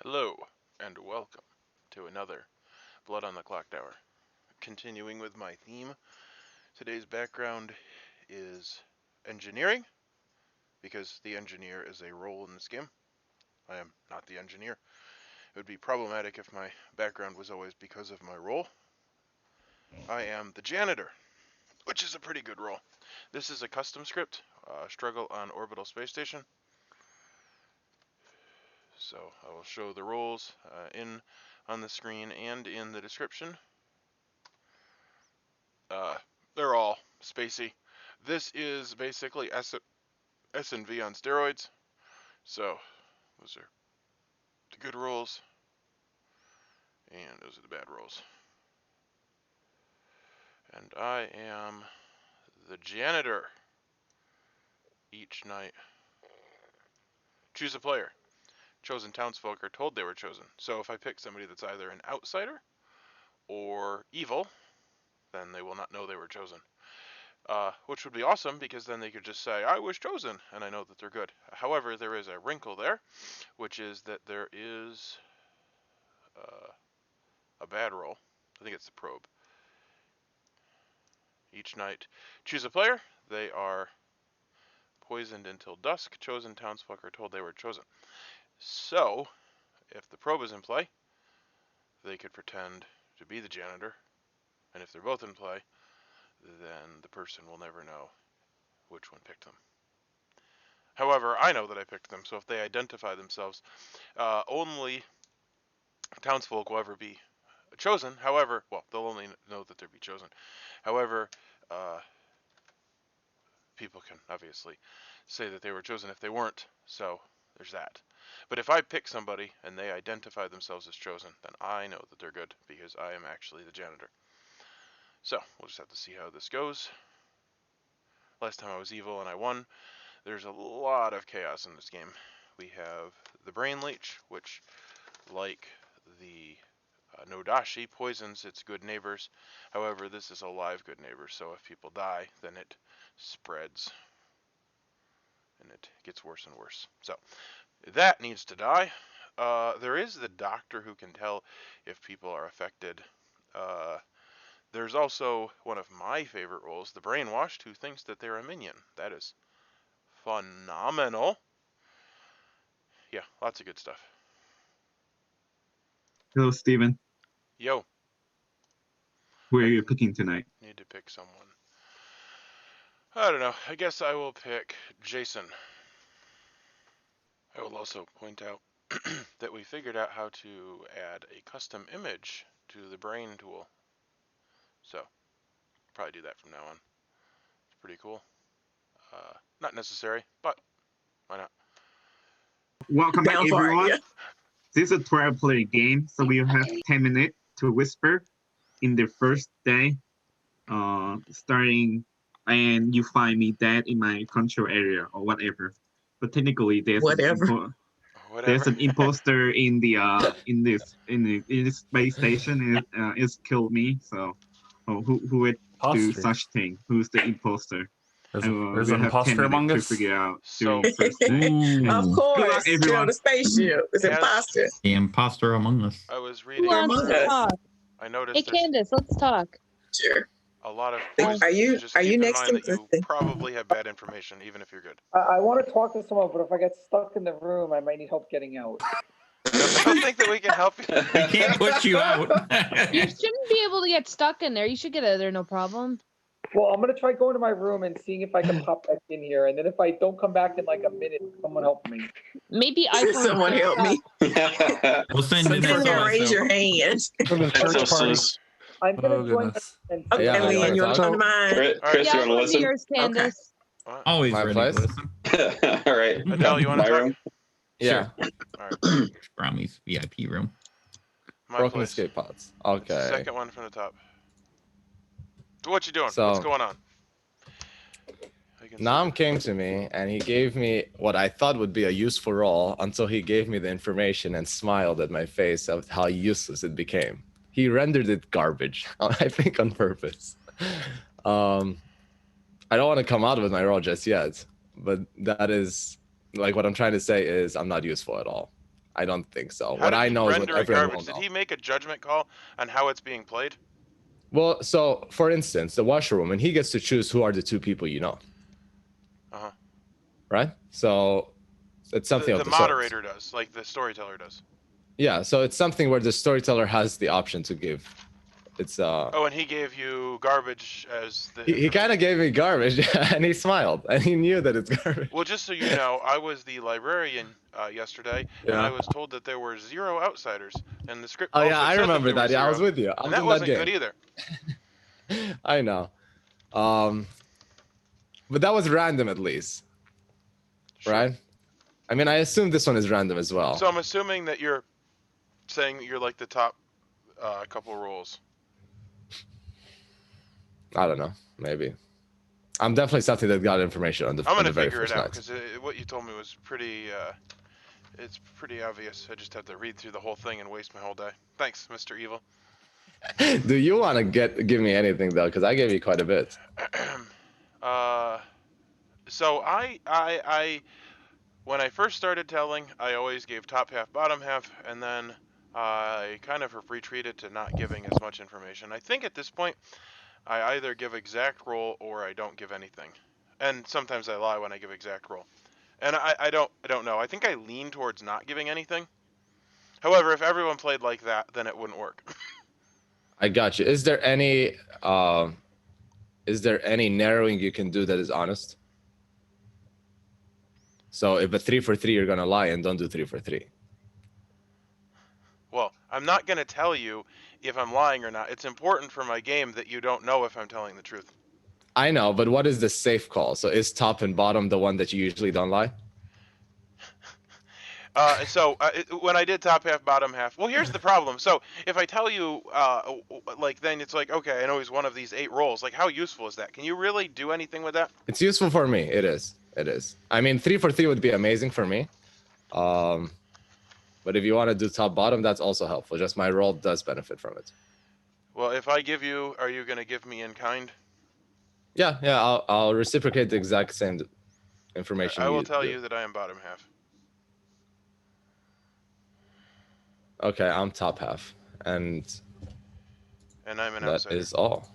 Hello, and welcome to another Blood on the Clocktower. Continuing with my theme, today's background is engineering, because the engineer is a role in this game. I am not the engineer. It would be problematic if my background was always because of my role. I am the Janitor, which is a pretty good role. This is a custom script, Struggle on Orbital Station. So I will show the roles on the screen and in the description. They're all spacey. This is basically S&V on steroids. So those are the good roles, and those are the bad roles. And I am the Janitor. Each night, choose a player. Chosen townsfolk are told they were chosen. So if I pick somebody that's either an outsider or evil, then they will not know they were chosen. Which would be awesome, because then they could just say, I was chosen, and I know that they're good. However, there is a wrinkle there, which is that there is a bad roll. I think it's the probe. Each night, choose a player. They are poisoned until dusk. Chosen townsfolk are told they were chosen. So, if the probe is in play, they could pretend to be the janitor, and if they're both in play, then the person will never know which one picked them. However, I know that I picked them, so if they identify themselves, only townsfolk will ever be chosen. However, well, they'll only know that they'll be chosen. However, people can obviously say that they were chosen if they weren't, so there's that. But if I pick somebody and they identify themselves as chosen, then I know that they're good, because I am actually the janitor. So, we'll just have to see how this goes. Last time I was evil and I won. There's a lot of chaos in this game. We have the Brain Leech, which, like the Nodashi, poisons its good neighbors. However, this is a live good neighbor, so if people die, then it spreads. And it gets worse and worse. So, that needs to die. There is the doctor who can tell if people are affected. There's also one of my favorite roles, the Brainwashed, who thinks that they're a minion. That is phenomenal. Yeah, lots of good stuff. Hello, Steven. Yo. Who are you picking tonight? Need to pick someone. I don't know. I guess I will pick Jason. I will also point out that we figured out how to add a custom image to the brain tool. So, probably do that from now on. It's pretty cool. Not necessary, but why not? Welcome back, everyone. This is a 12-player game, so we have 10 minutes to whisper in the first day, starting, and you find me dead in my control area or whatever. But technically, there's an imposter in the in this space station. It's killed me. So, who would do such thing? Who's the imposter? There's an imposter among us. To figure out So, first day. Of course, everyone. The spaceship. It's imposter. The imposter among us. I was reading. Who wants to talk? I noticed. Hey, Candace, let's talk. Sure. A lot of Are you next to that you probably have bad information, even if you're good. I want to talk to someone, but if I get stuck in the room, I might need help getting out. I don't think that we can help you. We can't put you out. You shouldn't be able to get stuck in there. You should get out of there, no problem. Well, I'm gonna try going to my room and seeing if I can pop back in here, and then if I don't come back in like a minute, someone help me. Maybe I can someone help me. We'll send you that. Raise your hand. I'm gonna join. Okay, Leanne, you want to come to mine? Chris, you want to listen? Yours, Candace. Okay. Always My ready place? to listen. All right. Adele, you want My to talk? room? Yeah. All right. Brownie's VIP room. My Broken place. escape pods. Okay. Second one from the top. What you doing? So- What's going on? Nam came to me and he gave me what I thought would be a useful role until he gave me the information and smiled at my face of how useless it became. He rendered it garbage, I think on purpose. I don't want to come out with my role just yet, but that is like what I'm trying to say is I'm not useful at all. I don't think so. How What did I he know is what render it everyone garbage? will Did know. he make a judgment call on how it's being played? Well, so for instance, the washerwoman, he gets to choose who are the two people you know. Uh-huh. Right? So it's something of The the sort. moderator does, like the storyteller does. Yeah, so it's something where the storyteller has the option to give. It's Oh, and he gave you garbage as the. He kind of gave me garbage, and he smiled, and he knew that it's garbage. Well, just so you know, I was the librarian yesterday, and I was told that there were 0 outsiders, and the script. Oh yeah, also I said remember there were that. Yeah, I 0, was with you. I and was that in wasn't that good game. either. I know. But that was random at least, Sure. right? I mean, I assume this one is random as well. So I'm assuming that you're saying that you're like the top couple roles. I don't know. Maybe. I'm definitely something that got information on the, I'm on gonna the very figure it first out night. because what you told me was pretty. It's pretty obvious. I just have to read through the whole thing and waste my whole day. Thanks, Mr. Evil. Do you want to give me anything though? Because I gave you quite a bit. So I when I first started telling, I always gave top half, bottom half, and then I kind of have retreated to not giving as much information. I think at this point, I either give exact roll or I don't give anything, and sometimes I lie when I give exact roll. And I don't know. I think I lean towards not giving anything. However, if everyone played like that, then it wouldn't work. I got you. Is there any narrowing you can do that is honest? So if a 3 for 3, you're gonna lie and don't do 3 for 3. Well, I'm not gonna tell you if I'm lying or not. It's important for my game that you don't know if I'm telling the truth. I know, but what is the safe call? So is top and bottom the one that you usually don't lie? When I did top half, bottom half, well, here's the problem. So if I tell you, then it's like, okay, I know he's one of these 8 roles. Like, how useful is that? Can you really do anything with that? It's useful for me. It is. It is. I mean, 3 for 3 would be amazing for me. But if you want to do top bottom, that's also helpful. Just my role does benefit from it. Well, if I give you, are you gonna give me in kind? Yeah. I'll reciprocate the exact same information. I will tell you that I am bottom half. Okay, I'm top half, and I'm an that outsider. is all.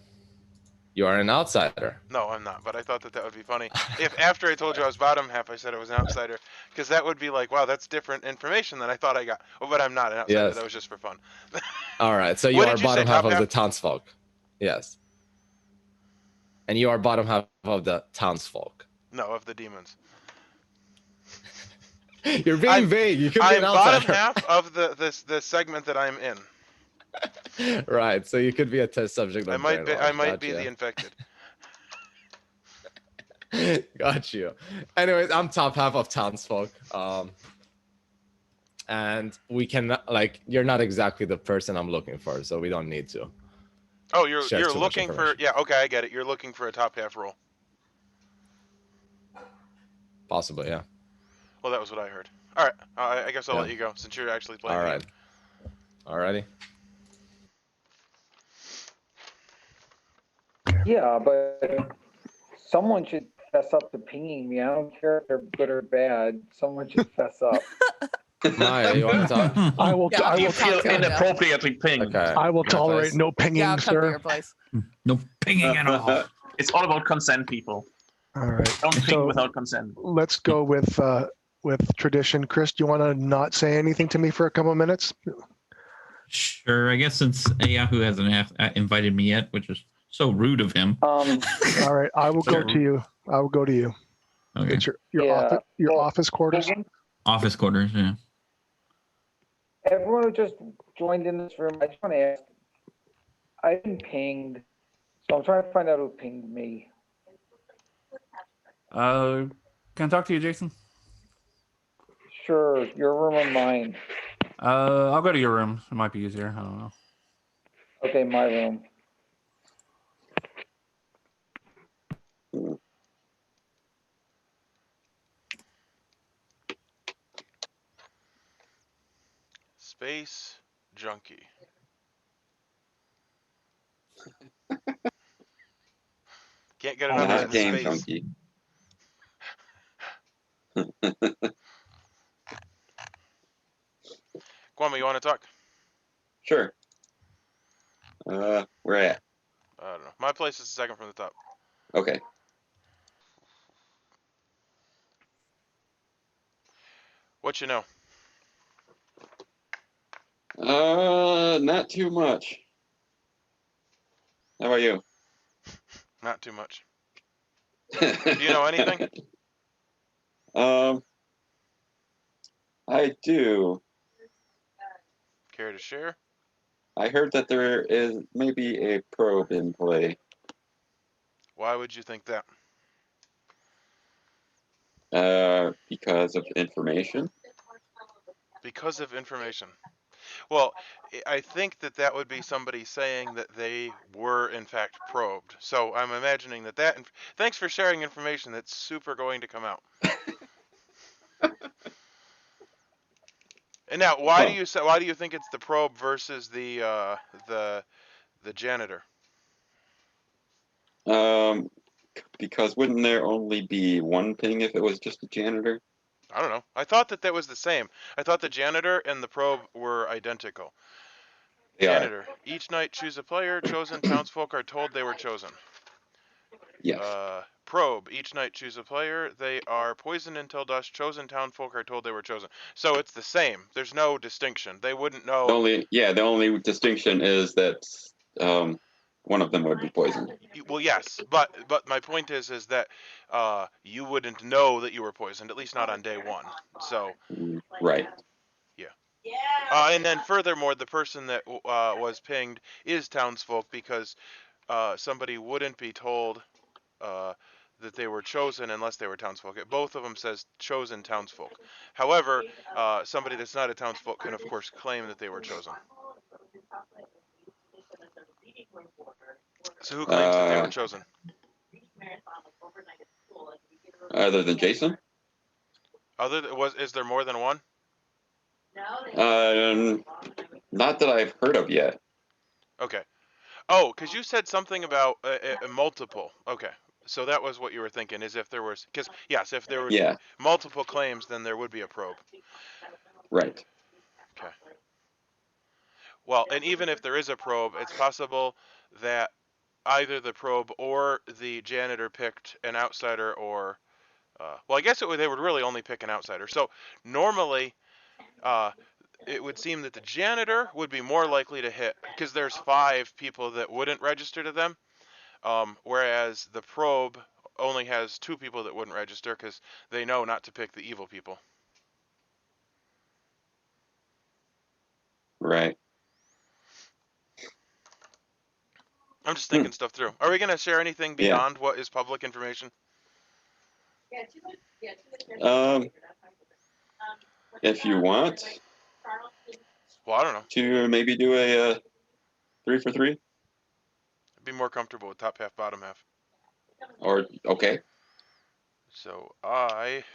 You are an outsider. No, I'm not, but I thought that would be funny. If after I told you I was bottom half, I said I was an outsider, because that would be like, wow, that's different information than I thought I got. Oh, but I'm not an outsider. Yes. That was just for fun. All right, so you What are did you say, bottom half top of the half? townsfolk. Yes. And you are bottom half of the townsfolk. No, of the demons. You're being vague. You could be I'm an outsider. bottom half of the segment that I'm in. Right, so you could be a test subject. I might be the infected. Got you. Anyways, I'm top half of townsfolk. And we can you're not exactly the person I'm looking for, so we don't need to. Oh, you're looking for okay, I get it. You're looking for a top half role. Possibly, yeah. Well, that was what I heard. All right, I guess I'll let you go since you're actually playing. All right. Alrighty. Yeah, but someone should fess up to pinging me. I don't care if they're good or bad. Someone should fess up. Maya, you want to talk? I will. Yeah, I you will feel inappropriately pinged. Okay. I will tolerate no pinging, Yeah, I'll come to sir. your place. No pinging at all. It's all about consent, people. All right. Don't ping So without consent. let's go with tradition. Chris, do you want to not say anything to me for a couple of minutes? Sure, I guess since Yahoo hasn't invited me yet, which is so rude of him. All right, I will go to you. I will go to you. Okay. It's your office quarters. Office quarters, yeah. Everyone who just joined in this room, I just want to ask. I've been pinged, so I'm trying to find out who pinged me. Can I talk to you, Jason? Sure, your room or mine? I'll go to your room. It might be easier. I don't know. Okay, my room. Space junkie. Can't get enough of game space. junkie. Kwame, you want to talk? Sure. Where at? I don't know. My place is the second from the top. Okay. What you know? Not too much. How about you? Not too much. Do you know anything? I do. Care to share? I heard that there is maybe a probe in play. Why would you think that? Because of information. Because of information. Well, I think that would be somebody saying that they were in fact probed. So I'm imagining that thanks for sharing information that's super going to come out. And now, why do you think it's the probe versus the janitor? Because wouldn't there only be one ping if it was just a janitor? I don't know. I thought that was the same. I thought the janitor and the probe were identical. Janitor. Each night choose a player. Chosen townsfolk are told they were chosen. Yes. Probe. Each night choose a player. They are poisoned until dusk. Chosen townsfolk are told they were chosen. So it's the same. There's no distinction. They wouldn't know. The only distinction is that one of them would be poisoned. Well, yes, but my point is that you wouldn't know that you were poisoned, at least not on day one. So. Right. And then furthermore, the person that was pinged is townsfolk because somebody wouldn't be told that they were chosen unless they were townsfolk. Both of them says chosen townsfolk. However, somebody that's not a townsfolk can of course claim that they were chosen. So who claims that they were chosen? Other than Jason? Is there more than one? Not that I've heard of yet. Okay. Oh, because you said something about a multiple. Okay. So that was what you were thinking, is if there was... Because, yes, if there was multiple claims, then there would be a probe. Right. Okay. Well, and even if there is a probe, it's possible that either the probe or the janitor picked an outsider or... well, I guess they would really only pick an outsider. So normally... it would seem that the janitor would be more likely to hit because there's 5 people that wouldn't register to them, whereas the probe only has 2 people that wouldn't register because they know not to pick the evil people. Right. I'm just thinking stuff through. Are we going to share anything beyond what is public information? If you want. Well, I don't know. To maybe do a 3 for 3? I'd be more comfortable with top half, bottom half. Or, okay. So I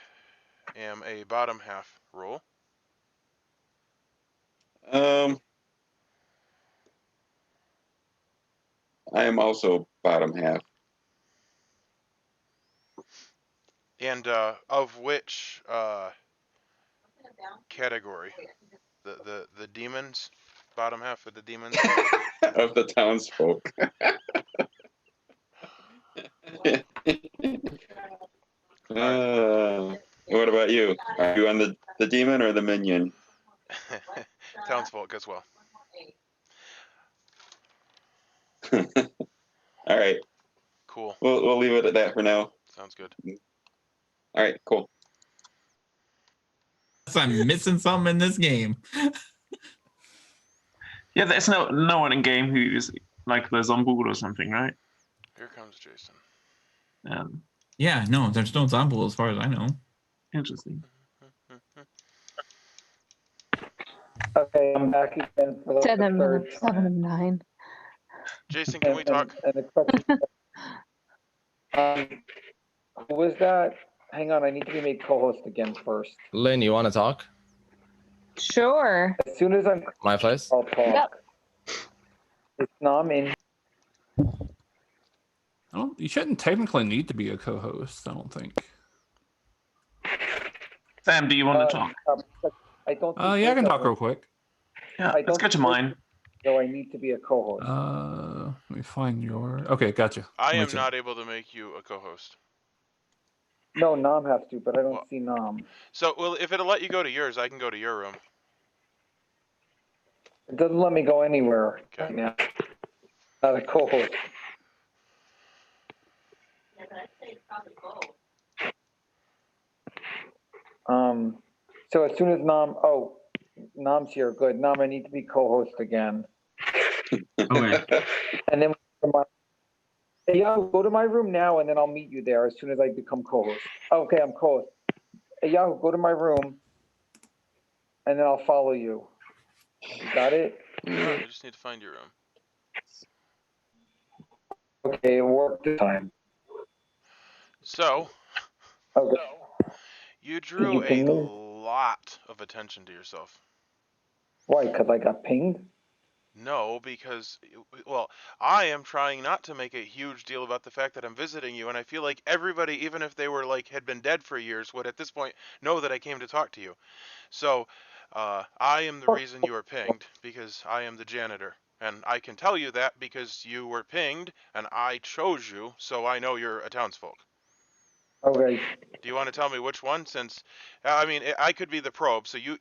am a bottom half roll. I am also bottom half. And of which category? The demons? Bottom half of the demons? Of the townsfolk. What about you? Are you on the demon or the minion? Townsfolk as well. All right. Cool. We'll leave it at that for now. Sounds good. All right, cool. So I'm missing something in this game. Yeah, there's no one in game who's like the Zombul or something, right? Here comes Jason. Yeah, no, there's no Zombul as far as I know. Interesting. Okay, I'm back again for the 7 third of 9. Jason, can we talk? Who was that? Hang on, I need to be made co-host again first. Lynn, you want to talk? Sure. As soon as I'm... My place? I'll talk. Yep. It's not in. You shouldn't technically need to be a co-host, I don't think. Sam, do you want to talk? I don't. Yeah, I can talk real quick. Yeah, let's get to mine. So I need to be a co-host. Let me find your. Okay, gotcha. I am not able to make you a co-host. No, Nam has to, but I don't see Nam. So, well, if it'll let you go to yours, I can go to your room. It doesn't let me go anywhere right now. Not a co-host. So as soon as Nam's here, good. Nam, I need to be co-host again. Okay. And then hey, Yahoo, go to my room now, and then I'll meet you there as soon as I become co-host. Okay, I'm co-host. Hey, Yahoo, go to my room, and then I'll follow you. You got it? I just need to find your room. Okay, it worked this time. So, okay. You drew a lot of attention to yourself. Why? Because I got pinged? No, because, well, I am trying not to make a huge deal about the fact that I'm visiting you, and I feel like everybody, even if they were had been dead for years, would at this point know that I came to talk to you. So, I am the reason you were pinged, because I am the janitor. And I can tell you that because you were pinged, and I chose you, so I know you're a townsfolk. Okay. Do you want to tell me which one? Since, I mean, I could be the probe, so you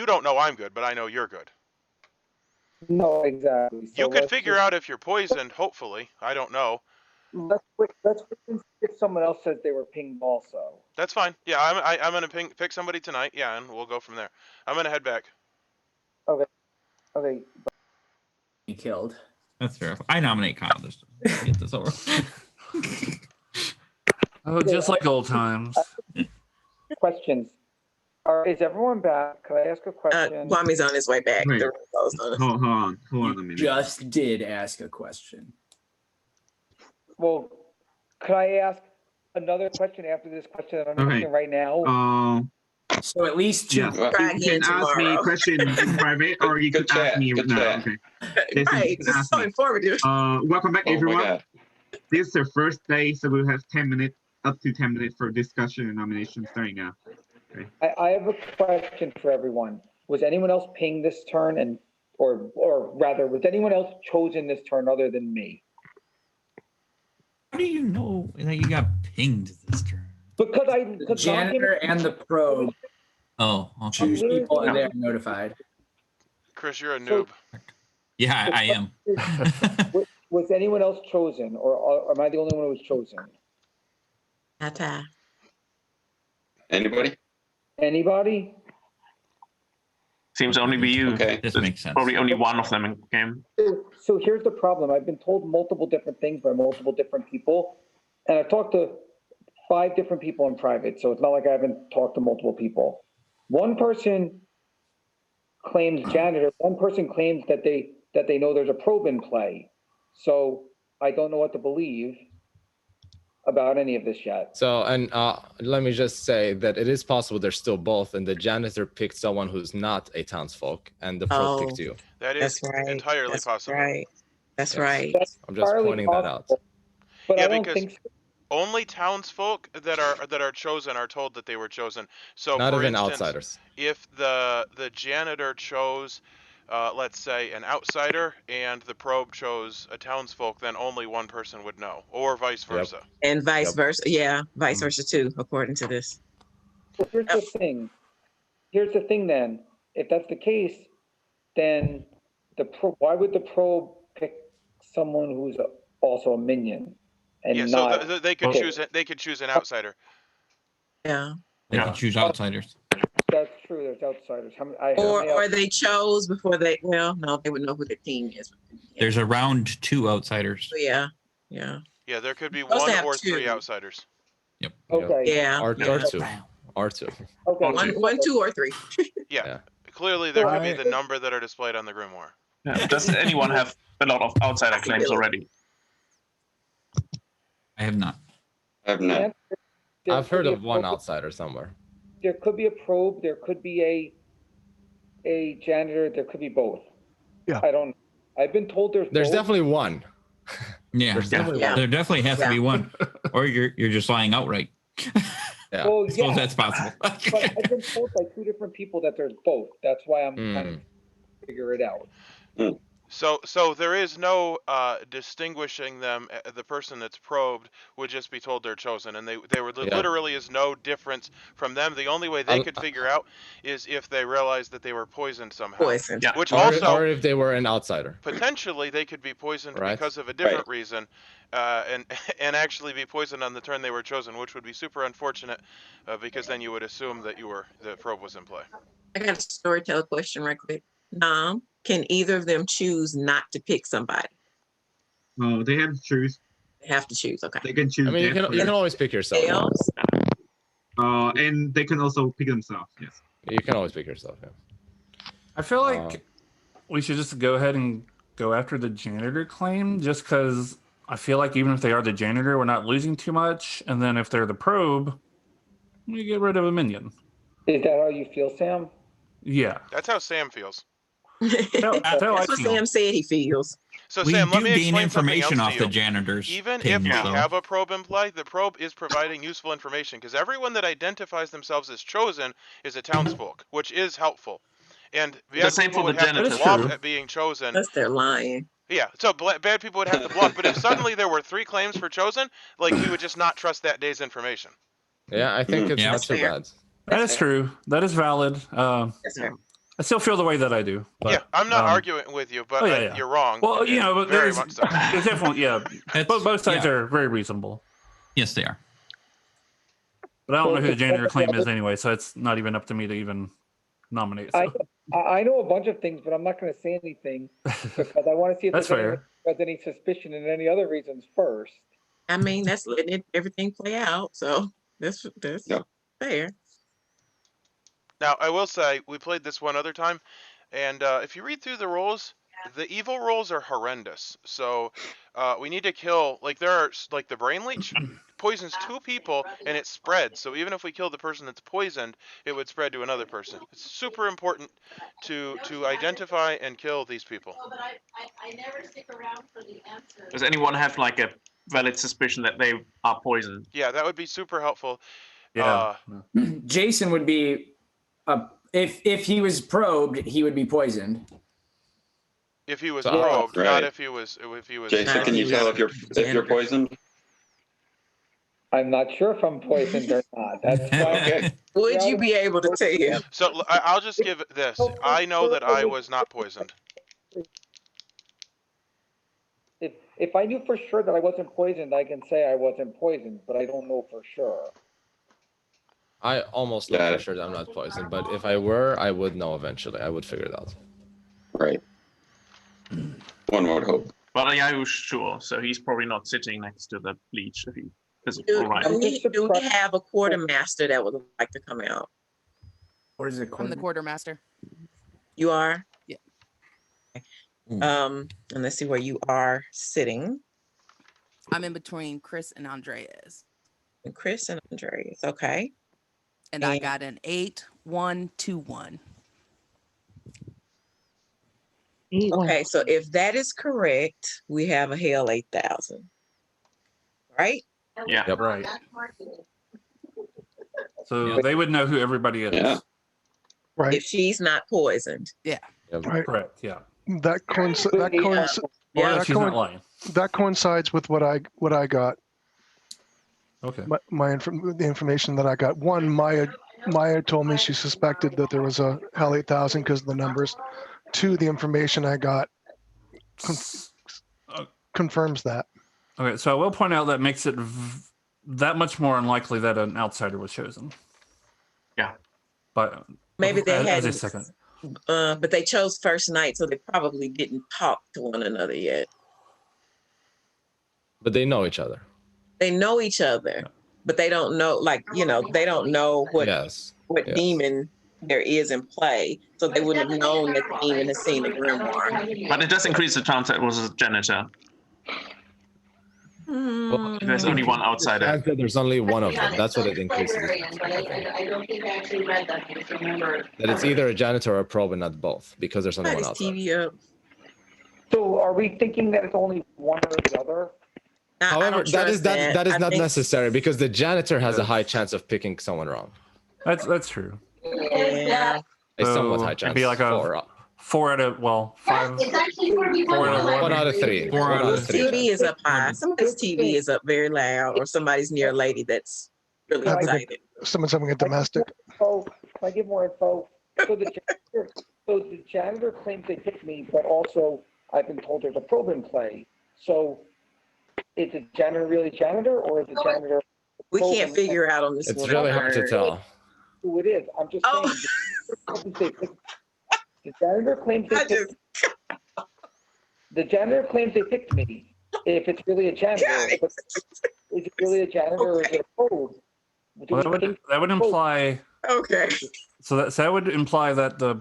don't know I'm good, but I know you're good. No, exactly. So you could figure out if you're poisoned, hopefully. I don't know. Let's if someone else says they were pinged also. That's fine. Yeah, I'm gonna pick somebody tonight. Yeah, and we'll go from there. I'm gonna head back. Okay. Okay. Be killed. That's fair. I nominate Kyle just to get this over. Oh, just like old times. Questions. Is everyone back? Could I ask a question? Kwami's on his way back. Wait. Hold on a minute. Just did ask a question. Well, could I ask another question after this question that I'm asking right now? So at least two. Yeah. You can ask me a question in private, or you could ask me now. Okay. Right. This is so informative. Welcome back, everyone. This is the first day, so we'll have 10 minutes, up to 10 minutes for discussion and nomination starting now. Okay. I have a question for everyone. Was anyone else pinged this turn, or rather, was anyone else chosen this turn other than me? How do you know that you got pinged this turn? Because the janitor and the probe. Oh, okay. Choose people and they're notified. Chris, you're a noob. Yeah, I am. Was anyone else chosen, or am I the only one who was chosen? Nata. Anybody? Anybody? Seems to only be you. Okay. This makes sense. Probably only one of them in game. So here's the problem. I've been told multiple different things by multiple different people, and I've talked to 5 different people in private, so it's not like I haven't talked to multiple people. One person claims janitor. One person claims that they know there's a probe in play. So I don't know what to believe about any of this yet. So, and let me just say that it is possible they're still both, and the janitor picked someone who's not a townsfolk, and the probe picked you. That is entirely possible. Right. That's right. I'm just pointing that out. But yeah, I don't because think so. only townsfolk that are chosen are told that they were chosen. So, Not for even instance, outsiders. if the janitor chose, let's say, an outsider, and the probe chose a townsfolk, then only one person would know, or vice versa. And vice versa. Yeah, vice versa too, according to this. Well, here's the thing. Here's the thing then. If that's the case, then why would the probe pick someone who's also a minion? And yeah, not, so they could choose it. They could choose an outsider. Yeah. They can choose outsiders. That's true. There's outsiders. Or they chose before they. Well, no, they would know who the team is. There's a round 2 outsiders. Yeah. Yeah, there could be Supposed to 1 have or 2. 3 outsiders. Yep. Okay. Yeah. R2. R2. Okay. One, 2, or 3. Yeah. Clearly, there could be the number that are displayed on the grimoire. Yeah. Does anyone have a lot of outsider claims already? I have not. I have not. I've heard of one outsider somewhere. There could be a probe. There could be a janitor. There could be both. Yeah. I don't. I've been told there's both. Definitely one. Yeah, There's definitely one. There definitely has to be one, or you're just lying outright. Yeah. Well, I suppose that's possible. But I've been told by 2 different people that there's both. That's why I'm kind of figure it out. So there is no distinguishing them. The person that's probed would just be told they're chosen, and they were literally is no difference from them. The only way they could figure out is if they realized that they were poisoned somehow. Poisoned. Yeah. Which or if they were an outsider. Potentially they could be poisoned because of a different reason, and actually be poisoned on the turn they were chosen, which would be super unfortunate, because then you would assume that the probe was in play. I got a storyteller question right quick. Can either of them choose not to pick somebody? Oh, they have to choose. They have to choose. Okay. They can choose. I mean, you can always pick yourself. And they can also pick themselves. Yes. You can always pick yourself. Yeah. I feel like we should just go ahead and go after the janitor claim, just because I feel like even if they are the janitor, we're not losing too much. And then if they're the probe, we get rid of a minion. Is that how you feel, Sam? Yeah. That's how Sam feels. That's what Sam said he feels. So we Sam, let do me gain explain information something else off to the you. janitors. Even ping, if we so. have a probe in play, the probe is providing useful information, because everyone that identifies themselves as chosen is a townsfolk, which is helpful. And bad people would have to bluff at being chosen. Unless they're lying. Yeah, so bad people would have to bluff. But if suddenly there were 3 claims for chosen, like, we would just not trust that day's information. Yeah, I think it's not so bad. That is true. That is valid. That's fair. I still feel the way that I do. But, yeah, I'm not arguing with you, but you're wrong. Well, you know, but very much so. There's definitely, both sides are very reasonable. Yes, they are. But I don't know who the janitor claim is anyway, so it's not even up to me to even nominate. So. I know a bunch of things, but I'm not going to say anything because I want to see if there's any suspicion and any other reasons first. I mean, that's letting everything play out. So that's fair. Now, I will say, we played this one other time, and if you read through the rules, the evil rolls are horrendous. So we need to kill, like, there are, like, the brain leech poisons 2 people, and it spreads. So even if we kill the person that's poisoned, it would spread to another person. It's super important to identify and kill these people. I never stick around for the answer. Does anyone have, like, a valid suspicion that they are poisoned? Yeah, that would be super helpful. Yeah. Jason would be... if he was probed, he would be poisoned. If he was probed, not if he was. Jason, can you tell if you're poisoned? I'm not sure if I'm poisoned or not. That's okay. Would you be able to tell? So I'll just give it this. I know that I was not poisoned. If I knew for sure that I wasn't poisoned, I can say I wasn't poisoned, but I don't know for sure. I almost know for sure that I'm not poisoned, but if I were, I would know eventually. I would figure it out. Right. One would hope. Well, Ayahu's sure, so he's probably not sitting next to the leech if he is Do right. we have a quartermaster that would like to come out? What is it? I'm the quartermaster. You are? Yeah. And let's see where you are sitting. I'm in between Chris and Andreas. Chris and Andreas, okay. And I got an 8-1-2-1. Okay, so if that is correct, we have a hell 8,000. Right? Yeah. Yep. Right. So they would know who everybody is. Yeah. Right. If she's not poisoned. Yeah. Right. Correct. Yeah. That coincides with what I got. Okay. The information that I got. One, Maya told me she suspected that there was a Hell 8000 because of the numbers. 2, the information I got confirms that. Okay, so I will point out that makes it that much more unlikely that an outsider was chosen. Yeah. But maybe they had a second. But they chose first night, so they probably didn't talk to one another yet. But they know each other. They know each other, but they don't know, they don't know what demon there is in play. So they wouldn't have known that the demon has seen the grimoire. But it does increase the chance that it was a janitor. Well, there's only one outsider. There's only one of them. That's what it increases. I don't think I actually read that. I just remember. That it's either a janitor or a probe and not both, because there's only one outsider. So are we thinking that it's only one or the other? However, that is not necessary, because the janitor has a high chance of picking someone wrong. That's true. Yeah. A somewhat high chance. It'd be like a 4 out of, well, 5. It's actually 4 out of 1. 1 out of 3. 4 out of 3. TV is up high. Somebody's TV is up very loud, or somebody's near a lady that's really excited. Someone's having a domestic. So, can I give more info? So the janitor claims they picked me, but also I've been told there's a probe in play. So is the janitor really janitor, or is the janitor? We can't figure out on this It's one. really hard to tell. Who it is? I'm just saying. The janitor claims they picked. The janitor claims they picked me. If it's really a janitor, is it really a janitor or is it a probe? Well, that would imply. Okay. So that would imply that the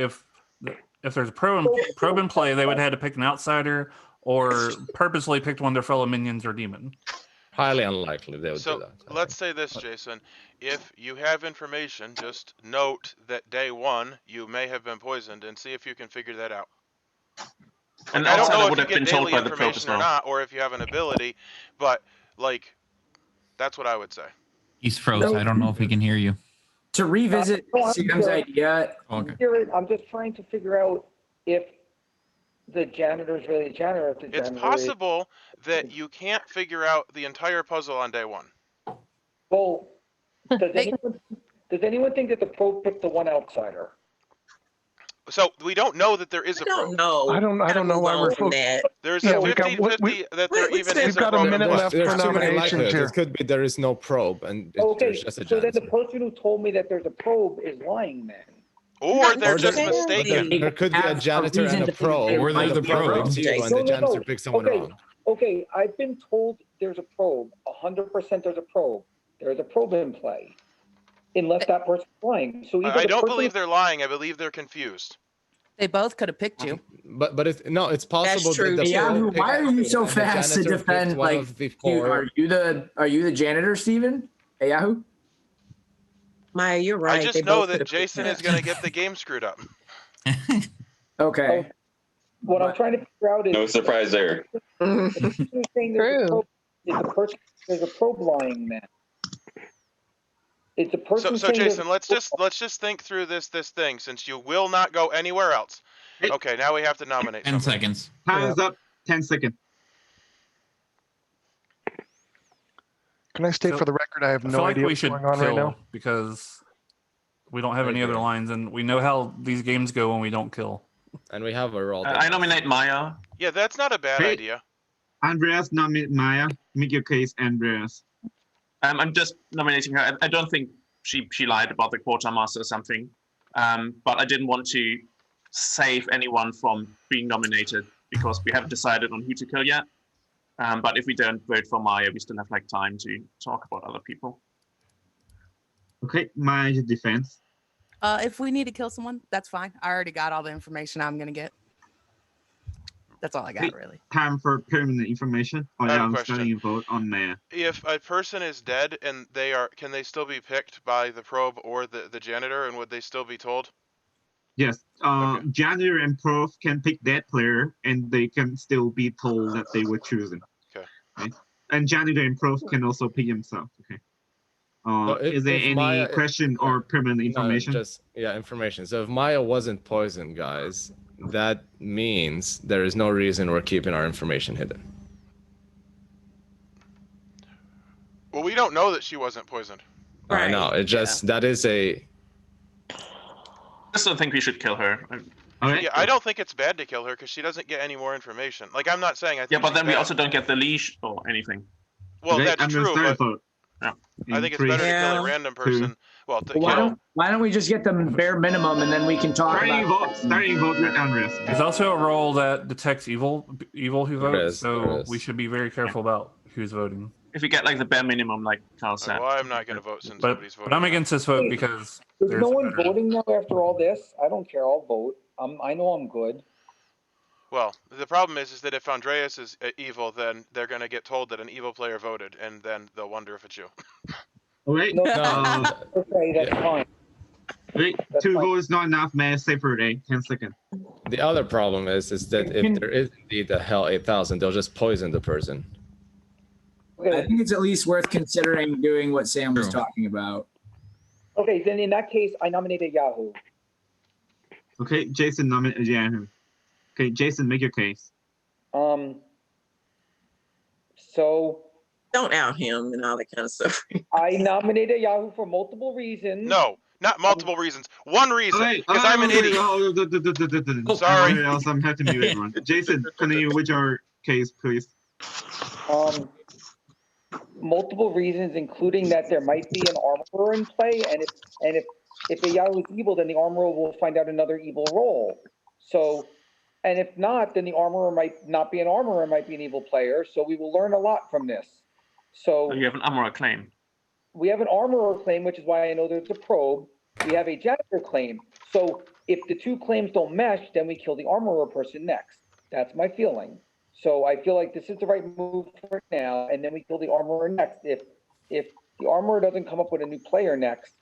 if there's a probe in play, they would have had to pick an outsider or purposely picked one of their fellow minions or demon. Highly unlikely they would do that. So let's say this, Jason. If you have information, just note that day 1 you may have been poisoned, and see if you can figure that out. And I don't outsider know would if you have been get told daily by the probe as information or well. not, or if you have an ability, but like that's what I would say. He's froze. I don't know if he can hear you. To revisit Sam's idea. Okay. I'm just trying to figure out if the janitor is really a janitor. If the It's janitor possible that you can't figure out the entire puzzle on day 1. Well, does anyone think that the probe picked the one outsider? So we don't know that there is a probe. I don't know why we're focused. There's a 50-50 that there even is a probe. We've got a minute left There's for too many nominations likelihoods. here. It could be there is no probe, and Okay, there's just a so then janitor. the person who told me that there's a probe is lying then. Or they're just mistaken. There could be a janitor and a probe. Or there's a probe. Picks you, and the janitor picks someone wrong. Okay, I've been told there's a probe. 100% there's a probe. There's a probe in play. Unless that person's lying. So either I don't believe they're lying. I believe they're confused. They both could have picked you. But it's possible. That's true. That Yahoo, why are you so fast to defend? Like, are you the janitor, Steven? Hey, Yahoo. Maya, you're right. I just know that Jason is going to get the game screwed up. Okay. What I'm trying to figure out is No surprise there. True. There's a probe lying then. It's a person. So Jason, let's just think through this thing, since you will not go anywhere else. Okay, now we have to nominate. 10 seconds. Time's up. 10 seconds. Can I state for the record, I have no idea what's going on right now? Because we don't have any other lines, and we know how these games go when we don't kill. And we have a roll. I nominate Maya. Yeah, that's not a bad idea. Andreas, nominate Maya. Make your case, Andreas. I'm just nominating her. I don't think she lied about the Quartermaster or something, but I didn't want to save anyone from being nominated because we haven't decided on who to kill yet. But if we don't vote for Maya, we still have like time to talk about other people. Okay, Maya's defense. If we need to kill someone, that's fine. I already got all the information I'm gonna get. That's all I got, really. Time for permanent information. Oh, yeah, I'm starting a vote on Maya. If a person is dead and can they still be picked by the probe or the janitor, and would they still be told? Yes, janitor and probe can pick that player, and they can still be told that they were chosen. Okay. And janitor and probe can also pick himself. Okay. Is there any question or permanent information? Information. So if Maya wasn't poisoned, guys, that means there is no reason we're keeping our information hidden. Well, we don't know that she wasn't poisoned. I know. It just that is a. I just don't think we should kill her. Yeah, I don't think it's bad to kill her because she doesn't get any more information. Like, I'm not saying I think. Yeah, but then we bad. also don't get the leash or anything. Well, that's true, but yeah. I think it's better to kill a random person. Well, why don't we just get the bare minimum and then we can talk about starting vote with Andres. There's also a role that detects evil who votes, so we should be very careful about who's voting. If we get like the bare minimum, like Carl said. Well, I'm not going to vote since nobody's voting. But I'm against this vote because there's no one voting now after all this. I don't care. I'll vote. I know I'm good. Well, the problem is that if Andreas is evil, then they're going to get told that an evil player voted, and then they'll wonder if it's you. Wait, okay, that's fine. Wait, two votes not enough, man. Separate, 10 seconds. The other problem is that if there is indeed a Hell 8000, they'll just poison the person. I think it's at least worth considering doing what Sam was talking about. Okay, then in that case, I nominated Yahoo. Okay, Jason nominated Janitor. Okay, Jason, make your case. So don't out him and all that kind of stuff. I nominated Yahoo for multiple reasons. No, not multiple reasons. One reason, because I'm an idiot. Sorry. I'm happy to mute everyone. Jason, continue with your case, please. Multiple reasons, including that there might be an armorer in play, and if a Yahoo is evil, then the armorer will find out another evil role. So, and if not, then the armorer might not be an armorer, might be an evil player. So we will learn a lot from this. So you have an armorer claim. We have an armorer claim, which is why I know there's a probe. We have a janitor claim. So if the two claims don't mesh, then we kill the armorer person next. That's my feeling. So I feel like this is the right move for now, and then we kill the armorer next. If the armorer doesn't come up with a new player next,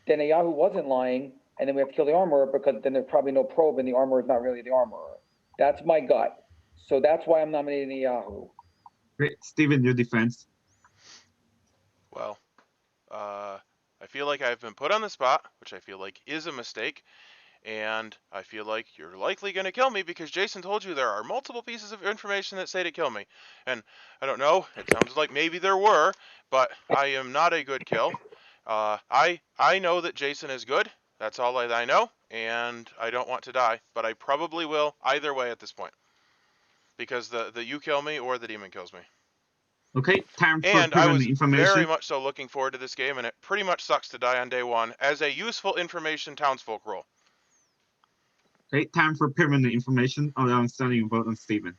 then a Yahoo wasn't lying, and then we have to kill the armorer because then there's probably no probe, and the armorer is not really the armorer. That's my gut. So that's why I'm nominating a Yahoo. Great, Steven, your defense. Well, I feel like I've been put on the spot, which I feel like is a mistake. And I feel like you're likely going to kill me because Jason told you there are multiple pieces of information that say to kill me. And I don't know, it sounds like maybe there were, but I am not a good kill. I know that Jason is good. That's all I know, and I don't want to die, but I probably will either way at this point. Because the you kill me or the demon kills me. Okay, time for and I was information. very much so looking forward to this game, and it pretty much sucks to die on day one as a useful information townsfolk role. Okay, time for permanent information. I'm starting a vote on Steven.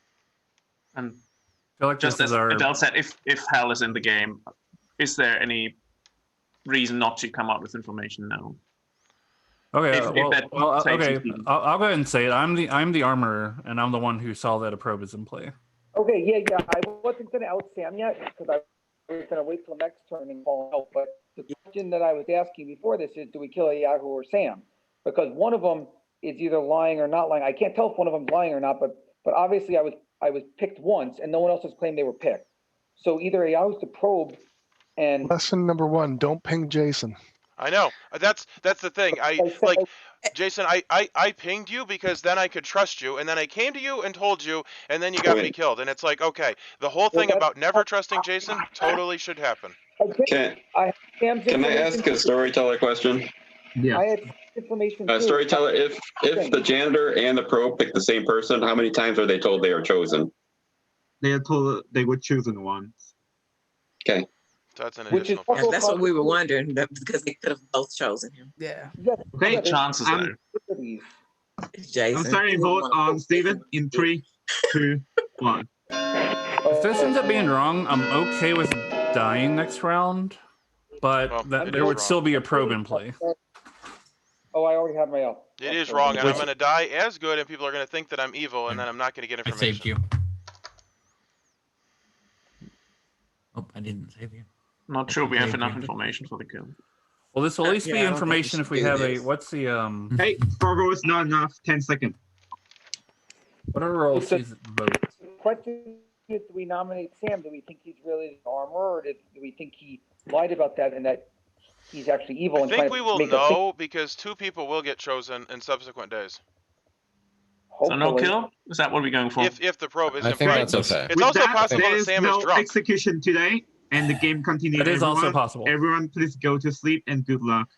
And I feel like just as Adele said, if Hell is in the game, is there any reason not to come up with information now? Okay, okay. I'll go ahead and say it. I'm the armorer, and I'm the one who saw that a probe is in play. Okay, yeah. I wasn't going to out Sam yet because I was going to wait till next turn and call out. But the question that I was asking before this is, do we kill a Yahoo or Sam? Because one of them is either lying or not lying. I can't tell if one of them's lying or not, but obviously I was picked once, and no one else has claimed they were picked. So either a Yahoo's the probe, and lesson number 1: don't ping Jason. I know. That's the thing. Jason, I pinged you because then I could trust you, and then I came to you and told you, and then you got me killed. And it's like, okay, the whole thing about never trusting Jason totally should happen. Can I ask a storyteller question? Yeah. I had information too. Storyteller, if the janitor and the probe pick the same person, how many times are they told they are chosen? They are told they were chosen once. Okay. That's an additional. That's what we were wondering, because they could have both chosen him. Yeah. Okay. Chances there. I'm starting to vote on Steven in 3, 2, 1. If this ends up being wrong, I'm okay with dying next round, but there would still be a probe in play. Oh, I already have my out. It is wrong, and I'm going to die as good, and people are going to think that I'm evil, and then I'm not going to get information. I saved you. Oh, I didn't save you. Not sure we have enough information for the kill. Well, this will at least be information if we have a. What's the Hey, 4 votes not enough. 10 seconds. Whatever roll sees vote. The question is, do we nominate Sam? Do we think he's really the armorer, or do we think he lied about that and that he's actually evil? I think we will know because 2 people will get chosen in subsequent days. Hopefully. So no kill? Is that what we're going for? If the probe isn't I think that's okay. It's also possible that Sam is drunk. Execution today, and the game continues. It is also possible. Everyone, please go to sleep and good luck.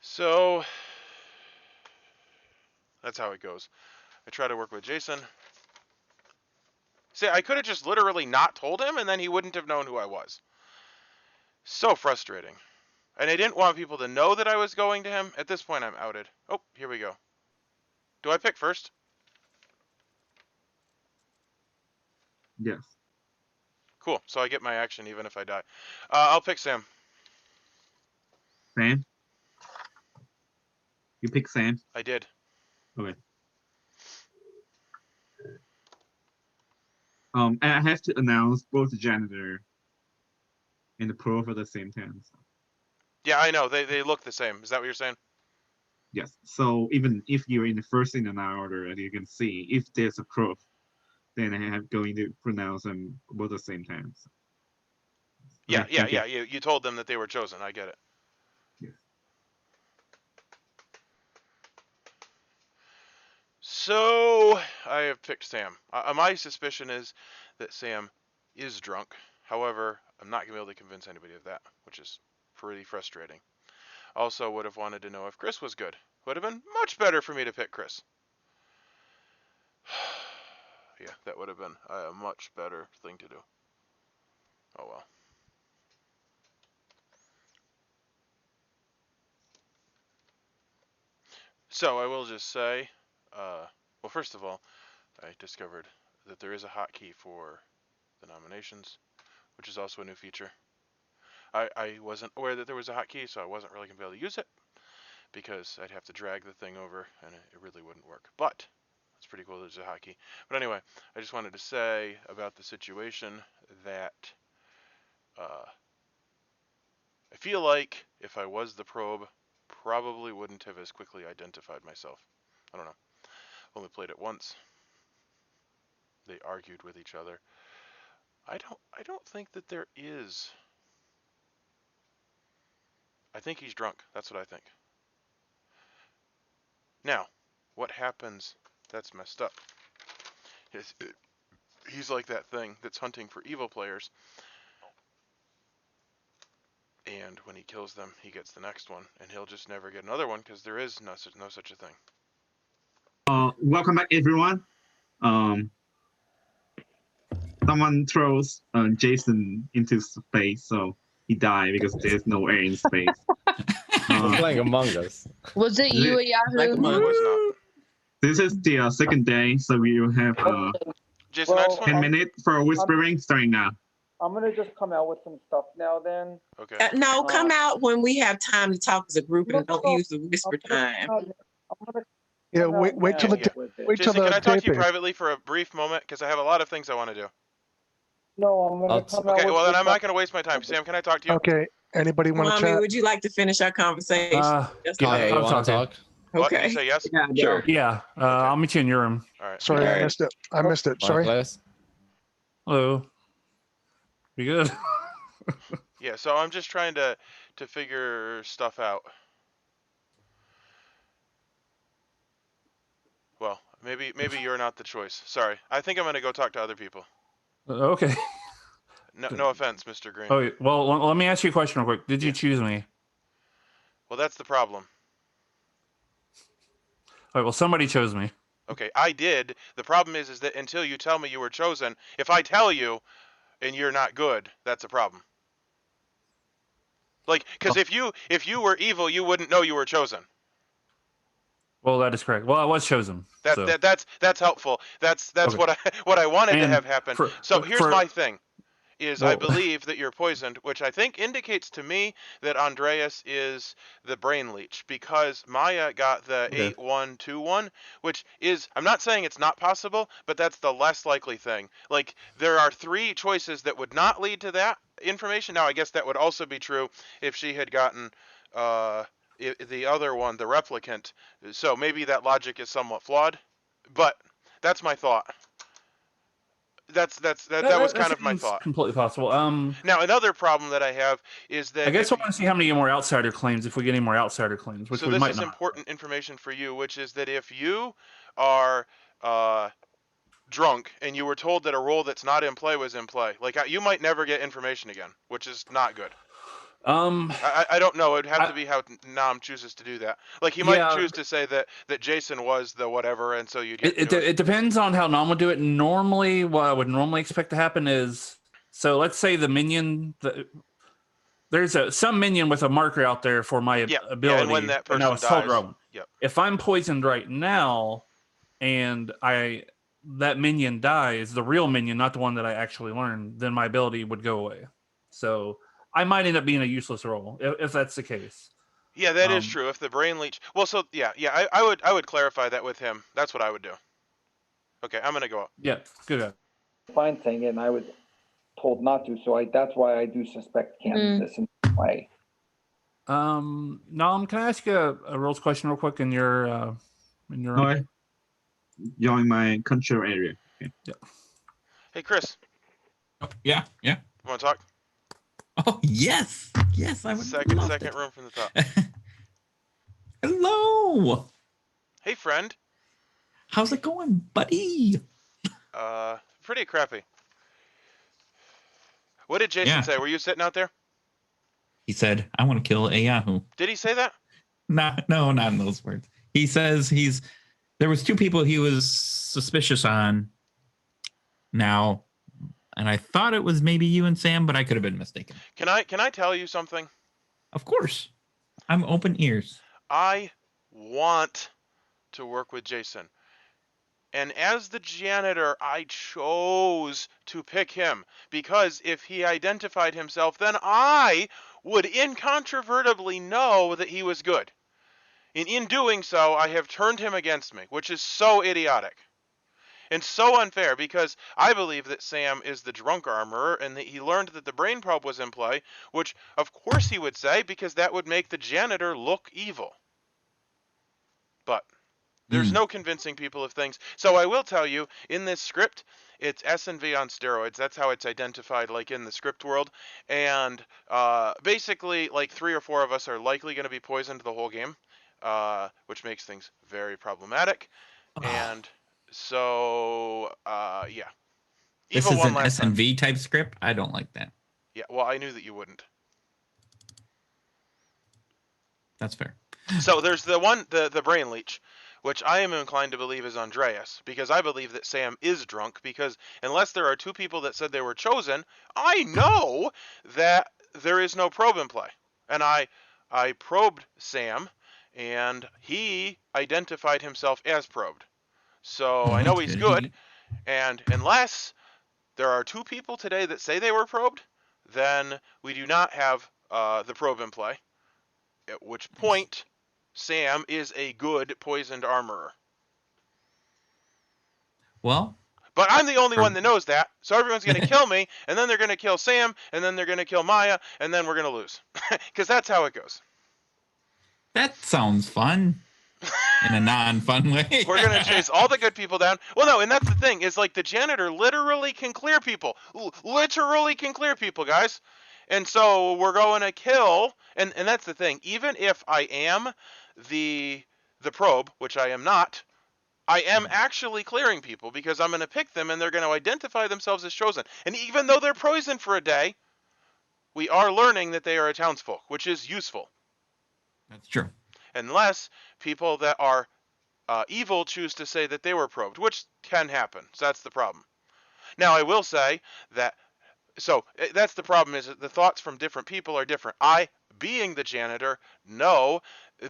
So that's how it goes. I try to work with Jason. See, I could have just literally not told him, and then he wouldn't have known who I was. So frustrating. And I didn't want people to know that I was going to him. At this point, I'm outed. Oh, here we go. Do I pick first? Yes. Cool. So I get my action even if I die. I'll pick Sam. Sam? You pick Sam? I did. Okay. And I have to announce both the janitor and the probe at the same time. So. Yeah, I know. They look the same. Is that what you're saying? Yes. So even if you're in the first in an order, and you can see if there's a probe, then I am going to pronounce them both at the same time. So. Yeah. You told them that they were chosen. I get it. Yes. So I have picked Sam. My suspicion is that Sam is drunk. However, I'm not going to be able to convince anybody of that, which is pretty frustrating. Also would have wanted to know if Chris was good. Would have been much better for me to pick Chris. Yeah, that would have been a much better thing to do. Oh well. So I will just say, well, first of all, I discovered that there is a hotkey for the nominations, which is also a new feature. I wasn't aware that there was a hotkey, so I wasn't really going to be able to use it, because I'd have to drag the thing over, and it really wouldn't work. But it's pretty cool there's a hotkey. But anyway, I just wanted to say about the situation that I feel like if I was the probe, probably wouldn't have as quickly identified myself. I don't know. Only played it once. They argued with each other. I don't think that there is. I think he's drunk. That's what I think. Now, what happens? That's messed up. He's like that thing that's hunting for evil players. And when he kills them, he gets the next one, and he'll just never get another one because there is no such a thing. Welcome back, everyone. Someone throws Jason into space, so he died because there's no air in space. Playing Among Us. Was it you, Yahoo? It was not. This is the second day, so we will have Jason, 10 minutes for whispering starting now. I'm gonna just come out with some stuff now. Then. Okay. No, come out when we have time to talk as a group, and don't use the whisper time. Yeah, wait till the wait till Jason, the can I talk to you taping. privately for a brief moment? Because I have a lot of things I want to do. No, I'm gonna come out. Okay, well then I'm with not going to waste my time. Sam, can I talk to you? Okay. Anybody want to Mommy, chat? would you like to finish our conversation? Yeah, you want to talk? What? Okay. You say yes? Sure. Yeah, I'll meet you in your room. All right. Sorry, I missed it. I missed it. Sorry. Hello. You good? Yeah, so I'm just trying to figure stuff out. Well, maybe you're not the choice. Sorry. I think I'm going to go talk to other people. Okay. No offense, Mr. Green. Oh, well, let me ask you a question real quick. Did you choose me? Well, that's the problem. All right, well, somebody chose me. Okay, I did. The problem is that until you tell me you were chosen, if I tell you and you're not good, that's a problem. Like, because if you were evil, you wouldn't know you were chosen. Well, that is correct. Well, I was chosen. That's helpful. That's Okay. what I wanted to And have happen. So here's my thing. I believe that you're poisoned, which I think indicates to me that Andreas is the brain leech, because Maya got the 8121, which is, I'm not saying it's not possible, but that's the less likely thing. Like, there are 3 choices that would not lead to that information. Now, I guess that would also be true if she had gotten the other one, the replicant. So maybe that logic is somewhat flawed, but that's my thought. That was kind of my thought. Completely possible. Now another problem that I have is that I guess I want to see how many more outsider claims, if we get any more outsider claims, which so we this might is not. important information for you, which is that if you are drunk and you were told that a role that's not in play was in play, like you might never get information again, which is not good. I don't know. It'd have to be how Nam chooses to do that. Like he might choose to say that Jason was the whatever, and so you get. It depends on how Nam would do it. Normally, what I would normally expect to happen is, so let's say the minion, there's some minion with a marker out there for my ability, and when that person dies, if I'm poisoned right now, and that minion dies, the real minion, not the one that I actually learned, then my ability would go away. So I might end up being a useless role if that's the case. Yeah, that is true. If the brain leech, well, so I would clarify that with him. That's what I would do. Okay, I'm gonna go up. Yeah, good. Fine thing, and I was told not to, so that's why I do suspect Kansas in some way. Nam, can I ask you a rules question real quick in your Okay. You're in my control area. Okay. Yeah. Hey, Chris. Oh, yeah. You want to talk? Oh, yes. Yes, I would. Second room from the top. Hello. Hey, friend. How's it going, buddy? Pretty crappy. What did Jason say? Were you sitting out there? He said, I want to kill a Yahoo. Did he say that? No, not in those words. He says there was 2 people he was suspicious on now, and I thought it was maybe you and Sam, but I could have been mistaken. Can I tell you something? Of course. I'm open ears. I want to work with Jason. And as the janitor, I chose to pick him because if he identified himself, then I would incontrovertibly know that he was good. And in doing so, I have turned him against me, which is so idiotic and so unfair because I believe that Sam is the drunk armorer and that he learned that the brain probe was in play, which of course he would say because that would make the janitor look evil. But there's no convincing people of things. So I will tell you, in this script, it's S&V on steroids. That's how it's identified, like, in the script world. And basically, like, 3 or 4 of us are likely going to be poisoned the whole game, which makes things very problematic. And so, yeah. This is an S&V type script? I don't like that. Yeah, well, I knew that you wouldn't. That's fair. So there's the brain leech, which I am inclined to believe is Andreas, because I believe that Sam is drunk, because unless there are 2 people that said they were chosen, I know that there is no probe in play. And I probed Sam, and he identified himself as probed. So I know he's good, and unless there are 2 people today that say they were probed, then we do not have the probe in play, at which point Sam is a good poisoned armorer. Well, but I'm the only one that knows that, so everyone's going to kill me, and then they're going to kill Sam, and then they're going to kill Maya, and then we're going to lose. Because that's how it goes. That sounds fun. In a non-fun way. We're going to chase all the good people down. Well, no, and that's the thing, is like the janitor literally can clear people. Literally can clear people, guys. And so we're going to kill, and that's the thing, even if I am the probe, which I am not, I am actually clearing people because I'm going to pick them and they're going to identify themselves as chosen. And even though they're poisoned for a day, we are learning that they are a townsfolk, which is useful. That's true. Unless people that are evil choose to say that they were probed, which can happen. So that's the problem. Now, I will say that, so that's the problem, is that the thoughts from different people are different. I, being the janitor, know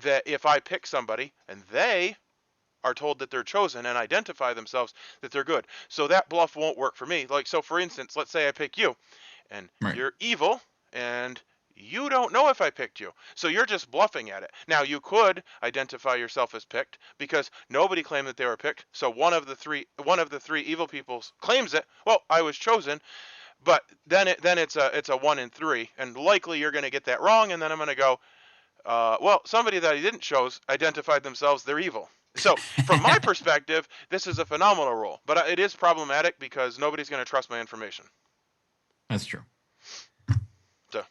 that if I pick somebody and they are told that they're chosen and identify themselves, that they're good. So that bluff won't work for me. Like, so for instance, let's say I pick you and you're evil and you don't know if I picked you. So you're just bluffing at it. Now, you could identify yourself as picked because nobody claimed that they were picked. So one of the three evil people claims it. Well, I was chosen. But then it's a 1 in 3, and likely you're going to get that wrong, and then I'm going to go, well, somebody that I didn't choose identified themselves, they're evil. So from my perspective, this is a phenomenal role, but it is problematic because nobody's going to trust my information. That's true. So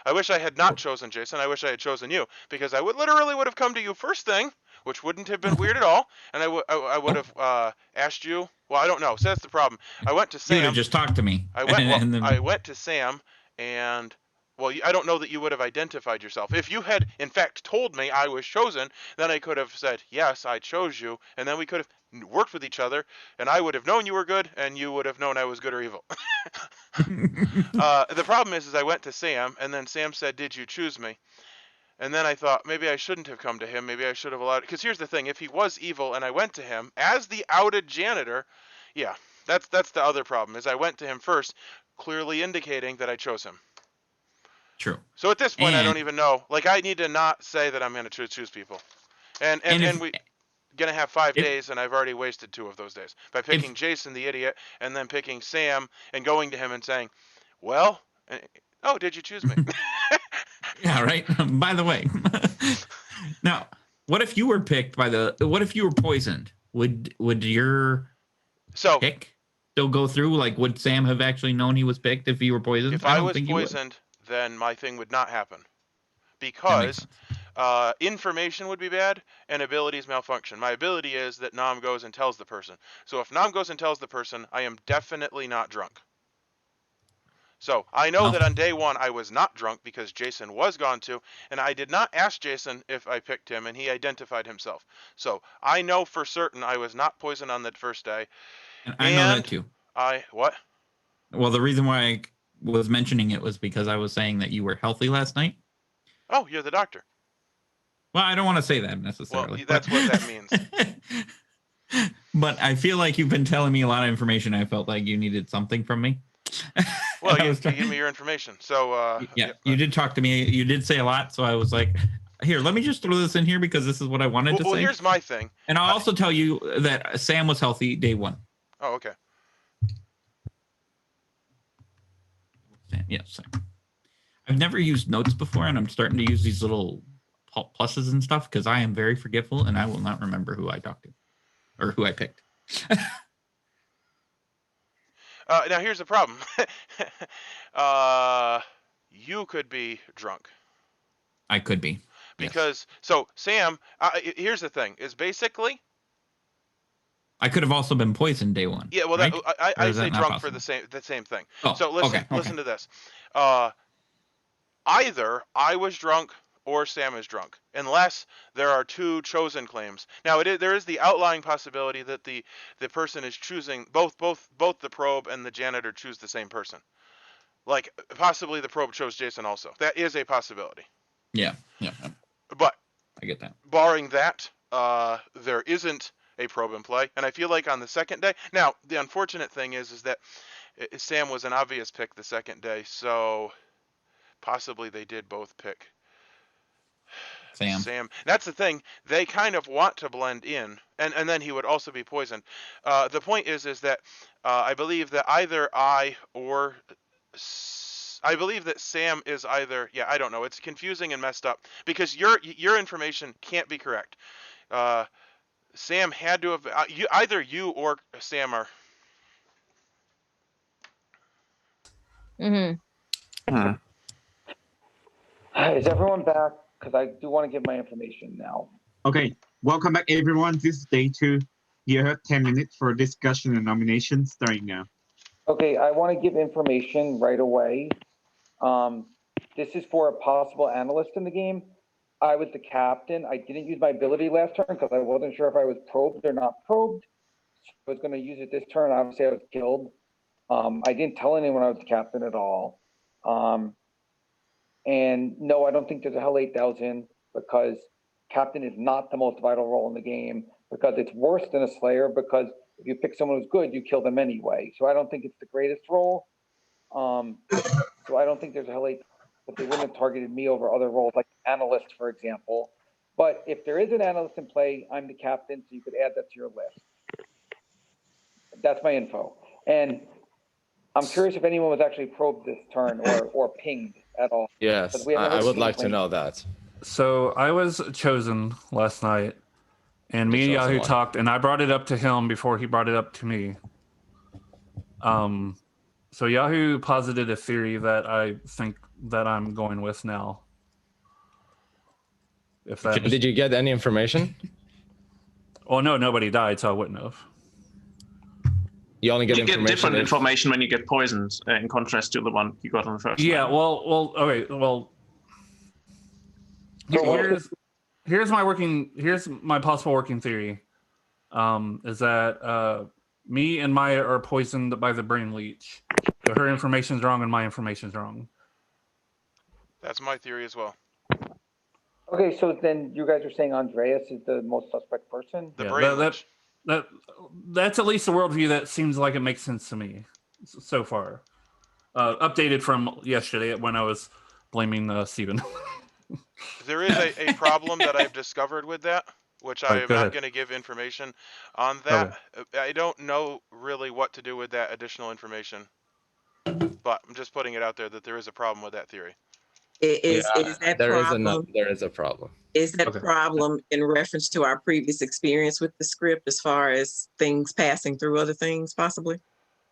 I wish I had not chosen Jason. I wish I had chosen you, because I literally would have come to you first thing, which wouldn't have been weird at all, and I would have asked you. Well, I don't know. So that's the problem. I went to Sam. You would have just talked to me. I went to Sam, and well, I don't know that you would have identified yourself. If you had, in fact, told me I was chosen, then I could have said, yes, I chose you, and then we could have worked with each other, and I would have known you were good, and you would have known I was good or evil. The problem is I went to Sam, and then Sam said, did you choose me? And then I thought, maybe I shouldn't have come to him. Maybe I should have allowed it. Because here's the thing. If he was evil and I went to him as the outed janitor, yeah, that's the other problem, is I went to him first, clearly indicating that I chose him. True. So at this point, I don't even know. Like, I need to not say that I'm going to choose people. And we're going to have 5 days, and I've already wasted 2 of those days. By picking Jason, the idiot, and then picking Sam, and going to him and saying, well, oh, did you choose me? Yeah, right. By the way, now, what if you were picked what if you were poisoned? Would your pick still go through? Like, would Sam have actually known he was picked if he were poisoned? If I was poisoned, then my thing would not happen. Because Information would be bad, and abilities malfunction. My ability is that Nam goes and tells the person. So if Nam goes and tells the person, I am definitely not drunk. So I know that on day 1 I was not drunk because Jason was gone too, and I did not ask Jason if I picked him, and he identified himself. So I know for certain I was not poisoned on that first day. And I know that too. What? Well, the reason why I was mentioning it was because I was saying that you were healthy last night. Oh, you're the doctor. Well, I don't want to say that necessarily. Well, that's what that means. But I feel like you've been telling me a lot of information. I felt like you needed something from me. Well, you give me your information. So you did talk to me. You did say a lot. So I was like, here, let me just throw this in here because this is what I wanted to say. Well, here's my thing. And I'll also tell you that Sam was healthy day 1. Oh, okay. Yes. I've never used notes before, and I'm starting to use these little pluses and stuff because I am very forgetful, and I will not remember who I talked to or who I picked. Now, here's the problem. You could be drunk. I could be. Because, so, Sam, here's the thing, is basically... I could have also been poisoned day 1. Yeah, well, right? I say drunk for the same thing. Oh, so listen to this. Either I was drunk or Sam is drunk, unless there are 2 chosen claims. Now, there is the outlying possibility that the person is choosing both the probe and the janitor choose the same person. Like possibly the probe chose Jason also. That is a possibility. Yeah. But I get that. Barring that, there isn't a probe in play, and I feel like on the second day. Now, the unfortunate thing is that Sam was an obvious pick the second day, so possibly they did both pick Sam. That's the thing. They kind of want to blend in, and then he would also be poisoned. The point is that I believe that either I believe that Sam is either. Yeah, I don't know. It's confusing and messed up because your information can't be correct. Sam had to have either you or Sam are. Mm-hmm. Is everyone back? Because I do want to give my information now. Okay, welcome back, everyone. This is day 2. You have 10 minutes for discussion and nomination starting now. Okay, I want to give information right away. This is for a possible analyst in the game. I was the captain. I didn't use my ability last turn because I wasn't sure if I was probed or not probed. So I was going to use it this turn. Obviously, I was killed. I didn't tell anyone I was the captain at all. And no, I don't think there's a Hell 8000 because captain is not the most vital role in the game because it's worse than a Slayer because if you pick someone who's good, you kill them anyway. So I don't think it's the greatest role. So I don't think there's a Hell 8000, but they wouldn't have targeted me over other roles like analyst, for example. But if there is an analyst in play, I'm the captain, so you could add that to your list. That's my info. And I'm curious if anyone was actually probed this turn or pinged at all. Yes, I would like to know that. So I was chosen last night, and me and Yahoo talked, and I brought it up to him before he brought it up to me. So Yahoo posited a theory that I think that I'm going with now. Did you get any information? Well, no, nobody died, so I wouldn't have. You only get information. You get different information when you get poisoned, in contrast to the one you got on the first. Yeah, well, okay, well. Here's my possible working theory. Is that me and Maya are poisoned by the brain leech. So her information's wrong and my information's wrong. That's my theory as well. Okay, so then you guys are saying Andreas is the most suspect person? That's at least a worldview that seems like it makes sense to me so far. Updated from yesterday when I was blaming Steven. There is a problem that I've discovered with that, which I am not going to give information on that. Okay. I don't know really what to do with that additional information, but I'm just putting it out there that there is a problem with that theory. Is that problem? There is a problem. Is that problem in reference to our previous experience with the script as far as things passing through other things, possibly?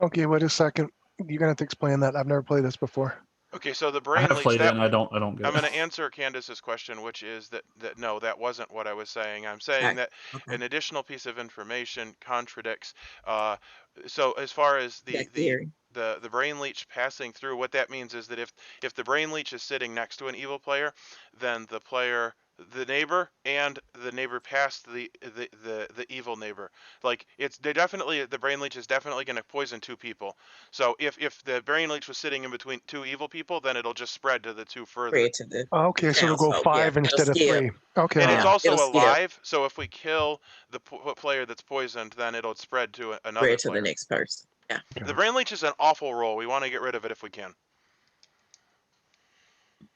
Okay, wait a second. You're going to have to explain that. I've never played this before. Okay, so the I brain have leech. played it, and I don't get I'm it. going to answer Candace's question, which is that no, that wasn't what I was saying. I'm saying that an additional piece of information contradicts. So as far as the brain leech passing through, what that means is that if the brain leech is sitting next to an evil player, then the neighbor and the neighbor past the evil neighbor, like the brain leech is definitely going to poison two people. So if the brain leech was sitting in between two evil people, then it'll just spread to the two further. Okay, so it'll go 5 instead of 3. Okay. And it's also alive, so if we kill the player that's poisoned, then it'll spread to another player. The next person. Yeah. The brain leech is an awful roll. We want to get rid of it if we can.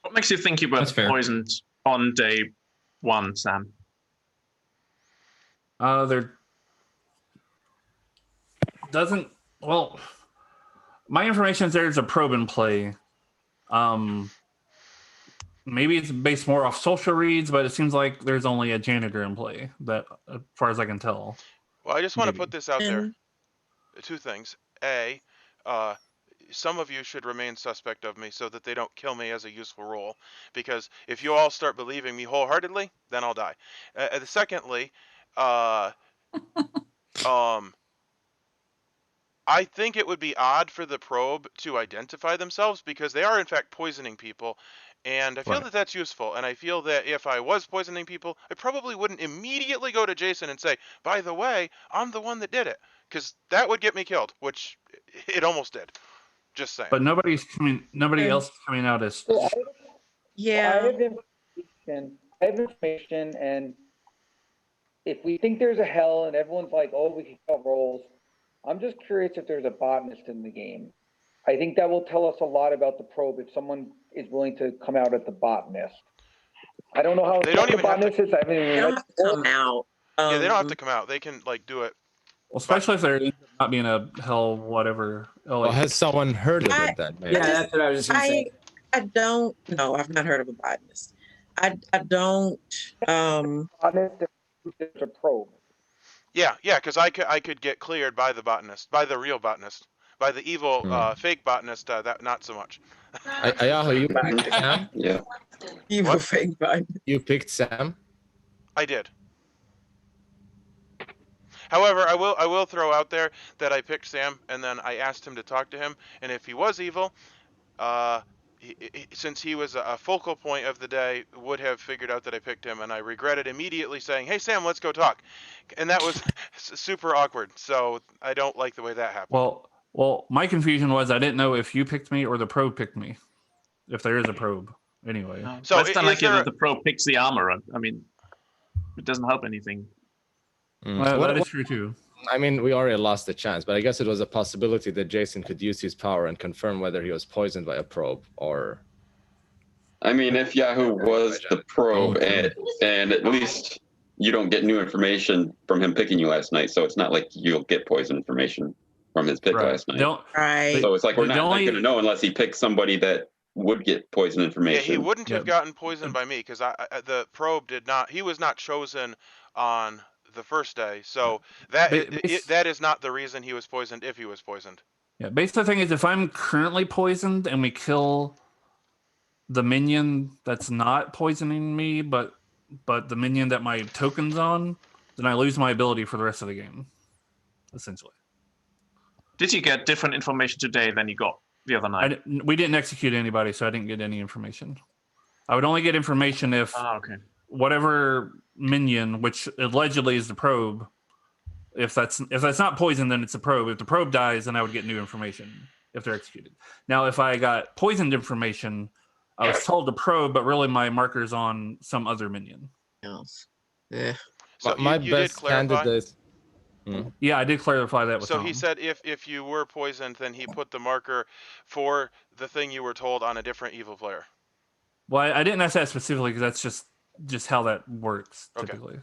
What makes you think you were poisoned on day 1, Sam? There doesn't. Well, my information is there's a probe in play. Maybe it's based more off social reads, but it seems like there's only a janitor in play, that as far as I can tell. Well, I just want to put this out there. 2 things. A, some of you should remain suspect of me so that they don't kill me as a useful role. Because if you all start believing me wholeheartedly, then I'll die. Secondly, I think it would be odd for the probe to identify themselves because they are in fact poisoning people. And I feel that that's useful. And I feel that if I was poisoning people, I probably wouldn't immediately go to Jason and say, by the way, I'm the one that did it. Because that would get me killed, which it almost did. Just saying. But nobody else is coming out as... Yeah. I have information, and if we think there's a hell and everyone's like, oh, we can count rolls, I'm just curious if there's a botanist in the game. I think that will tell us a lot about the probe if someone is willing to come out at the botanist. I don't know how they don't even the botanist is. I mean, they don't have to come out. Yeah, they don't have to come out. They can do it. Well, especially if there ends up not being a hell, whatever. Well, has someone heard of it then? Maybe? Yeah, that's what I was just going to say. I don't know. I've not heard of a botanist. I don't. Botanist is a probe. Yeah, because I could get cleared by the botanist, by the real botanist. By the evil fake botanist, that not so much. Ayaho, you picked Sam? Yeah. Evil fake botanist. You picked Sam? I did. However, I will throw out there that I picked Sam, and then I asked him to talk to him, and if he was evil, since he was a focal point of the day, would have figured out that I picked him, and I regretted immediately saying, "Hey Sam, let's go talk," and that was super awkward. So I don't like the way that happened. Well, my confusion was I didn't know if you picked me or the probe picked me. If there is a probe, anyway. So it's not like that the probe picks the armor. I mean, it doesn't help anything. That is true too. I mean, we already lost the chance, but I guess it was a possibility that Jason could use his power and confirm whether he was poisoned by a probe or. I mean, if Yahoo was the probe, and at least you don't get new information from him picking you last night, so it's not like you'll get poison information from his pick last night. So it's like we're not going to know unless he picks somebody that would get poison information. Yeah, he wouldn't have gotten poisoned by me because the probe did not. He was not chosen on the first day, so that is not the reason he was poisoned if he was poisoned. Yeah, basically the thing is if I'm currently poisoned and we kill the minion that's not poisoning me, but the minion that my token's on, then I lose my ability for the rest of the game, essentially. Did you get different information today than you got the other night? We didn't execute anybody, so I didn't get any information. I would only get information if whatever minion, which allegedly is the probe, if that's not poison, then it's a probe. If the probe dies, then I would get new information if they're executed. Now, if I got poisoned information, I was told to probe, but really my marker's on some other minion. Yes. Yeah. So my best candidate. Yeah, I did clarify that with So Tom. he said if you were poisoned, then he put the marker for the thing you were told on a different evil player. Well, I didn't ask that specifically because that's just how that works typically.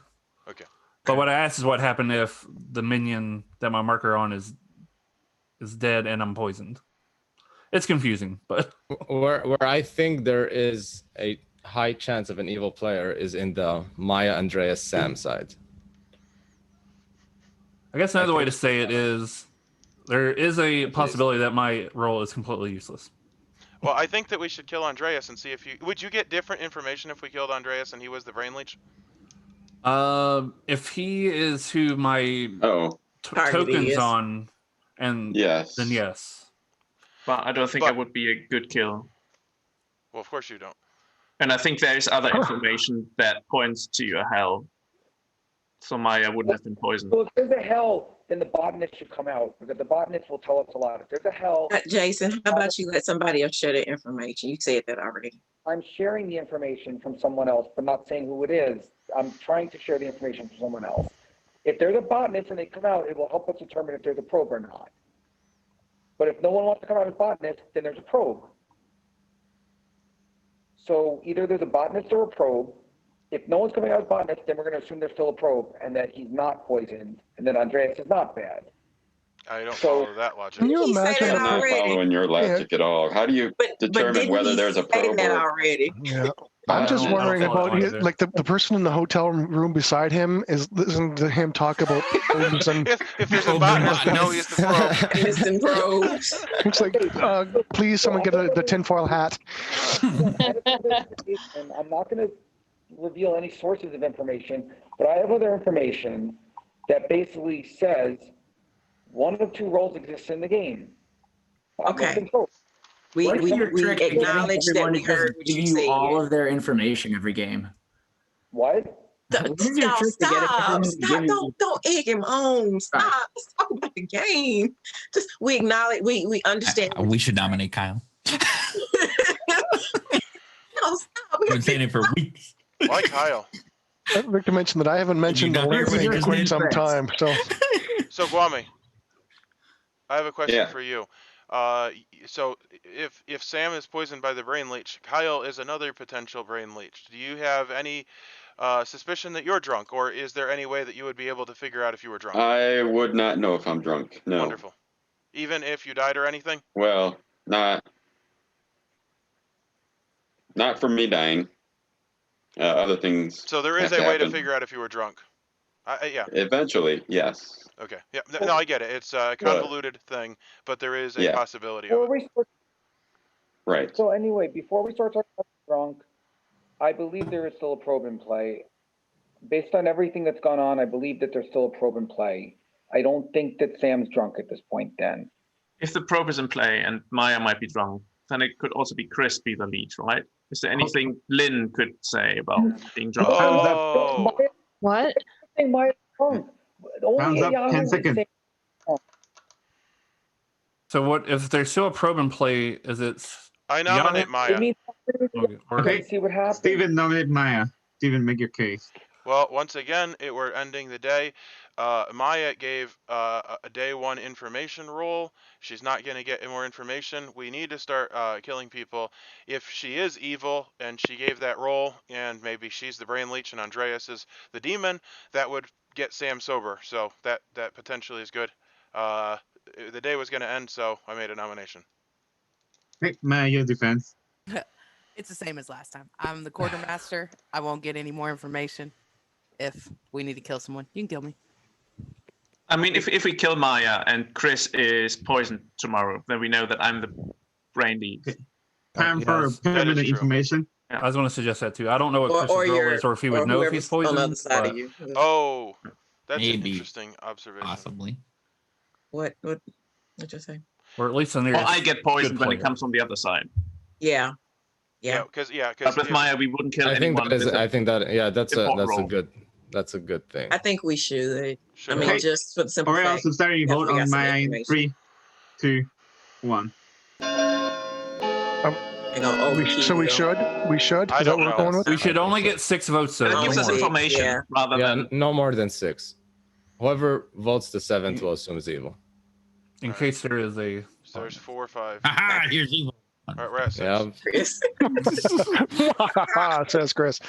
Okay. But what I asked is what happened if the minion that my marker on is dead and I'm poisoned. It's confusing, but where I think there is a high chance of an evil player is in the Maya, Andreas, Sam side. I guess another way to say it is there is a possibility that my role is completely useless. Well, I think that we should kill Andreas and see if you... Would you get different information if we killed Andreas and he was the brain leech? If he is who my token's on, and then yes. But I don't think that would be a good kill. Well, of course you don't. And I think there's other information that points to a hell. So Maya wouldn't have been poisoned. So if there's a hell, then the botanist should come out, because the botanist will tell us a lot. If there's a hell... Jason, how about you let somebody else share the information? You said that already. I'm sharing the information from someone else, but not saying who it is. I'm trying to share the information from someone else. If there's a botanist and they come out, it will help us determine if there's a probe or not. But if no one wants to come out as botanist, then there's a probe. So either there's a botanist or a probe. If no one's coming out as botanist, then we're going to assume there's still a probe and that he's not poisoned and that Andreas is not bad. I don't follow that logic. Can you imagine? I'm not following your logic at all. How do you determine whether there's a probe or... already? Yeah. I'm just wondering about like the person in the hotel room beside him is listening to him talk about probes and if there's a botanist, no, he's the probe. Missing probes. It's like, please, someone get the tinfoil hat. And I'm not going to reveal any sources of information, but I have other information that basically says one of two roles exists in the game. Okay. We acknowledge that we heard what you said. All of their information every game. What? Stop! Don't egg him on. Stop! Let's talk about the game. Just we acknowledge, we understand. We should nominate Kyle. No, stop. I've been saying it for weeks. Why Kyle? Victor mentioned that I haven't mentioned the link in quite some time. So Guami, I have a question for you. So if Sam is poisoned by the brain leech, Kyle is another potential brain leech. Do you have any suspicion that you're drunk, or is there any way that you would be able to figure out if you were drunk? I would not know if I'm drunk. No. Wonderful. Even if you died or anything? Well, not for me dying. Other things. So there is a way to figure out if you were drunk. Yeah. Eventually, yes. Okay. Yeah. No, I get it. It's a convoluted thing, but there is a possibility of it. Right. So anyway, before we start talking about drunk, I believe there is still a probe in play. Based on everything that's gone on, I believe that there's still a probe in play. I don't think that Sam's drunk at this point then. If the probe is in play and Maya might be drunk, then it could also be Chris be the lead, right? Is there anything Lynn could say about being drunk? Oh. What? Maya's drunk. Rounds up 10 seconds. So what if there's still a probe in play? Is it? I nominate Maya. Okay. See what happens. Steven, nominate Maya. Steven, make your case. Well, once again, we're ending the day. Maya gave a day one information roll. She's not going to get more information. We need to start killing people. If she is evil and she gave that roll, and maybe she's the brain leech and Andreas is the demon, that would get Sam sober. So that potentially is good. The day was going to end, so I made a nomination. Hey, Maya, your defense. It's the same as last time. I'm the quartermaster. I won't get any more information. If we need to kill someone, you can kill me. I mean, if we kill Maya and Chris is poisoned tomorrow, then we know that I'm the brain lead. Time for permanent information. Yeah. I was going to suggest that too. I don't know what Chris's role is, or if he would know if he's poisoned. On the other side of you. Oh, that's Maybe. an interesting observation. Possibly. What'd you say? Or at least on the. Well, I get poisoned when it comes from the other side. Yeah. Because but with Maya, we wouldn't kill anyone. I think that's a good thing. I think we should. I mean, just for the simple fact. All right, also starting vote on Maya in 3, 2, 1. So we should. Is that what we're going with? We should only get 6 votes. So that gives us information rather than no more than 6. Whoever votes the 7th will assume is evil. In case there is a. So there's 4 or 5. Aha! Here's evil. All right, we're at 6. Chris. Says Chris.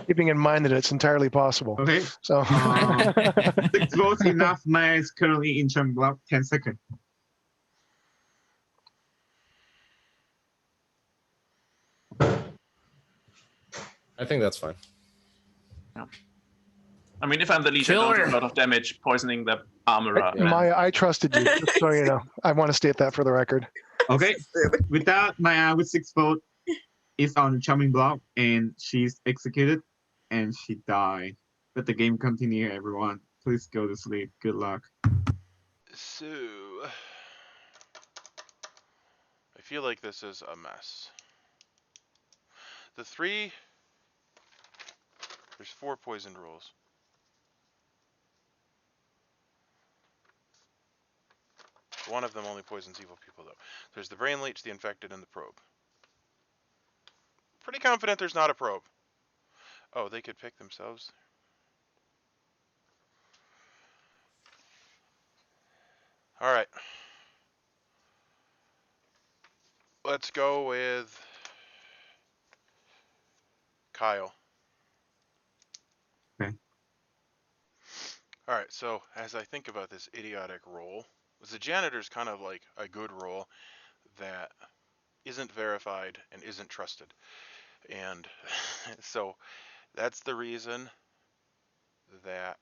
Keeping in mind that it's entirely possible. Okay. So 6 votes enough. Maya is currently in term block 10 seconds. I think that's fine. I mean, if I'm the lead, I don't do a lot of damage poisoning the armorer. Maya, I trusted you. Just so you know, I want to state that for the record. Okay. With that, Maya with 6 votes is on the chopping block, and she's executed, and she died. But the game continues, everyone. Please go to sleep. Good luck. So, I feel like this is a mess. There's 4 poisoned rules. One of them only poisons evil people, though. There's the brain leech, the infected, and the probe. Pretty confident there's not a probe. Oh, they could pick themselves. All right. Let's go with Kyle. Okay. All right, so as I think about this idiotic role, the janitor's kind of like a good role that isn't verified and isn't trusted. And so that's the reason that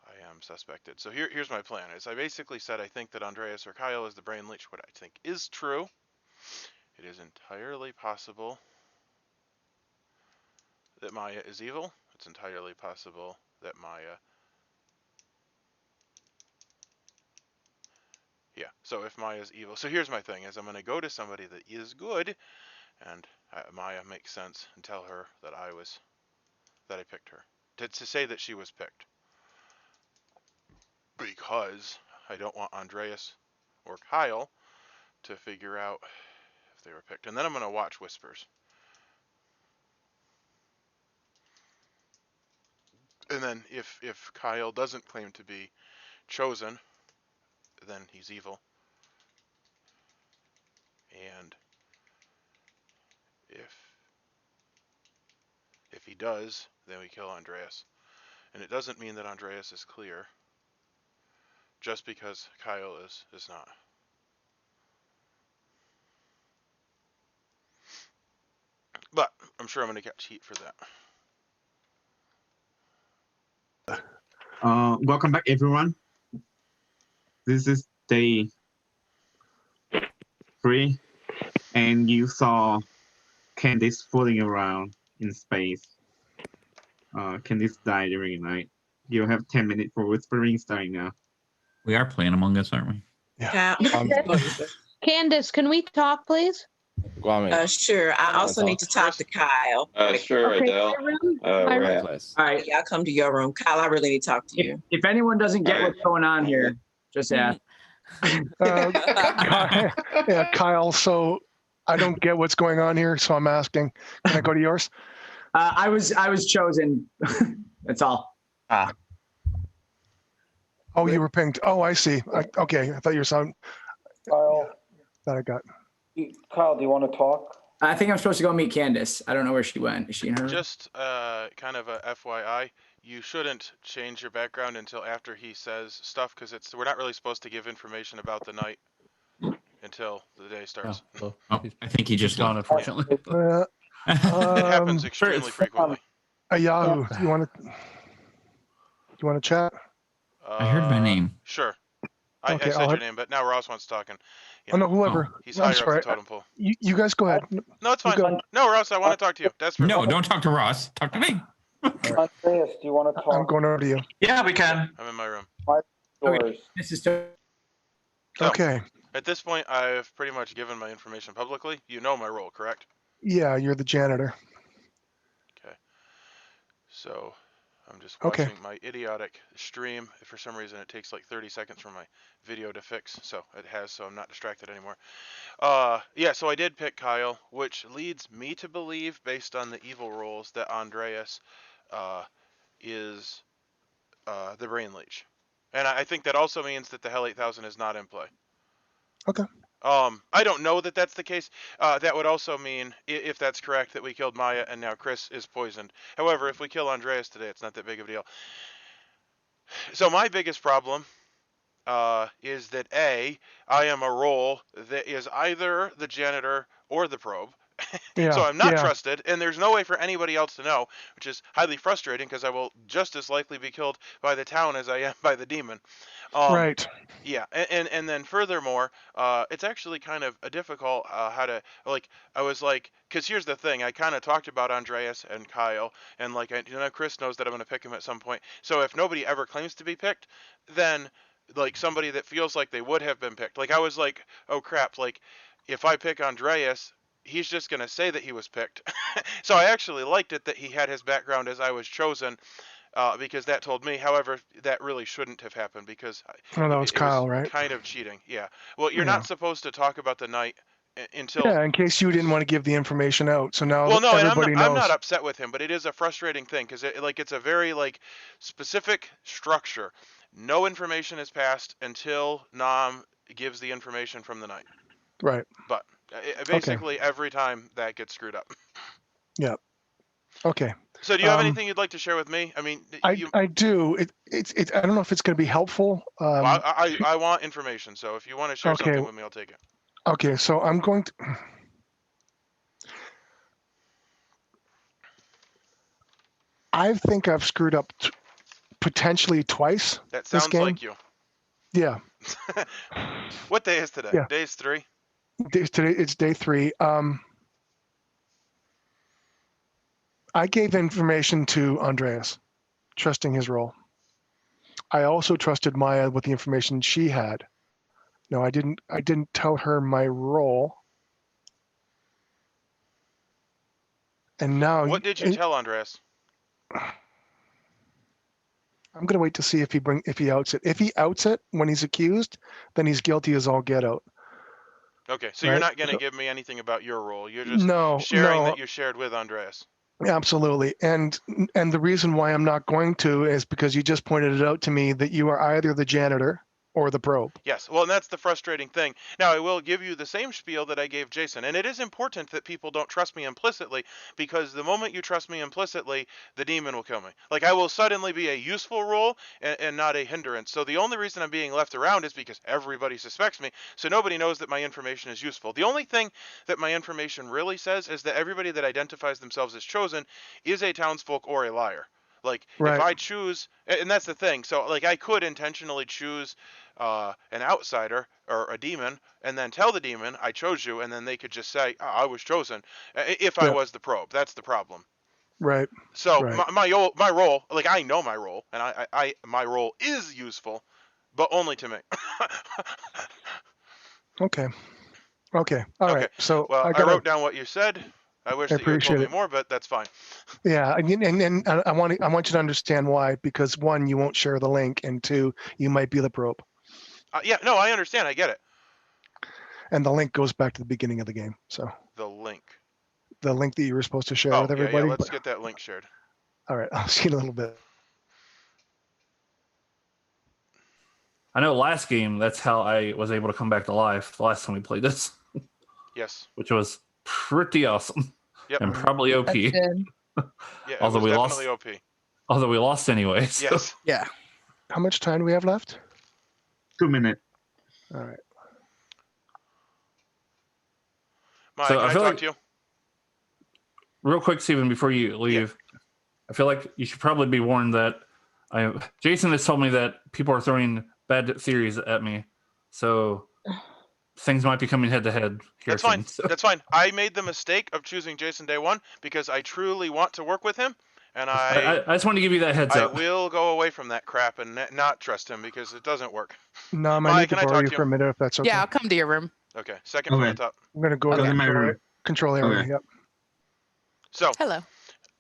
I am suspected. So here's my plan. Is I basically said I think that Andreas or Kyle is the brain leech, what I think is true. It is entirely possible that Maya is evil. It's entirely possible that Maya... Yeah, so if Maya's evil... So here's my thing, is I'm going to go to somebody that is good, and Maya makes sense, and tell her that I picked her. To say that she was picked. Because I don't want Andreas or Kyle to figure out if they were picked. And then I'm going to watch whispers. And then if Kyle doesn't claim to be chosen, then he's evil. And if he does, then we kill Andreas. And it doesn't mean that Andreas is clear, just because Kyle is not. But I'm sure I'm going to catch heat for that. Welcome back, everyone. This is day 3, and you saw Candice floating around in space. Candice died during the night. You have 10 minutes for whispering starting now. We are playing Among Us, aren't we? Yeah. Candice, can we talk, please? Sure. I also need to talk to Kyle. Sure, Okay, Adele. my room? All right. Y'all come to your room. Kyle, I really need to talk to you. If anyone doesn't get what's going on here, just ask. Yeah, Kyle. So I don't get what's going on here, so I'm asking. Can I go to yours? I was chosen. That's all. Oh, you were pinged. Oh, I see. Okay, I thought you were sound. Kyle. That I got. Kyle, do you want to talk? I think I'm supposed to go meet Candice. I don't know where she went. Is she in her room? Just kind of a FYI, you shouldn't change your background until after he says stuff, because we're not really supposed to give information about the night until the day starts. Oh, I think he just gone, unfortunately. It happens extremely frequently. Yahoo, do you want to chat? I heard my name. Sure. Okay, I said your name, but now Ross wants talking. You know, whoever. He's higher up the totem pole. You guys go ahead. No, it's fine. No, Ross, I want to talk to you. Desperate. No, don't talk to Ross. Talk to me. Andreas, do you want to talk? I'm going over to you. Yeah, we can. I'm in my room. This is okay. At this point, I've pretty much given my information publicly. You know my role, correct? Yeah, you're the janitor. Okay. So I'm just watching my idiotic stream. If for some reason it takes like 30 seconds for my video to fix, so it has, so I'm not distracted anymore. Yeah, so I did pick Kyle, which leads me to believe, based on the evil rolls, that Andreas is the brain leech. And I think that also means that the Hell 8000 is not in play. Okay. I don't know that that's the case. That would also mean, if that's correct, that we killed Maya and now Chris is poisoned. However, if we kill Andreas today, it's not that big of a deal. So my biggest problem is that I am a role that is either the janitor or the probe, So I'm not trusted, and there's no way for anybody else to know, which is highly frustrating because I will just as likely be killed by the town as I am by the demon. Right. Yeah, and then furthermore, it's actually kind of a difficult how to like. I was like, because here's the thing, I kind of talked about Andreas and Kyle, and like Chris knows that I'm gonna pick him at some point. So if nobody ever claims to be picked, then like somebody that feels like they would have been picked. Like I was like, oh crap, like if I pick Andreas, he's just gonna say that he was picked. So I actually liked it that he had his background as I was chosen. Because that told me. However, that really shouldn't have happened because that was Kyle, right? Kind of cheating. Yeah. Well, you're not supposed to talk about the night until. Yeah, in case you didn't want to give the information out. So now no, everybody knows. I'm not upset with him, but it is a frustrating thing because it's a very specific structure. No information is passed until Nam gives the information from the night. Right. But basically every time that gets screwed up. Yeah. Okay. So do you have anything you'd like to share with me? I mean, I do. It's I don't know if it's going to be helpful. Well, I want information. So if you want to share something with me, I'll take it. Okay. So I'm going to. I think I've screwed up potentially twice. That sounds like you. Yeah. What day is today? Yeah. Day is 3. Today it's day 3. I gave information to Andreas, trusting his role. I also trusted Maya with the information she had. No, I didn't tell her my role. And now what did you tell Andreas? I'm gonna wait to see if he outs it. If he outs it when he's accused, then he's guilty as all get out. Okay, so you're not gonna give me anything about your role. You're just sharing that you shared with Andreas. Absolutely. And the reason why I'm not going to is because you just pointed it out to me that you are either the janitor or the probe. Yes, well, and that's the frustrating thing. Now, I will give you the same spiel that I gave Jason, and it is important that people don't trust me implicitly, because the moment you trust me implicitly, the demon will kill me. Like, I will suddenly be a useful role and not a hindrance. So the only reason I'm being left around is because everybody suspects me, so nobody knows that my information is useful. The only thing that my information really says is that everybody that identifies themselves as chosen is a townsfolk or a liar. Like, if I choose, and that's the thing, so, like, I could intentionally choose an outsider or a demon and then tell the demon I chose you, and then they could just say, oh, I was chosen, if I was the probe. That's the problem. Right. So my role, like, I know my role, and my role is useful, but only to me. Okay. All right. So I wrote down what you said. I wish that you had told me more, but that's fine. Yeah, and I want you to understand why, because 1, you won't share the link, and 2, you might be the probe. Yeah, no, I understand. I get it. And the link goes back to the beginning of the game. So the link that you were supposed to share with everybody. Yeah, let's get that link shared. All right, I'll see you in a little bit. I know last game, that's how I was able to come back to life the last time we played this. Yes. Which was pretty awesome. Yep. And probably OP. Yeah, although we lost. OP. Although we lost anyway. So. Yes. Yeah. How much time do we have left? 2 minutes. All right. Mike, so can I talk to you? Real quick, Stephen, before you leave, I feel like you should probably be warned that Jason has told me that people are throwing bad theories at me. So things might be coming head to head here. That's fine. So. That's fine. I made the mistake of choosing Jason day 1 because I truly want to work with him. And I just want to give you that heads up. I will go away from that crap and not trust him because it doesn't work. No, I need to borrow you for a minute if that's okay. Yeah, I'll come to your room. Okay, second from the top. I'm going to go to my room. Control area. Okay. Yep. So, hello.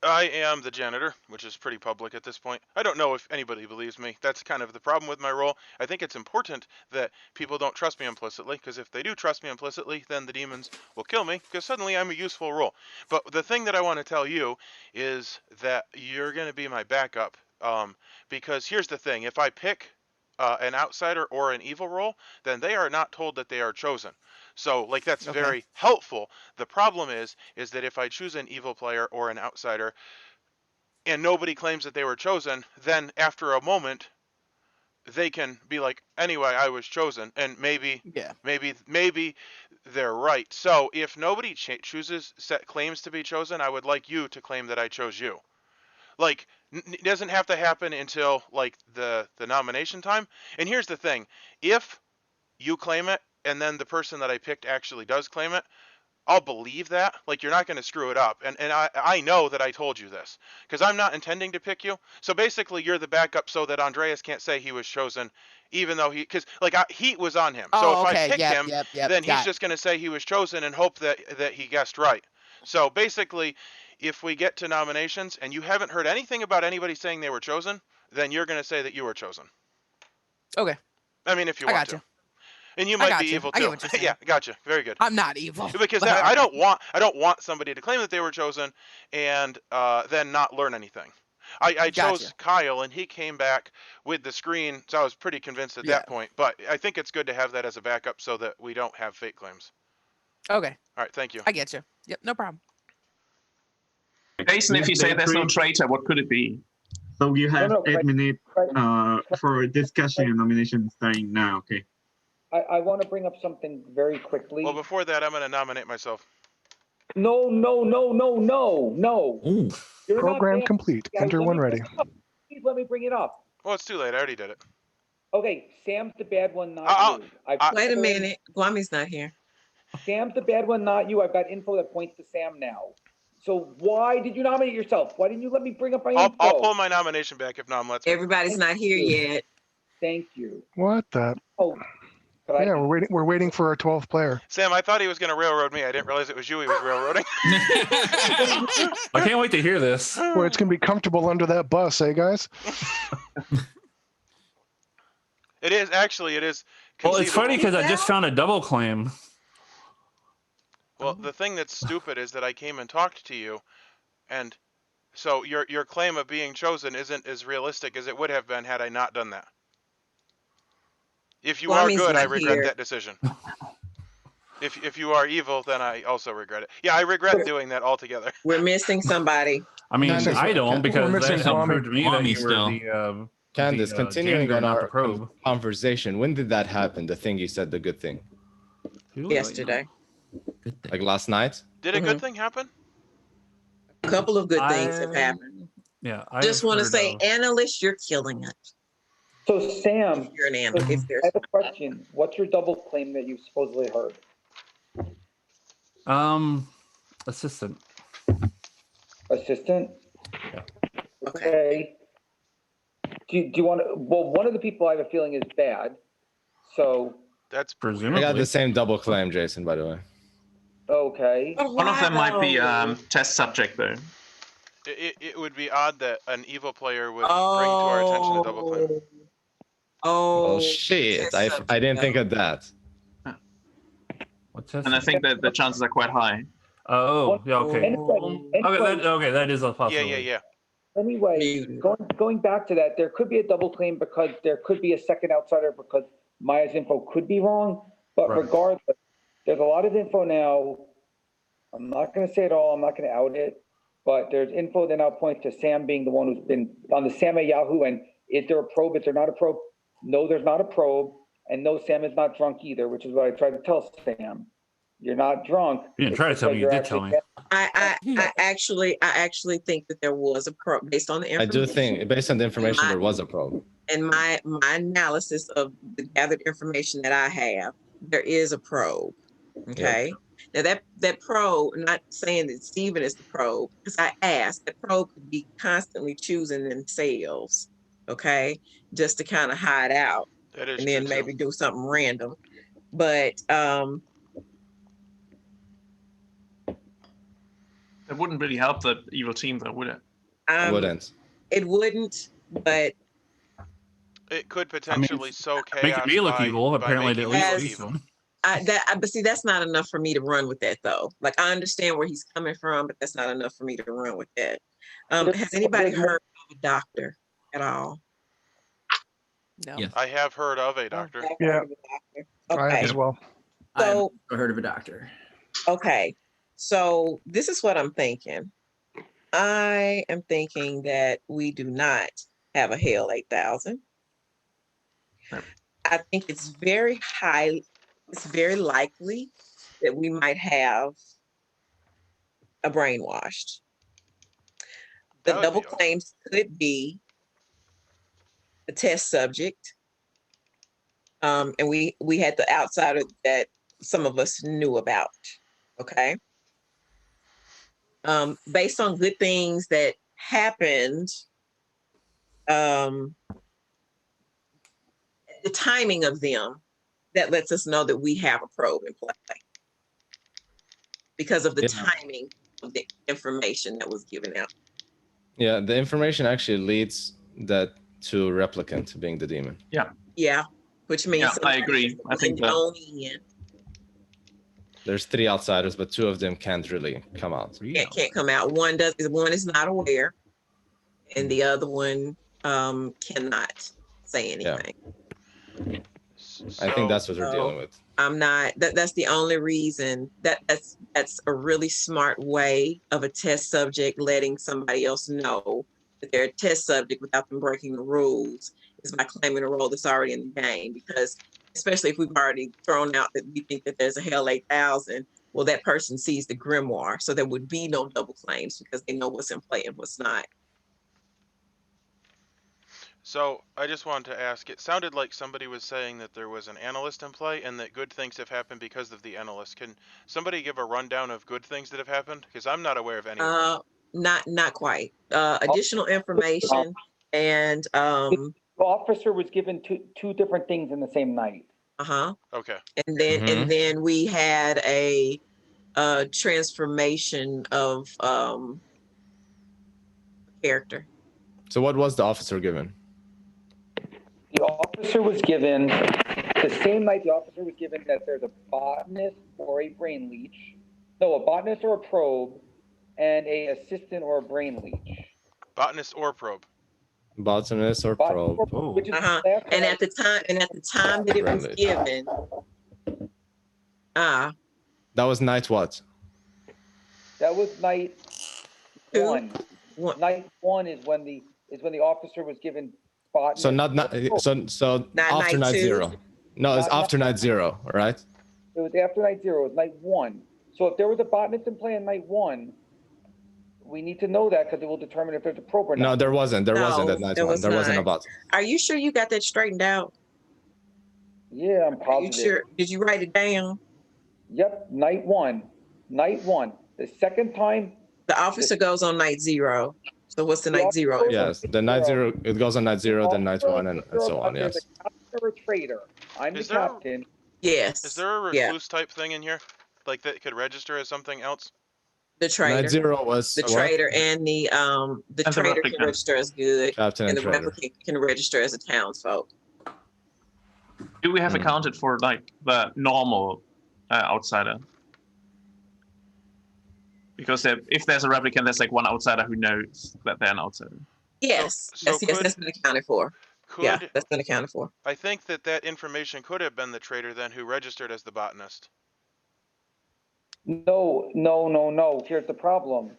I am the janitor, which is pretty public at this point. I don't know if anybody believes me. That's kind of the problem with my role. I think it's important that people don't trust me implicitly, because if they do trust me implicitly, then the demons will kill me, because suddenly I'm a useful role. But the thing that I want to tell you is that you're going to be my backup, because here's the thing. If I pick an outsider or an evil role, then they are not told that they are chosen. So, like, that's very helpful. The problem is that if I choose an evil player or an outsider and nobody claims that they were chosen, then after a moment, they can be like, anyway, I was chosen, and maybe they're right. So if nobody claims to be chosen, I would like you to claim that I chose you. Like, it doesn't have to happen until like the nomination time. And here's the thing: if you claim it, and then the person that I picked actually does claim it, I'll believe that. Like, you're not going to screw it up. And I know that I told you this because I'm not intending to pick you. So basically, you're the backup so that Andreas can't say he was chosen, even though because like heat was on him. So if I pick him, then he's just going to say he was chosen and hope that he guessed right. So basically, if we get to nominations and you haven't heard anything about anybody saying they were chosen, then you're going to say that you were chosen. Okay. I mean, if you want to. And you might be evil too. Yeah, gotcha. Very good. I'm not evil. Because I don't want somebody to claim that they were chosen and then not learn anything. I chose Kyle and he came back with the screen, so I was pretty convinced at that point. But I think it's good to have that as a backup so that we don't have fake claims. Okay. All right, thank you. I get you. Yep, no problem. Jason, if you say there's no traitor, what could it be? So you have 8 minutes for discussion and nomination starting now, okay? I want to bring up something very quickly. Well, before that, I'm going to nominate myself. No. Program complete. Enter when ready. Please let me bring it up. Well, it's too late. I already did it. Okay, Sam's the bad one, not you. Wait a minute. Guami's not here. Sam's the bad one, not you. I've got info that points to Sam now. So why did you nominate yourself? Why didn't you let me bring up my info? I'll pull my nomination back if Nom lets me. Everybody's not here yet. Thank you. What the? Oh. Yeah, we're waiting for our 12th player. Sam, I thought he was going to railroad me. I didn't realize it was you he was railroading. I can't wait to hear this. Well, it's going to be comfortable under that bus, eh, guys? It is. Actually, it is. Well, it's funny because I just found a double claim. Well, the thing that's stupid is that I came and talked to you, and so your claim of being chosen isn't as realistic as it would have been had I not done that. If you are good, I regret that decision. If you are evil, then I also regret it. Yeah, I regret doing that altogether. We're missing somebody. I mean, I don't because that proved to me that you were the Candace, continuing on our conversation, when did that happen? The thing you said, the good thing. Yesterday. Like last night? Did a good thing happen? A couple of good things have happened. Yeah. I just want to say, analyst, you're killing it. So Sam, you're an analyst. I have a question. What's your double claim that you supposedly heard? Assistant. Assistant? Yeah. Okay. Do you want to? Well, one of the people I have a feeling is bad. So that's presumably. I got the same double claim, Jason. By the way. Okay. One of them might be test subject though. It would be odd that an evil player would bring to our attention a double claim. Oh shit! I didn't think of that. And I think that the chances are quite high. Oh, yeah, okay. Okay, that is a possibility. Yeah. Anyway, going back to that, there could be a double claim because there could be a second outsider because Maya's info could be wrong. But regardless, there's a lot of info now. I'm not going to say it all. I'm not going to out it. But there's info that now points to Sam being the one who's been on the Sam at Yahoo. And is there a probe? Is there not a probe? No, there's not a probe. And no, Sam is not drunk either, which is what I tried to tell Sam. You're not drunk. You didn't try to tell me. You did tell me. I actually think that there was a probe based on the information. I do think, based on the information, there was a probe. And my analysis of the gathered information that I have, there is a probe. Okay. Yep. Now that probe, I'm not saying that Steven is the probe, because I asked, that probe could be constantly choosing themselves, okay, just to kind of hide out. That is and then maybe do something random. But it wouldn't really help the evil team though, would it? It wouldn't. It wouldn't, but it could potentially sow chaos. Make me look evil. Apparently, it least evil. But see, that's not enough for me to run with that, though. Like, I understand where he's coming from, but that's not enough for me to run with that. Has anybody heard of a doctor at all? No. Yes. I have heard of a doctor. Yeah. Okay. I have as well. So, I've heard of a doctor. Okay. So this is what I'm thinking. I am thinking that we do not have a Hell 8000. I think it's very likely that we might have a brainwashed. The double claims could be a test subject. And we had the outsider that some of us knew about. Okay. Based on good things that happened, the timing of them, that lets us know that we have a probe in play because of the timing of the information that was given out. Yeah, the information actually leads that to replicant being the demon. Yeah. Yeah, which means I agree. I think that. There's 3 outsiders, but 2 of them can't really come out. Can't come out. One is not aware, and the other one cannot say anything. Yeah. I think that's what we're dealing with. I'm not. That's the only reason. That's a really smart way of a test subject letting somebody else know that they're a test subject without them breaking the rules, is by claiming a role that's already in the game. Because especially if we've already thrown out that we think that there's a Hell 8000, well, that person sees the grimoire, so there would be no double claims because they know what's in play and what's not. So I just wanted to ask, it sounded like somebody was saying that there was an analyst in play and that good things have happened because of the analyst. Can somebody give a rundown of good things that have happened? Because I'm not aware of any. Not quite. Additional information and the officer was given two different things in the same night. Okay. And then we had a transformation of character. So what was the officer given? The officer was given, the same night the officer was given that there's a botanist or a brain leech. No, a botanist or a probe, and a assistant or a brain leech. Botanist or probe. Botanist or probe. Oh. And at the time that it was given, that was night what? That was night 1. Night 1 is when the officer was given botanist. So so after night 0. No, it's after night 0, right? It was after night 0. It was night 1. So if there was a botanist in play in night 1, we need to know that because it will determine if there's a probe or not. No, there wasn't. There wasn't at night 1. There wasn't a botanist. Are you sure you got that straightened out? Yeah, I'm positive. Are you sure? Did you write it down? Yep, night 1. Night 1. The second time. The officer goes on night 0. So what's the night 0? Yes, the night 0, it goes on night 0, then night 1, and so on, yes. There's a captain or a trader. I'm the captain. Yes. Is there a recluse type thing in here? Like that could register as something else? The trader. Night 0 was the trader and the trader can register as good. Captain and the trader. replicant can register as a townsfolk. Do we have accounted for like the normal outsider? Because if there's a replicant, there's like one outsider who knows that they're an outsider. Yes, yes, that's been accounted for. Yeah, that's been accounted for. I think that information could have been the trader then who registered as the botanist. No. Here's the problem.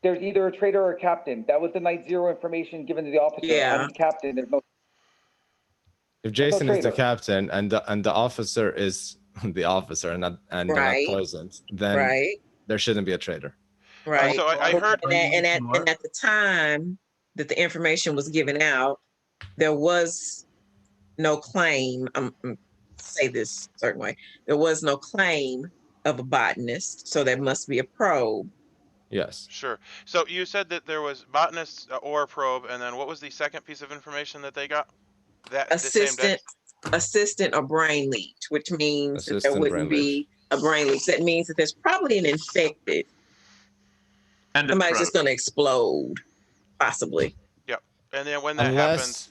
There's either a trader or a captain. That was the night 0 information given to the officer. Yeah. I'm the captain. There's no. If Jason is the captain and the officer is the officer and they're not poisoned, then there shouldn't be a traitor. Right. So I heard. And at the time that the information was given out, there was no claim. Say this a certain way. There was no claim of a botanist, so there must be a probe. Yes. Sure. So you said that there was botanist or a probe, and then what was the second piece of information that they got? That Assistant or brain leech, which means that there wouldn't be a brain leech. That means that there's probably an infected. And somebody's just going to explode, possibly. Yep. And then when that happens,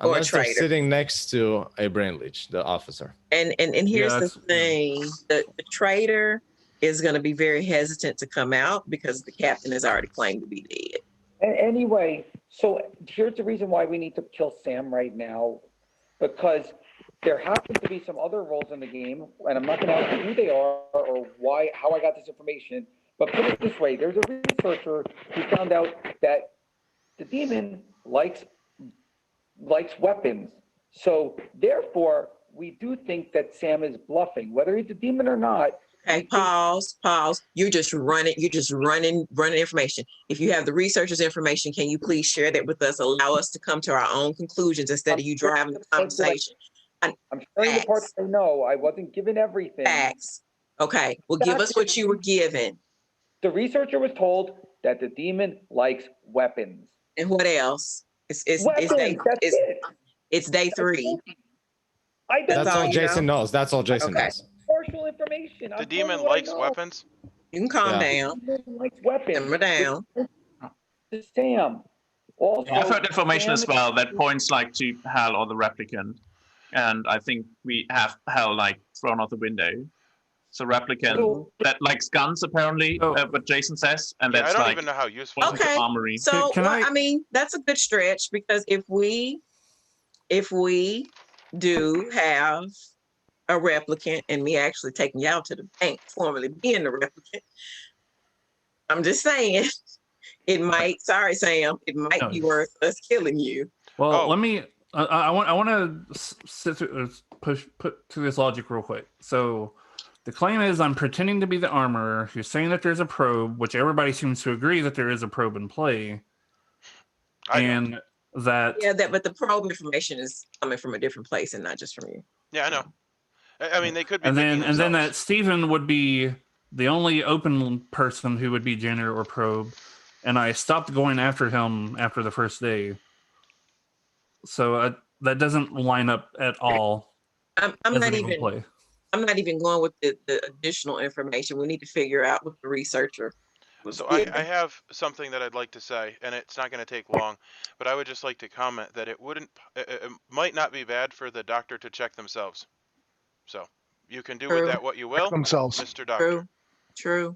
unless they're sitting next to a brain leech, the officer. And here's the thing: the traitor is going to be very hesitant to come out because the captain has already claimed to be dead. Anyway, so here's the reason why we need to kill Sam right now, because there happen to be some other roles in the game, and I'm not going to ask you who they are or how I got this information, but put it this way, there's a researcher who found out that the demon likes weapons. So therefore, we do think that Sam is bluffing, whether he's a demon or not. Okay, pause. You're just running information. If you have the researcher's information, can you please share that with us? Allow us to come to our own conclusions instead of you driving the conversation. I'm sharing the parts I know. I wasn't given everything. Facts. Okay, well, give us what you were given. The researcher was told that the demon likes weapons. And what else? It's day 3. That's all Jason knows. That's all Jason knows. Partial information. The demon likes weapons? You can calm down. The demon likes weapons. Simmer down. Sam. Also, I've heard information as Sam well that points like to Hal or the replicant. And I think we have Hal like thrown out the window. So replicant that likes guns apparently, what Jason says, and that's I don't like even know how useful. Okay, armory. so I mean that's a good stretch because if we do have a replicant and me actually taking you out to the bank, formerly being the replicant, I'm just saying it might. Sorry, Sam, it might be worth us killing you. Well, let me. I want to put to this logic real quick. So. The claim is I'm pretending to be the armorer who's saying that there's a probe, which everybody seems to agree that there is a probe in play. But the probe information is coming from a different place and not just from you. Yeah, I know. I mean, they could be. And then that Stephen would be the only open person who would be janitor or probe, and I stopped going after him after the first day. So that doesn't line up at all. I'm not even going with the additional information. We need to figure out with the researcher. So I have something that I'd like to say, and it's not going to take long, but I would just like to comment that it might not be bad for the doctor to check themselves. So you can do with that what you will, Mr. Doctor. True.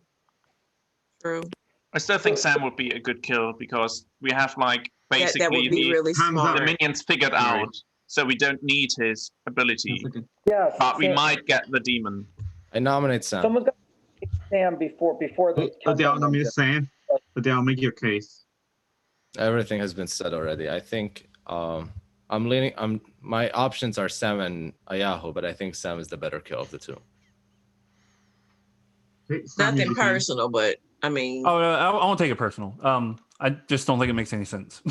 I still think Sam would be a good kill because we have like basically the minions figured out. So we don't need his ability. Yes, but we might get the demon. I nominate Sam. Someone's got to Sam before the. Adele, nominate Sam. Adele, make your case. Everything has been said already. I think my options are Sam and Ayahu, but I think Sam is the better kill of the two. Nothing personal, but I mean. Oh, I won't take it personal. I just don't think it makes any sense.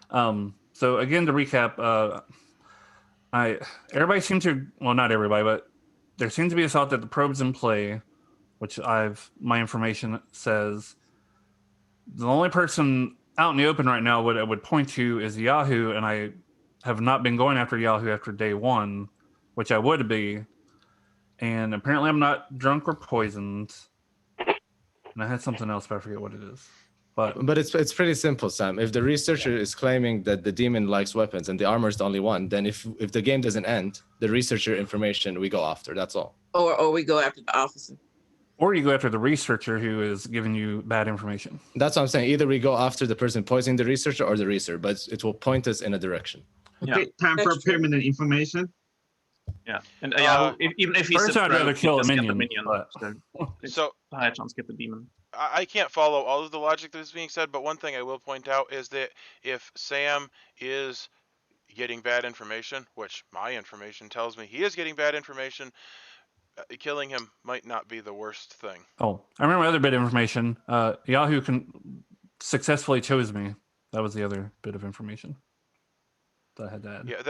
So again, to recap, everybody seems to, well, not everybody, but there seems to be a thought that the probe's in play, which my information says the only person out in the open right now would point to is Yahoo, and I have not been going after Yahoo after day 1, which I would be, and apparently I'm not drunk or poisoned, and I had something else, but I forget what it is. But it's pretty simple, Sam. If the researcher is claiming that the demon likes weapons and the armor is the only one, then if the game doesn't end, the researcher information we go after. That's all. Or we go after the officer. Or you go after the researcher who is giving you bad information. That's what I'm saying. Either we go after the person poisoning the researcher or the researcher, but it will point us in a direction. Okay, time for permanent information. Yeah, and even if he's first, I'd rather kill a minion. So a higher chance to get the demon. I can't follow all of the logic that is being said, but one thing I will point out is that if Sam is getting bad information, which my information tells me he is getting bad information, killing him might not be the worst thing. Oh, I remember other bit of information. Yahoo successfully chose me. That was the other bit of information that I had to add. Yeah,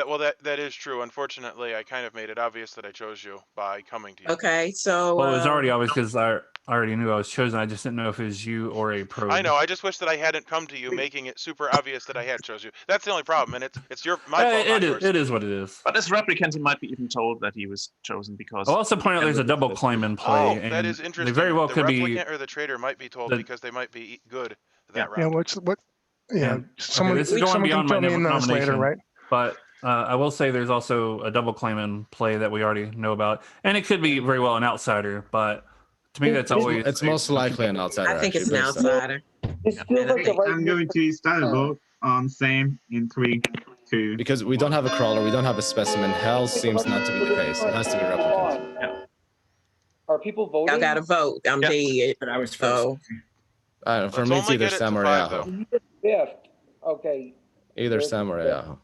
that is true. Unfortunately, I kind of made it obvious that I chose you by coming to you. Okay, so well, it was already obvious because I already knew I was chosen. I just didn't know if it was you or a probe. I know. I just wish that I hadn't come to you, making it super obvious that I had chose you. That's the only problem, and it's my fault. It is what it is. But as replicant, he might be even told that he was chosen because. I'll also point out there's a double claim in play. Oh, that is interesting. They very well the could replicant be. Or the traitor might be told because they might be good that route. Yeah, someone this is going beyond my nomination later, right? But I will say there's also a double claim in play that we already know about, and it could be very well an outsider, but to me that's always it's most likely an outsider. I think it's an outsider. I'm going to start a vote on Sam in 3, 2. Because we don't have a crawler, we don't have a specimen. Hell seems not to be the case. It has to be replicant. Yeah. Are people voting? I got to vote. I'm dead. But I was first. For me, it's either Sam or Yahoo. Fifth. Okay. Either Sam or Yahoo.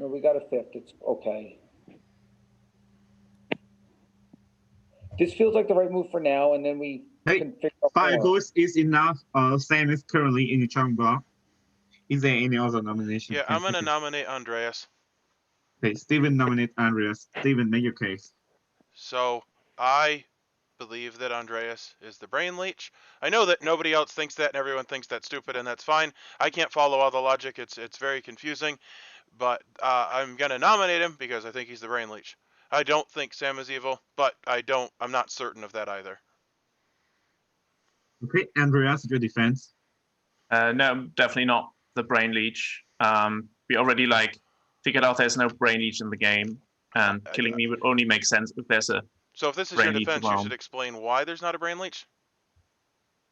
No, we got a fifth. It's okay. This feels like the right move for now, and then we can figure out 5 more. votes is enough. Sam is currently in the charm block. Is there any other nomination? Yeah, I'm gonna nominate Andreas. Okay, Steven nominate Andreas. Steven, make your case. So I believe that Andreas is the brain leech. I know that nobody else thinks that, and everyone thinks that's stupid, and that's fine. I can't follow all the logic. It's very confusing, but I'm gonna nominate him because I think he's the brain leech. I don't think Sam is evil, but I'm not certain of that either. Okay, Andreas, your defense. No, definitely not the brain leech. We already figured out there's no brain leech in the game, and killing me would only make sense if there's a. So if this is your defense, you should explain why there's not a brain leech.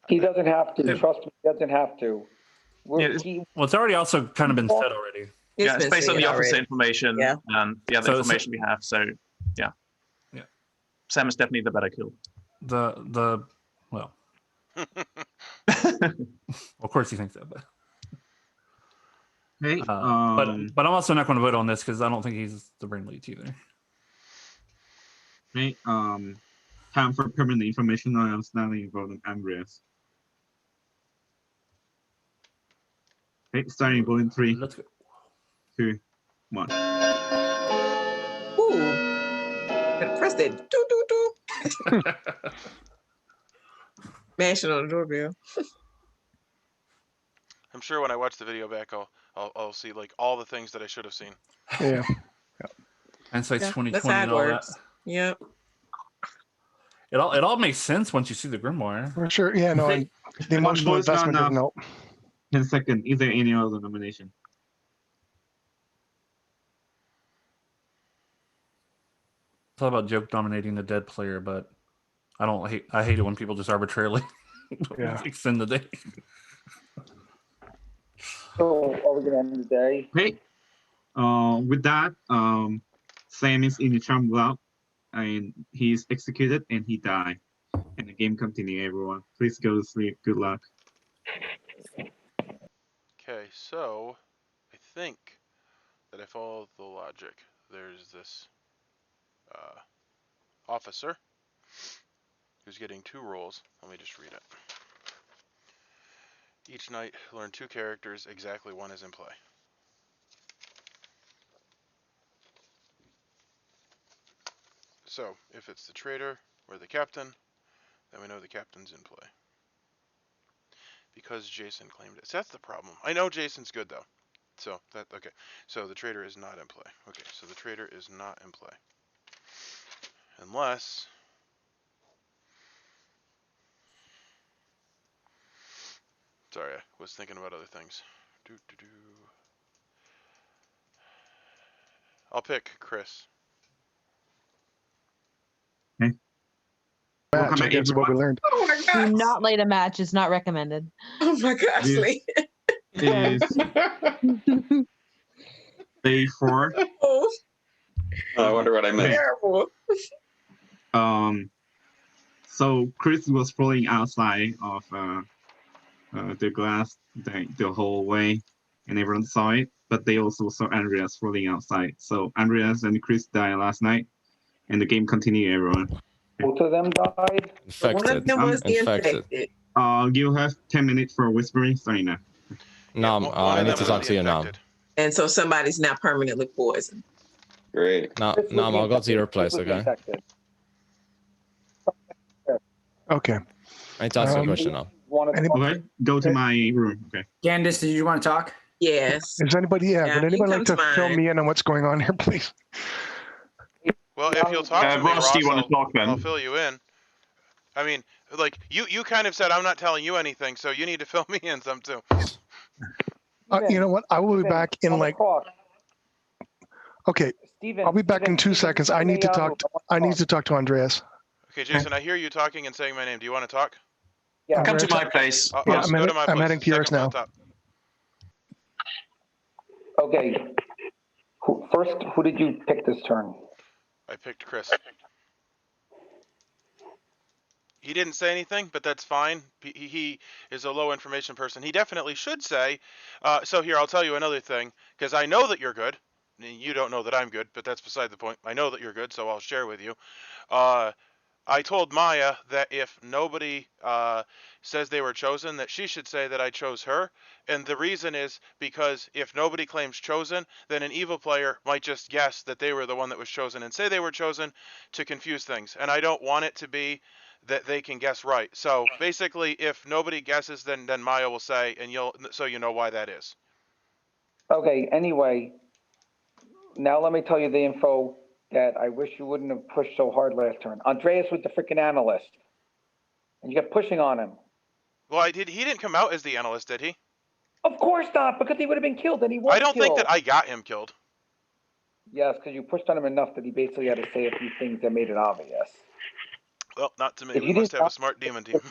He doesn't have to. Trust me, he doesn't have to. Well, it's already also kind of been said already. Yeah, it's based on the opposite information and the other information we have. So, yeah. Sam is definitely the better kill. Well. Of course he thinks that, but. Hey, but I'm also not going to vote on this because I don't think he's the brain leech either. Okay, time for permanent information. I am starting voting Andreas. Okay, starting voting 3. Let's go. 2, 1. Ooh. Gotta press that do. Mashing on the doorbell. I'm sure when I watch the video back, I'll see all the things that I should have seen. Yeah. Hindsight's 2020 that's how it and all works. that. Yep. It all makes sense once you see the grimoire. For sure. Yeah. No. Okay. The emotional investment doesn't help. 10 seconds. Is there any other nomination? It's all about joke dominating the dead player, but I hate it when people just arbitrarily extend the day. So are we gonna end the day? Okay. With that, Sam is in the charm block, and he's executed, and he died. And the game continues. Everyone, please go to sleep. Good luck. Okay, so I think that I follow the logic. There's this officer who's getting 2 roles. Let me just read it. Each night, learn 2 characters. Exactly 1 is in play. So, if it's the traitor or the captain, then we know the captain's in play. Because Jason claimed it. So that's the problem. I know Jason's good, though. So, okay. So, the traitor is not in play. Okay, so the traitor is not in play. Unless... Sorry, I was thinking about other things. I'll pick Chris. Okay. Match, I guess what we learned. Oh my gosh. Do not light a match. It's not recommended. Oh my gosh, Lee. Is day 4. Oh. I wonder what I missed. Terrible. So Chris was falling outside of the glass the whole way, and everyone saw it. But they also saw Andreas falling outside. So Andreas and Chris died last night, and the game continued. Everyone. Both of them died. One of them was infected. You have 10 minutes for whispering. Sorry, now. No, I need to talk to you now. And so somebody's now permanently poisoned. Great. No, I'll go to your place, okay? Okay. I need to ask you a question now. Okay, go to my room. Okay. Candace, did you want to talk? Yes. Is anybody? Would anybody like to fill me in on what's going on here, please? Well, if you'll talk to me, Ross, do you want to talk, then? I'll fill you in. I mean, you kind of said I'm not telling you anything, so you need to fill me in some too. You know what? I will be back in Okay, I'll be back in 2 seconds. I need to talk. I need to talk to Andreas. Okay, Jason, I hear you talking and saying my name. Do you want to talk? Yeah, come to my place. I'm heading to yours now. Okay. Who did you pick this turn? I picked Chris. He didn't say anything, but that's fine. He is a low information person. He definitely should say. So here, I'll tell you another thing, because I know that you're good. you don't know that I'm good, but that's beside the point. I know that you're good, so I'll share with you. I told Maya that if nobody says they were chosen, that she should say that I chose her. And the reason is because if nobody claims chosen, then an evil player might just guess that they were the one that was chosen and say they were chosen to confuse things. And I don't want it to be that they can guess right. So basically, if nobody guesses, then Maya will say, and so you know why that is. Okay, anyway, now let me tell you the info that I wish you wouldn't have pushed so hard last turn. Andreas was the freaking analyst, and you kept pushing on him. Well, he didn't come out as the analyst, did he? Of course not, because he would have been killed, and he was I don't killed. think that I got him killed. Yes, because you pushed on him enough that he basically had to say a few things that made it obvious. Well, not to me. If we must have a smart demon team.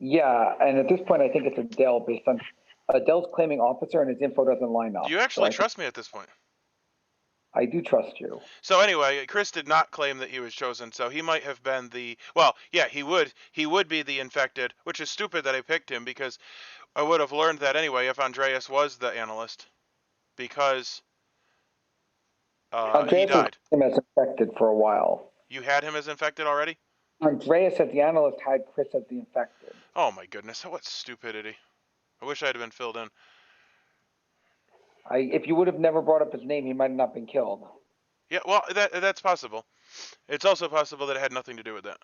Yeah, and at this point, I think it's Adele based on Adele's claiming officer, and his info doesn't line up. Do you actually trust me at this point? I do trust you. So anyway, Chris did not claim that he was chosen, so he might have been the... Well, yeah, he would be the infected, which is stupid that I picked him, because I would have learned that anyway if Andreas was the analyst, because he died. Him as infected for a while. You had him as infected already? Andreas, as the analyst, had Chris as the infected. Oh my goodness, what stupidity. I wish I had been filled in. If you would have never brought up his name, he might have not been killed. Yeah, well, that's possible. It's also possible that it had nothing to do with that.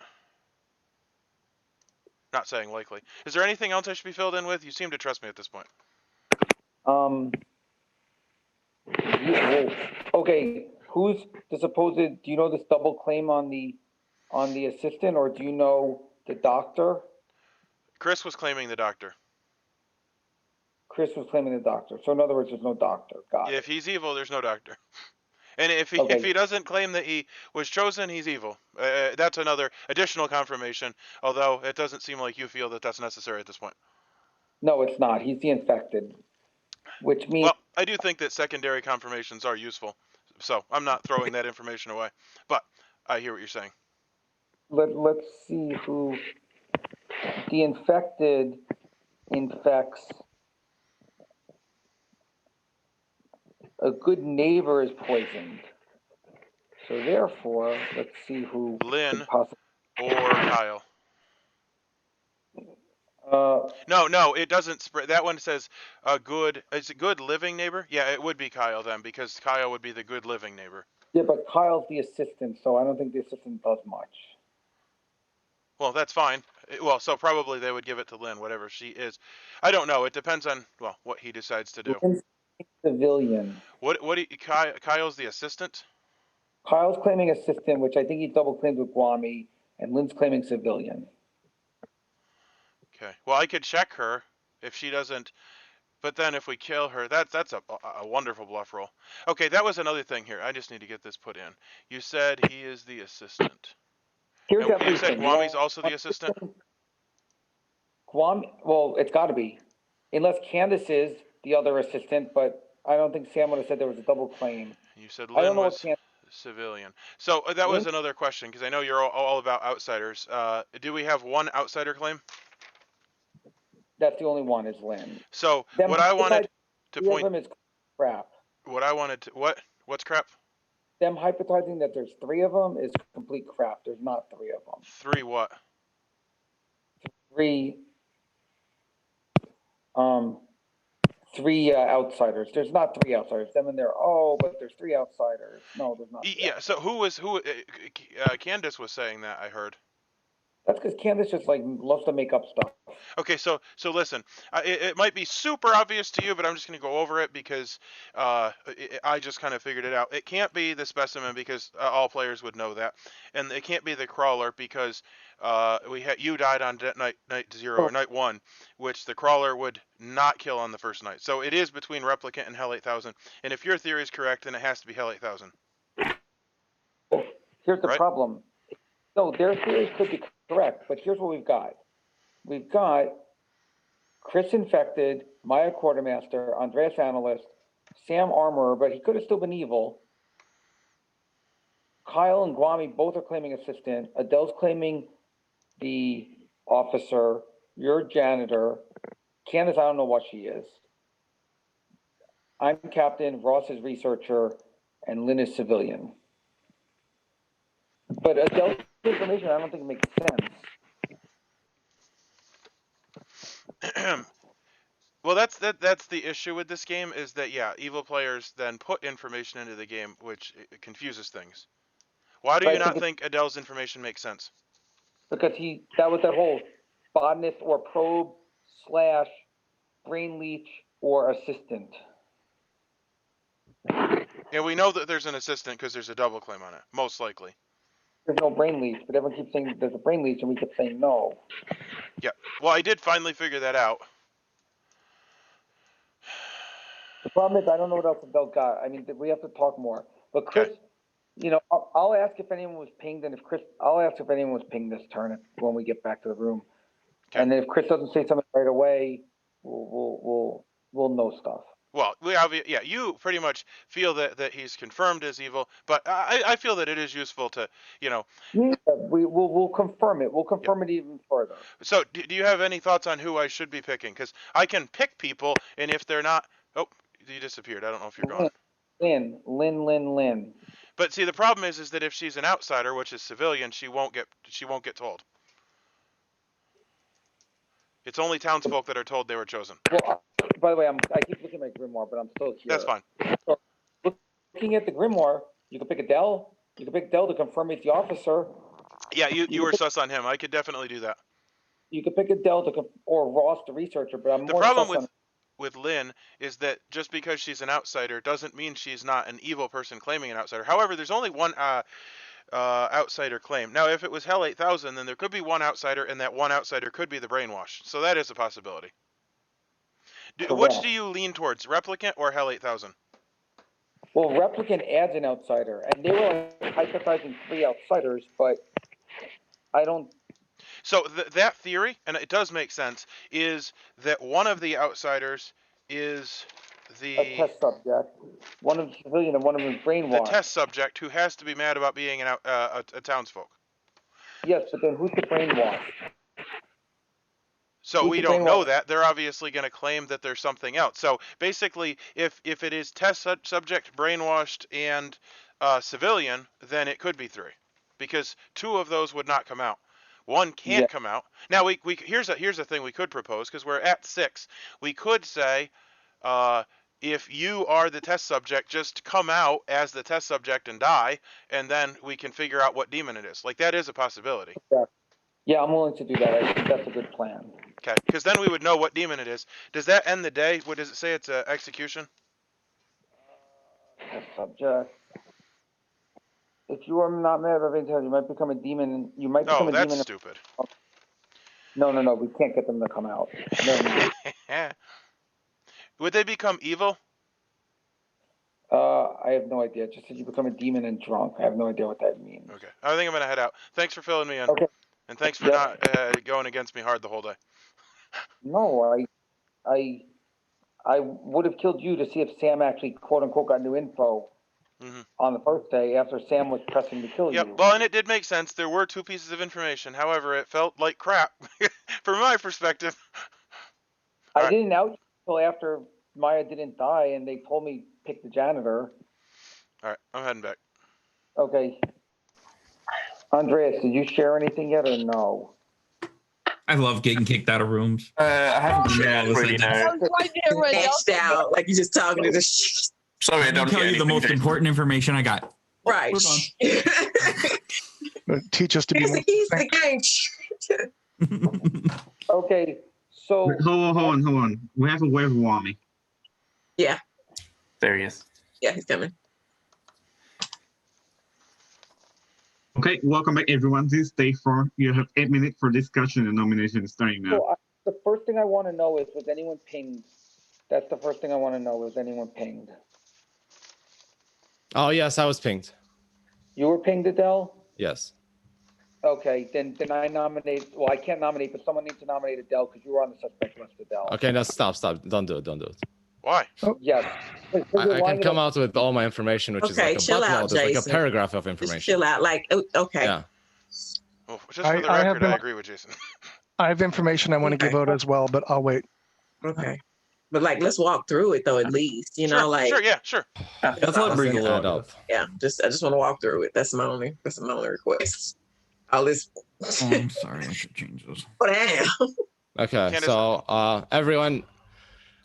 Not saying likely. Is there anything else I should be filled in with? You seem to trust me at this point. Okay, who's the supposed? Do you know this double claim on the assistant, or do you know the doctor? Chris was claiming the doctor. Chris was claiming the doctor. So in other words, there's no doctor. Got it. If he's evil, there's no doctor. And if he doesn't claim that he was chosen, he's evil. That's another additional confirmation, although it doesn't seem like you feel that that's necessary at this point. No, it's not. He's the infected, which means... Well, I do think that secondary confirmations are useful, so I'm not throwing that information away. But I hear what you're saying. Let's see who... The infected infects... A good neighbor is poisoned. So therefore, let's see who... Lynn or Kyle. No, it doesn't spread. That one says a good. Is it good living neighbor? Yeah, it would be Kyle then, because Kyle would be the good living neighbor. Yeah, but Kyle's the assistant, so I don't think the assistant does much. Well, that's fine. Well, so probably they would give it to Lynn, whatever she is. I don't know. It depends on what he decides to do. Lynn's civilian. Kyle's the assistant? Kyle's claiming assistant, which I think he double claimed with Guami, and Lynn's claiming civilian. Okay. Well, I could check her if she doesn't, but then if we kill her, that's a wonderful bluff roll. Okay, that was another thing here. I just need to get this put in. You said he is the assistant. Here's you said Guami's also the assistant? Guami, well, it's got to be. Unless Candace is the other assistant, but I don't think Sam would have said there was a double claim. You said Lynn was civilian. So that was another question, because I know you're all about outsiders. Do we have one outsider claim? That's the only one is Lynn. So what I wanted to point... Them is crap. What I wanted to... What's crap? Them hypothesizing that there's 3 of them is complete crap. There's not 3 of them. 3 what? 3 outsiders. There's not 3 outsiders. Them and there. Oh, but there's 3 outsiders. No, there's not. Yeah. So who? Candace was saying that, I heard. That's because Candace just loves to make up stuff. Okay, so listen, it might be super obvious to you, but I'm just going to go over it because I just kind of figured it out. It can't be the specimen because all players would know that, and it can't be the crawler because you died on night 0 or night 1, which the crawler would not kill on the first night. So it is between Replicant and Hell 8000, and if your theory is correct, then it has to be Hell 8000. Here's the problem. No, their theory could be correct, but here's what we've got. We've got Chris infected, Maya Quartermaster, Andreas analyst, Sam armorer, but he could have still been evil. Kyle and Guami both are claiming assistant. Adele's claiming the officer. You're janitor. Candace, I don't know what she is. I'm captain, Ross is researcher, and Lynn is civilian. But Adele's information, I don't think makes sense. Well, that's the issue with this game is that, yeah, evil players then put information into the game, which confuses things. Why do you not think Adele's information makes sense? Because that was that whole botanist or probe / brain leech or assistant. Yeah, we know that there's an assistant because there's a double claim on it, most likely. There's no brain leech, but everyone keeps saying there's a brain leech, and we keep saying no. Yeah, well, I did finally figure that out. The problem is I don't know what else Adele got. I mean, we have to talk more. But Chris, you know, I'll ask if anyone was pinged, and I'll ask if anyone was pinged this turn when we get back to the room. Okay. And then if Chris doesn't say something right away, we'll know stuff. Well, yeah, you pretty much feel that he's confirmed as evil, but I feel that it is useful to, you know. Yeah, we'll confirm it. We'll confirm it even further. So, do you have any thoughts on who I should be picking? Because I can pick people, and if they're not, oh, you disappeared. I don't know if you're gone. Lynn. But see, the problem is that if she's an outsider, which is civilian, she won't get told. It's only townsfolk that are told they were chosen. Well, by the way, I keep looking at my grimoire, but I'm still here. That's fine. So, looking at the grimoire, you can pick Adele. You can pick Adele to confirm he's the officer. Yeah, you were sus on him. I could definitely do that. You could pick Adele or Ross, the researcher, but I'm more sus on. The problem with Lynn is that just because she's an outsider doesn't mean she's not an evil person claiming an outsider. However, there's only one outsider claim. Now, if it was Hell 8000, then there could be one outsider, and that one outsider could be the brainwash. So that is a possibility. Which do you lean towards, Replicant or Hell 8000? Well, Replicant adds an outsider, and they were hypothesizing 3 outsiders, but I don't. So that theory, and it does make sense, is that one of the outsiders is a test subject. One of them is civilian and one of them is brainwashed. The test subject who has to be mad about being a townsfolk. Yes, but then who's the brainwashed? So we don't know that. They're obviously going to claim that there's something else. So basically, if it is test subject, brainwashed, and civilian, then it could be 3, because 2 of those would not come out. One can't come out. Now here's a thing we could propose, because we're at 6. We could say, if you are the test subject, just come out as the test subject and die, and then we can figure out what demon it is. Like, that is a possibility. Yeah, I'm willing to do that. I think that's a good plan. Okay, because then we would know what demon it is. Does that end the day? What does it say? It's an execution? Test subject. If you are not mad about being you might become a demon. You might become a demon. Oh, that's stupid. No. We can't get them to come out. No. Would they become evil? I have no idea. It just said you become a demon and drunk. I have no idea what that means. Okay. I think I'm going to head out. Thanks for filling me in. Okay. And thanks for not going against me hard the whole day. No, I would have killed you to see if Sam actually, quote unquote, got new info on the first day after Sam was pressing to kill you. Yep. Well, and it did make sense. There were 2 pieces of information. However, it felt like crap from my perspective. I didn't out until after Maya didn't die, and they told me pick the janitor. All right, I'm heading back. Okay. Andreas, did you share anything yet or no? I love getting kicked out of rooms. I haven't shared really, no. Maxed out, like you just talking to the shit. Sorry, I don't tell you the most important information I got. Right. Teach us to be more. He's the game. Okay, so hold on. We have a wave warming. Yeah. There he is. Yeah, he's coming. Okay, welcome back, everyone. This is day 4. You have 8 minutes for discussion and nomination is starting now. So the first thing I want to know is, was anyone pinged? That's the first thing I want to know. Was anyone pinged? Oh, yes, I was pinged. You were pinged, Adele? Yes. Okay, then I nominate. Well, I can't nominate, but someone needs to nominate Adele because you were on the suspect list, Adele. Okay, now stop. Don't do it. Why? Yes. I can come out with all my information, which is like a buttonhole, like a paragraph of information. Just chill out. Like, okay. Yeah. Well, just for the record, I agree with Jason. I have information I want to give out as well, but I'll wait. Okay. But like, let's walk through it though, at least, you know, like. Sure, yeah, sure. That's what brings it up. Yeah, I just want to walk through it. That's my only request. All this. Oh, I'm sorry, I should change those. But I am. Okay, so everyone,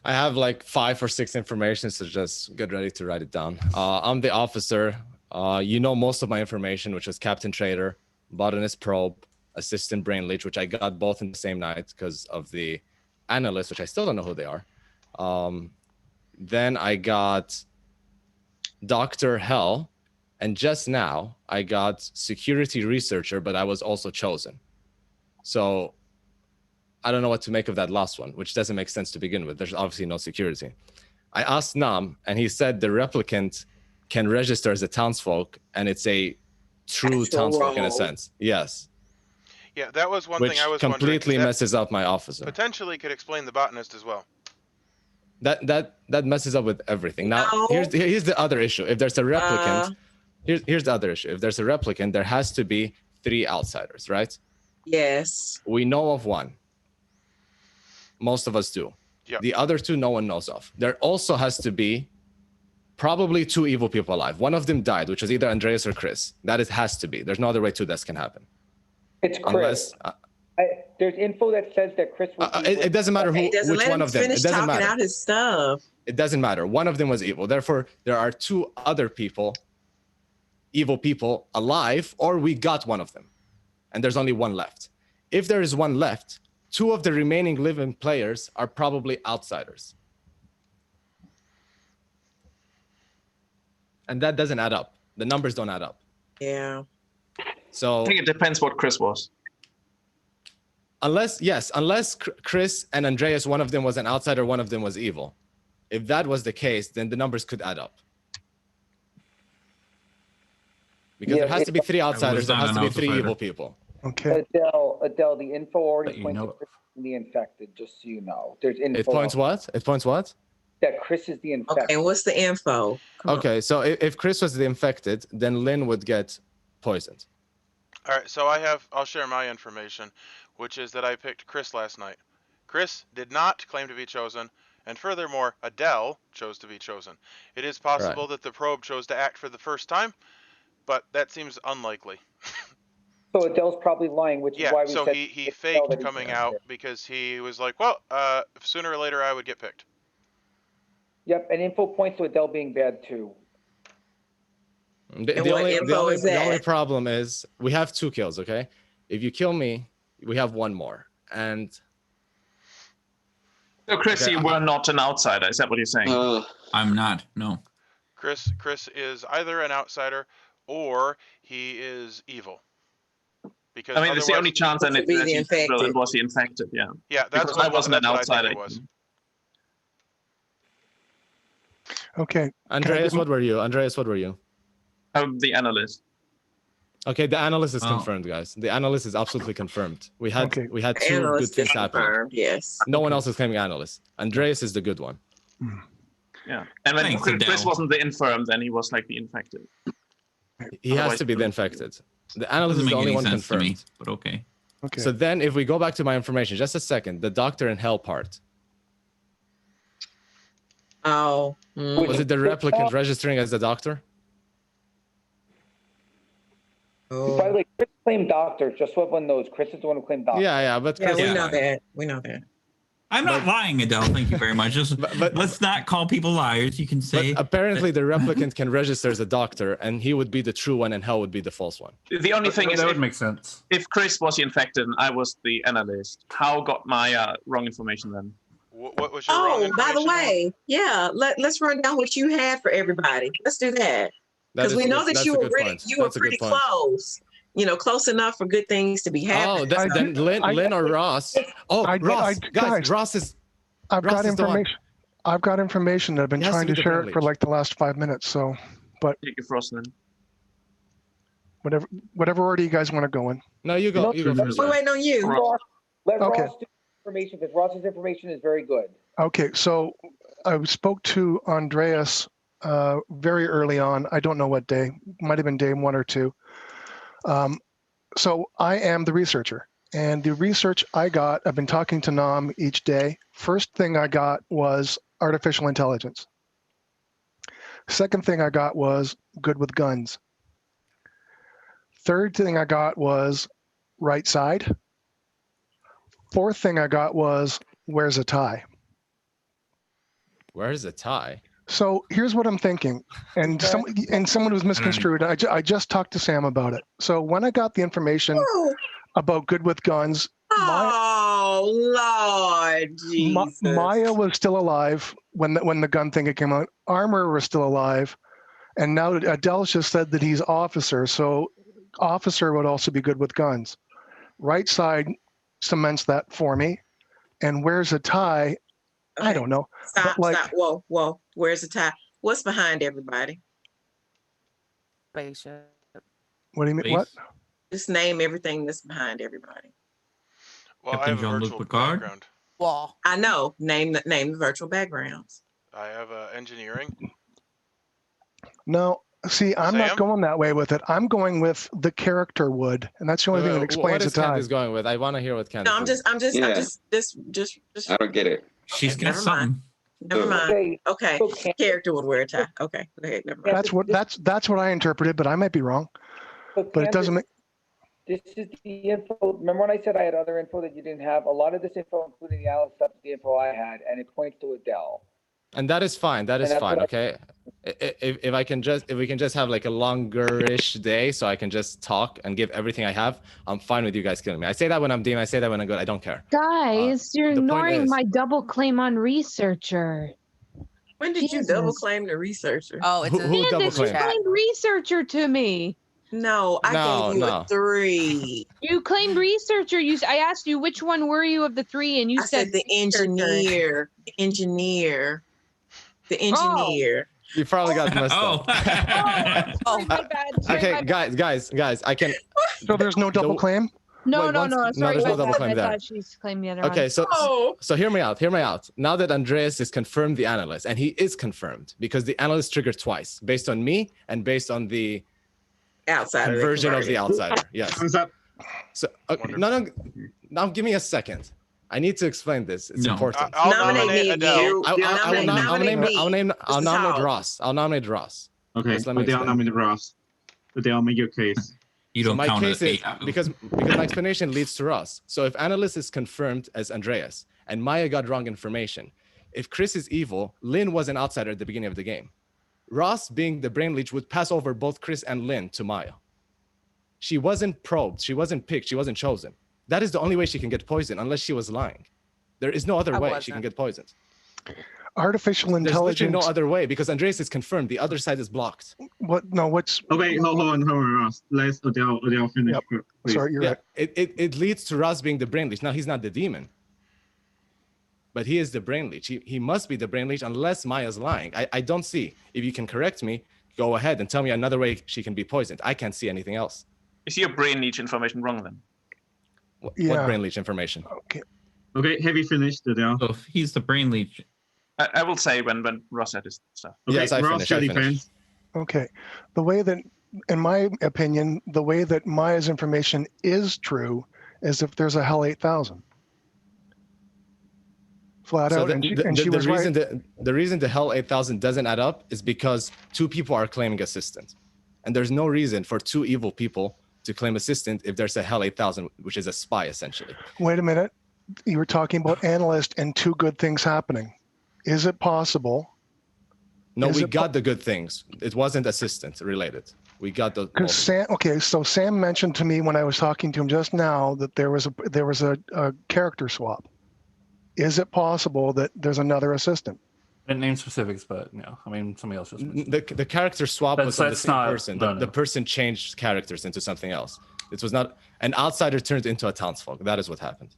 I have like 5 or 6 information, so just get ready to write it down. I'm the officer. You know most of my information, which is Captain Trader, Botanist Probe, Assistant Brain Leech, which I got both in the same night because of the analysts, which I still don't know who they are. Then I got Dr. Hell, and just now I got Security Researcher, but I was also chosen. So I don't know what to make of that last one, which doesn't make sense to begin with. There's obviously no security. I asked Nam, and he said the replicant can register as a townsfolk, and it's a true townsfolk in a sense. Yes. Yeah, that was one Which thing I was completely wondering. messes up my officer. Potentially could explain the botanist as well. That messes up with everything. Now, here's the other issue. If there's a replicant, here's the other issue. If there's a replicant, there has to be 3 outsiders, right? Yes. We know of one. Most of us do. Yep. The other 2 no one knows of. There also has to be probably 2 evil people alive. One of them died, which is either Andreas or Chris. That has to be. There's no other way 2 deaths can happen. It's Chris. There's info that says that Chris was it doesn't matter which one of them. It doesn't matter. Out his stuff. It doesn't matter. One of them was evil. Therefore, there are 2 other people, evil people, alive, or we got one of them. And there's only 1 left. If there is 1 left, 2 of the remaining living players are probably outsiders. And that doesn't add up. The numbers don't add up. Yeah. So I think it depends what Chris was. Unless Chris and Andreas, one of them was an outsider, one of them was evil. If that was the case, then the numbers could add up. Because there has to be 3 outsiders, there has to be 3 evil people. Okay. Adele, the info already points to Chris being the infected, just so you know. There's info. It points what? It points what? That Chris is the infected. Okay, what's the info? Okay, so if Chris was the infected, then Lynn would get poisoned. All right, so I'll share my information, which is that I picked Chris last night. Chris did not claim to be chosen, and furthermore, Adele chose to be chosen. It is possible that the probe chose to act for the first time, but that seems unlikely. So Adele's probably lying, which is why we said he faked coming out because he was like, well, sooner or later I would get picked. Yep, and info points to Adele being bad too. The only problem is we have 2 kills, okay? If you kill me, we have 1 more. And so Chris, you were not an outsider, is that what you're saying? I'm not, no. Chris is either an outsider or he is evil. Because I mean, it's the only chance then it was the infected, yeah. Yeah, that's because I wasn't an outsider. Okay. Andreas, what were you? The analyst. Okay, the analyst is confirmed, guys. The analyst is absolutely confirmed. We had 2 good things happen. Yes. No one else is claiming analyst. Andreas is the good one. Yeah. And when Chris wasn't the infirm, then he was like the infected. He has to be the infected. The analyst is the only one confirmed. Me, but okay. So then if we go back to my information, just a second, the doctor and hell part. Oh. Was it the replicant registering as the doctor? By the way, Chris claimed doctor, just so everyone knows. Chris is the one who claimed doctor. Yeah, but Chris we know that. We know that. I'm not lying, Adele. Thank you very much. Just let's not call people liars. You can say. But apparently, the replicant can register as a doctor, and he would be the true one, and Hell would be the false one. The only thing is, that would make sense. If Chris was the infected and I was the analyst, how got my wrong information then? What was your wrong information? By the way, let's run down what you had for everybody. Let's do that because we know that you were pretty close. You know, close enough for good things to be happening. Oh, then Lynn or Ross. Oh, Ross, guys, Ross is. I've got information. I've got information that I've been trying to share it for like the last 5 minutes. So, but take it first, then. Whatever order you guys want to go in. No, you go. You go first. We're waiting on you. Let Ross do information because Ross's information is very good. Okay, so I spoke to Andreas very early on. I don't know what day. Might have been day 1 or 2. So I am the researcher. And the research I got, I've been talking to Nam each day. First thing I got was artificial intelligence. Second thing I got was good with guns. Third thing I got was right side. Fourth thing I got was where's a tie? Where's a tie? So here's what I'm thinking, and someone was misconstrued. I just talked to Sam about it. So when I got the information about good with guns, Lord Jesus. Maya was still alive when the gun thing came out. Armor was still alive, and now Adele just said that he's officer. So officer would also be good with guns. Right side cements that for me, and where's a tie? Okay. I don't know. Stop. Whoa. Where's the tie? What's behind everybody? Spaceship. What do you mean? What? Just name everything that's behind everybody. Well, I have a virtual background. Wall. I know. Name the virtual backgrounds. I have engineering. No, see, I'm not going that way with it. I'm going with the character would, and that's the only thing that explains the tie. What is Candice going with? I want to hear what Candice. No, I'm just. I don't get it. She's got something. Never mind. Okay. Character would wear a tie. Okay. Go ahead. Never mind. That's what I interpreted, but I might be wrong. But it doesn't make. This is the info. Remember when I said I had other info that you didn't have? A lot of this info, including the Alice stuff, is the info I had, and it points to Adele. And that is fine. That is fine. Okay. If we can just have like a longer-ish day, so I can just talk and give everything I have, I'm fine with you guys killing me. I say that when I'm demon. I say that when I'm good. I don't care. Guys, you're ignoring my double claim on researcher. When did you double claim the researcher? Oh, it's who double claimed? You claimed researcher to me. No, I gave you a 3. You claimed researcher. I asked you which one were you of the 3, and you said the engineer. The engineer. The engineer. You probably got messed up. My bad. Okay, guys, I can. So there's no double claim? No. Sorry, there's no double claim there. I thought she's claimed the other Okay, one. so hear me out. Now that Andreas is confirmed the analyst, and he is confirmed because the analyst triggered twice, based on me and based on the outsider conversion of the outsider. Yes. So no. Now give me a second. I need to explain this. It's important. I'll nominate Adele. I'll nominate Ross. Okay, Adele nominate Ross. Adele, make your case. You don't count case it because my explanation leads to Ross. So if analyst is confirmed as Andreas and Maya got wrong information, if Chris is evil, Lynn was an outsider at the beginning of the game. Ross, being the brain leech, would pass over both Chris and Lynn to Maya. She wasn't probed. She wasn't picked. She wasn't chosen. That is the only way she can get poisoned, unless she was lying. There is no other way she can get poisoned. Artificial intelligence. There's literally no other way because Andreas is confirmed. The other side is blocked. What's... Okay, hold on, Ross. Let's Adele finish. Yep. Sorry, you're right. It leads to Ross being the brain leech. Now, he's not the demon. But he is the brain leech. He must be the brain leech unless Maya's lying. I don't see. If you can correct me, go ahead and tell me another way she can be poisoned. I can't see anything else. Is your brain leech information wrong then? What brain leech information? Okay, have you finished, Adele? So if he's the brain leech. I will say when Ross said his stuff. Okay, yes, I finished. Okay. The way that, in my opinion, the way that Maya's information is true is if there's a Hell 8000. Flat out, and she was right. The reason the Hell 8000 doesn't add up is because 2 people are claiming assistant. And there's no reason for 2 evil people to claim assistant if there's a Hell 8000, which is a spy, essentially. Wait a minute. You were talking about analyst and 2 good things happening. Is it possible? No, we got the good things. It wasn't assistant related. We got the. Because so Sam mentioned to me when I was talking to him just now that there was a character swap. Is it possible that there's another assistant? I didn't name specifics, but no, I mean somebody else just mentioned. The character swap was on the same person. The person changed characters into something else. It was not an outsider turned into a townsfolk. That is what happened.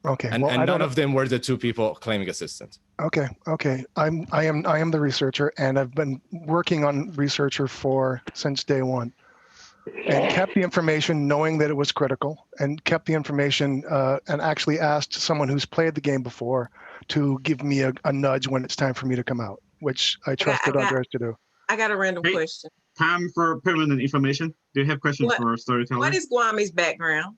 Okay. And none of them were the 2 people claiming assistant. Okay. I am the researcher, and I've been working on researcher since day one, and kept the information knowing that it was critical, and kept the information and actually asked someone who's played the game before to give me a nudge when it's time for me to come out, which I trusted Andres to do. I got a random question. Time for permanent information. Do you have questions for Storyteller? What is Guami's background?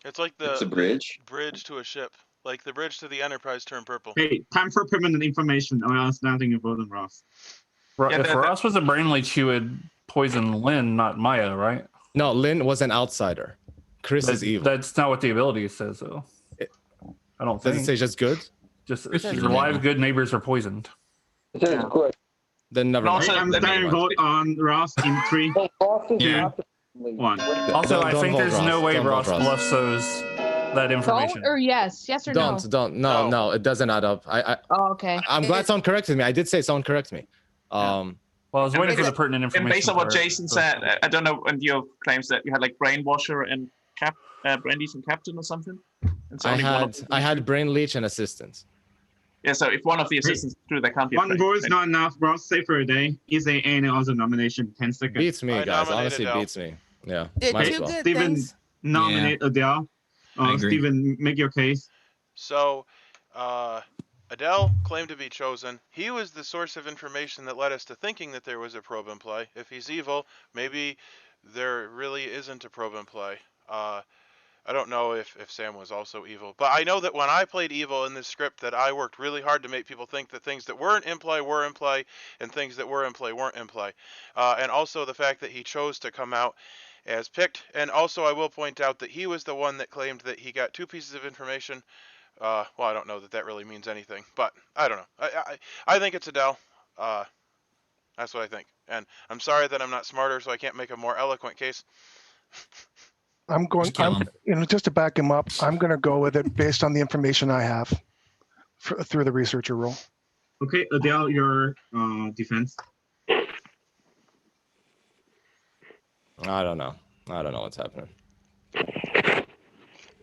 It's like It's a bridge. Bridge to a ship. Like the bridge to the Enterprise turned purple. Hey, time for permanent information, or else nothing you vote on Ross. If Ross was a brain leech, he would poison Lynn, not Maya, right? No, Lynn was an outsider. Chris is evil. That's not what the ability says, though. I don't think. Does it say just good? Just alive, good neighbors are poisoned. It says good. Then never No, mind. I'm starting vote on Ross in 3, 2, 1. Also, I Don't think vote there's no way Don't vote Ross bluffs that information. Don't or yes? Yes or no? No, it doesn't add up. Oh, okay. I'm glad someone corrected me. I did say someone correct me. Well, I was waiting for the pertinent information. And based on what part. Jason said, I don't know, and your claims that you had like Brainwasher and Brandy's and Captain or something. And so I had Brain Leech and Assistants. Yeah, so if one of the assistants threw, that can't be. One vote is not enough. Ross, say for a day. Is there any other nomination? 10 seconds. Beats me, guys. Honestly, Adele. beats me. Yeah. Did might two as well. good Steven, things. nominate Adele. I agree. Steven, make your case. So, Adele claimed to be chosen. He was the source of information that led us to thinking that there was a probe in play. If he's evil, maybe there really isn't a probe in play. I don't know if Sam was also evil, but I know that when I played evil in this script that I worked really hard to make people think that things that weren't in play were in play, and things that were in play weren't in play. And also the fact that he chose to come out as picked. And also I will point out that he was the one that claimed that he got 2 pieces of information. Well, I don't know that really means anything, but I don't know. I think it's Adele. That's what I think. And I'm sorry that I'm not smarter, so I can't make a more eloquent case. Just to back him up, I'm going to go with it based on the information I have through the researcher role. Okay, Adele, your defense. I don't know what's happening.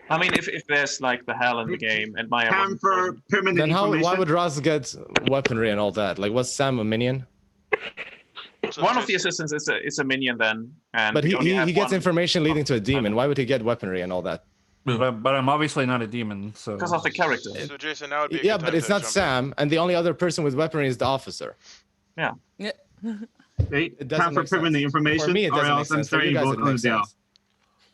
I mean, if there's like the hell in the game and Maya. Time for permanent Then information. why would Ross get weaponry and all that? Like, was Sam a minion? So one of the assistants is a minion then, and But he gets information leading to a demon. Why would he get weaponry and all that? But I'm obviously not a demon, so because of the character. So Jason, now would be a Yeah, good but time it's to not jump Sam, and the only other person with weaponry is the officer. Yeah. Okay, It doesn't time for make sense. permanent information, For me, it or doesn't make else I'm sense. For you starting guys, vote it on makes Adele. sense.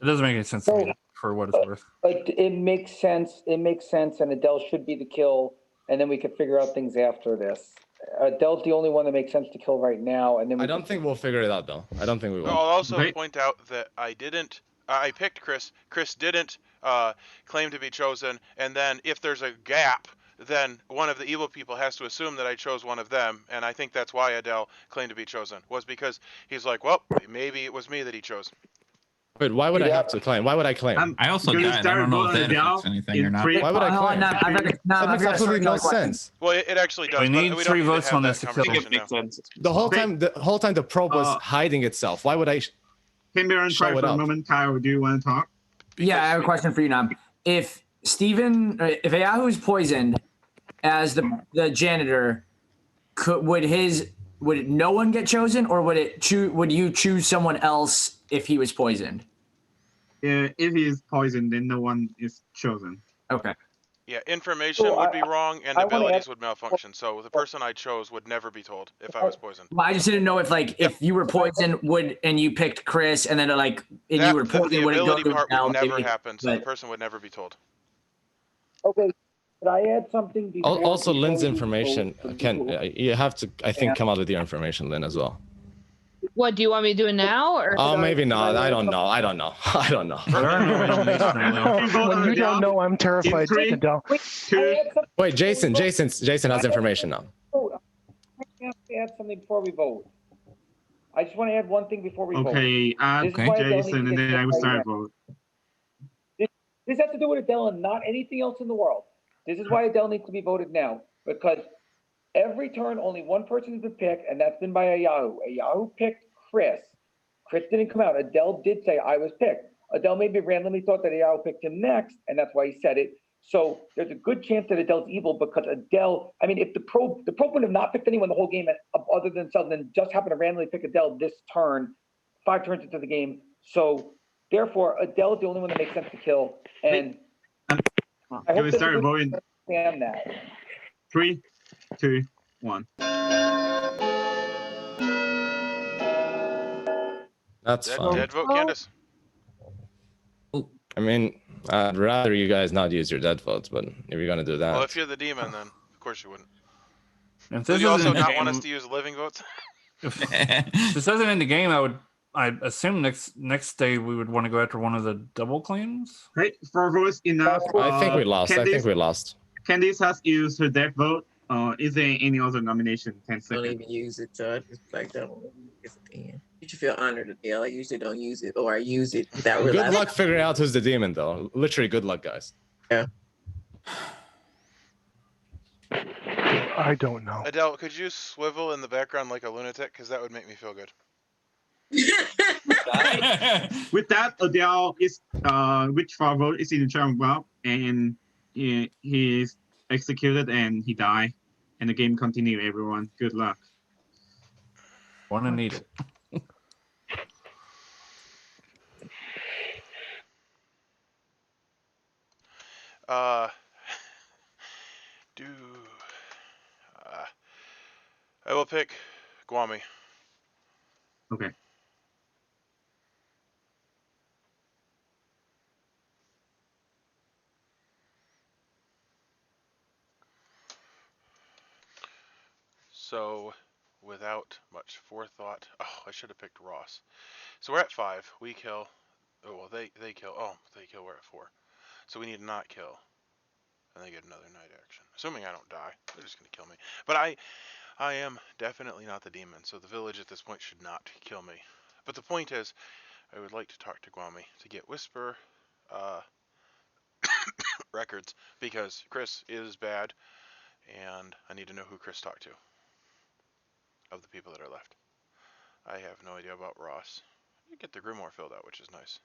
It doesn't make any sense to me for what it's worth. Like it makes sense. It makes sense, and Adele should be the kill, and then we can figure out things after this. Adele's the only one that makes sense to kill right now, and then I don't think we'll figure it out though. I don't think we will. I'll also point out that I picked Chris. Chris didn't claim to be chosen, and then if there's a gap, then one of the evil people has to assume that I chose one of them, and I think that's why Adele claimed to be chosen, was because he's like, well, maybe it was me that he chose. But why would I have to claim? Why would I claim? I also died. I don't know if that affects anything or not. Why would I claim? That makes absolutely no sense. Well, it actually does. We need but we 3 don't need votes to have on that this to kill. conversation now. The whole time the probe was hiding itself. Why would I? Can be on try for a moment. Kyle, do you want to talk? Yeah, I have a question for you now. If Ayahu's poisoned as the janitor, would no one get chosen, or would you choose someone else if he was poisoned? Yeah, if he is poisoned, then no one is chosen. Okay. Yeah, information would be wrong, and abilities would malfunction. So the person I chose would never be told if I was poisoned. Well, I just didn't know if you were poisoned, and you picked Chris, and then you were poisoned, the would it go ability to part Adele, would never maybe? happen, so the person would never be told. Okay, could I add something? Also, Lynn's before we information vote? you have to, I think, come out with your information, Lynn, as well. What do you want me to do it now, or? Oh, maybe not. I don't know. I don't know. When you don't know, I'm terrified. Adele. Wait, Jason has information now. I have to add something before we vote. I just want to add one thing before we vote. Okay, add Jason, and then I will start vote. This has to do with Adele and not anything else in the world. This is why Adele needs to be voted now, because every turn only one person has been picked, and that's been by Ayahu. Ayahu picked Chris. Chris didn't come out. Adele did say I was picked. Adele maybe randomly thought that Ayahu picked him next, and that's why he said it. So there's a good chance that Adele's evil, because Adele, I mean, if the probe would have not picked anyone the whole game other than themselves, and then just happened to randomly pick Adele this turn, 5 turns into the game. So therefore, Adele is the only one that makes sense to kill. And I hope we start voting? Understand that. 3, 2, 1. That's fine. Dead vote, Candace. I mean, I'd rather you guys not use your dead votes, but if you're gonna do that. Well, if you're the demon, then of course you wouldn't. If Do this you also isn't not game, want us to use living votes? if this isn't in the game, I assume next day we would want to go after one of the double claims. Right, 4 votes enough. I think we lost. Candice, I think we lost. Candice has used her death vote. Is there any other nomination? 10 seconds. Don't even use it, so I just like that one. You should feel honored, Adele. I usually don't use it, or I use it without Good realizing. luck figuring out who's the demon, though. Literally, good luck, guys. Yeah. I don't know. Adele, could you swivel in the background like a lunatic? Because that would make me feel good. With that, Adele is which 4 vote is in the charm Bob, and he is executed and he died. And the game continue, everyone. Good luck. Wanna need it. I will pick Guami. Okay. So, without much forethought, I should have picked Ross. So we're at 5. We kill. Oh well, they kill. Oh, they kill. We're at 4. So we need to not kill, and they get another night action. Assuming I don't die, they're just gonna kill me. But I am definitely not the demon, so the village at this point should not kill me. But the point is, I would like to talk to Guami to get Whisper records, because Chris is bad, and I need to know who Chris talked to of the people that are left. I have no idea about Ross. You get the grimoire filled out, which is nice.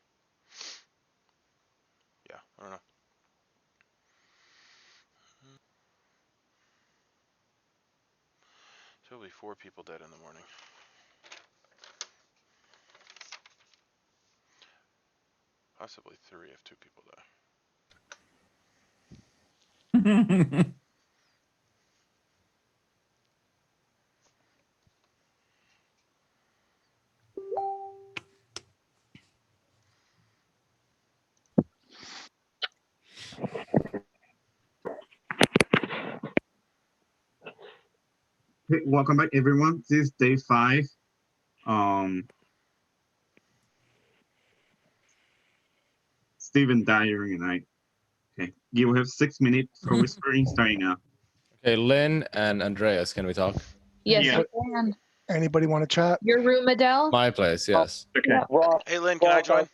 Yeah, I don't know. So there'll be 4 people dead in the morning. Possibly 3 if 2 people die. Hey, welcome back, everyone. This is day 5. Steven died during the night. Okay, you have 6 minutes for whispering starting now. Okay, Lynn and Andreas, can we talk? Yes, Yeah. you can. Anybody want to chat? Your room, Adele? My place, yes. Okay. Ross, Hey Lynn, can I join?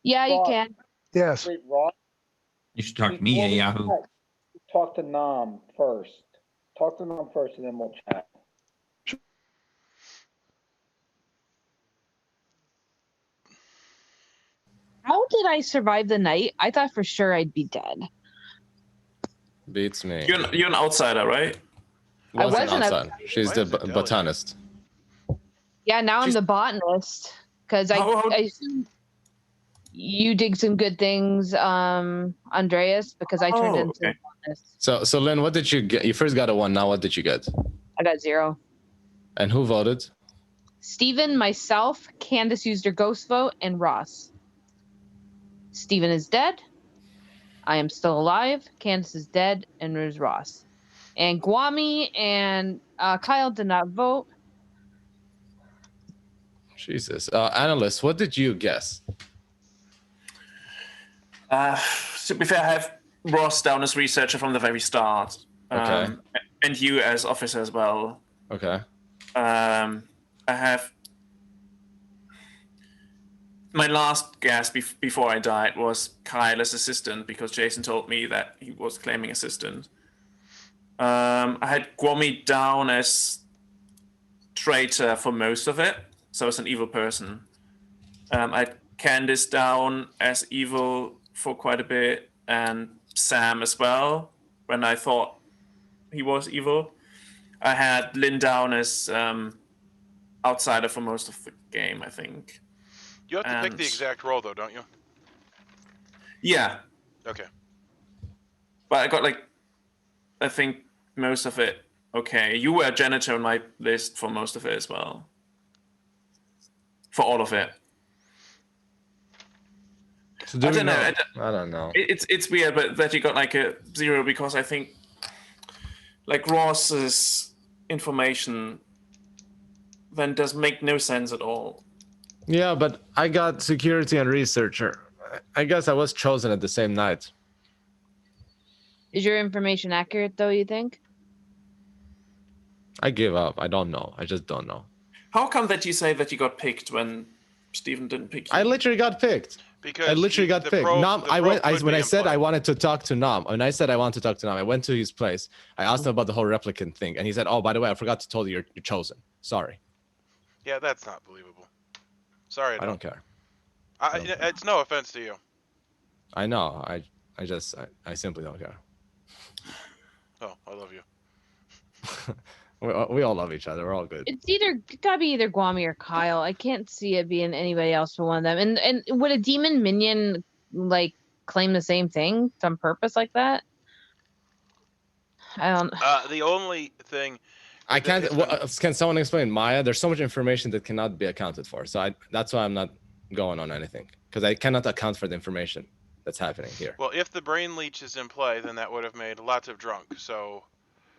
Yeah, you Ross. can. Yes. Wait, Ross. You should talk to me, Before we Yahoo. chat, talk to Nam first. Talk to Nam first, and then we'll chat. How did I survive the night? I thought for sure I'd be dead. Beats me. You're an outsider, right? I wasn't outside. She's the botanist. Yeah, now I'm the botanist because I assume you did some good things, Andreas, because I turned into the botanist. So Lynn, what did you get? You first got a 1. Now what did you get? I got 0. And who voted? Steven, myself, Candace used her ghost vote, and Ross. Steven is dead. I am still alive. Candace is dead, and there's Ross. And Guami and Kyle did not vote. Jesus. Analyst, what did you guess? To be fair, I have Ross down as researcher from the very start. Okay. And you as officer as well. Okay. I have my last guess before I died was Kyle as assistant, because Jason told me that he was claiming assistant. I had Guami down as traitor for most of it, so as an evil person. I had Candice down as evil for quite a bit, and Sam as well, when I thought he was evil. I had Lynn down as outsider for most of the game, I think. You have to pick the exact role, though, don't you? Yeah. Okay. But I got, I think most of it okay. You were a janitor on my list for most of it as well. For all of it. So do I we don't know. know? I don't know. It's weird, but that you got like a 0 because I think like Ross's information then does make no sense at all. Yeah, but I got security and researcher. I guess I was chosen at the same night. Is your information accurate, though, you think? I give up. I don't know. I just don't know. How come that you say that you got picked when Stephen didn't pick you? I literally got picked. Because I literally got picked. Nam, when I said I wanted to talk to Nam, I went to his place. I asked him about the whole replicant thing, and he said, "Oh, by the way, I forgot to tell you you're chosen. Sorry." Yeah, that's not believable. Sorry, I don't care. It's no offense to you. I know. I simply don't care. Oh, I love you. we all love each other. We're all good. It's gotta be either Guami or Kyle. I can't see it being anybody else for one of them. And would a demon minion like claim the same thing on purpose like that? I don't. The only thing I can't. Can someone explain Maya? There's so much information that cannot be accounted for. So that's why I'm not going on anything, because I cannot account for the information that's happening here. Well, if the brain leech is in play, then that would have made lots of drunk. So.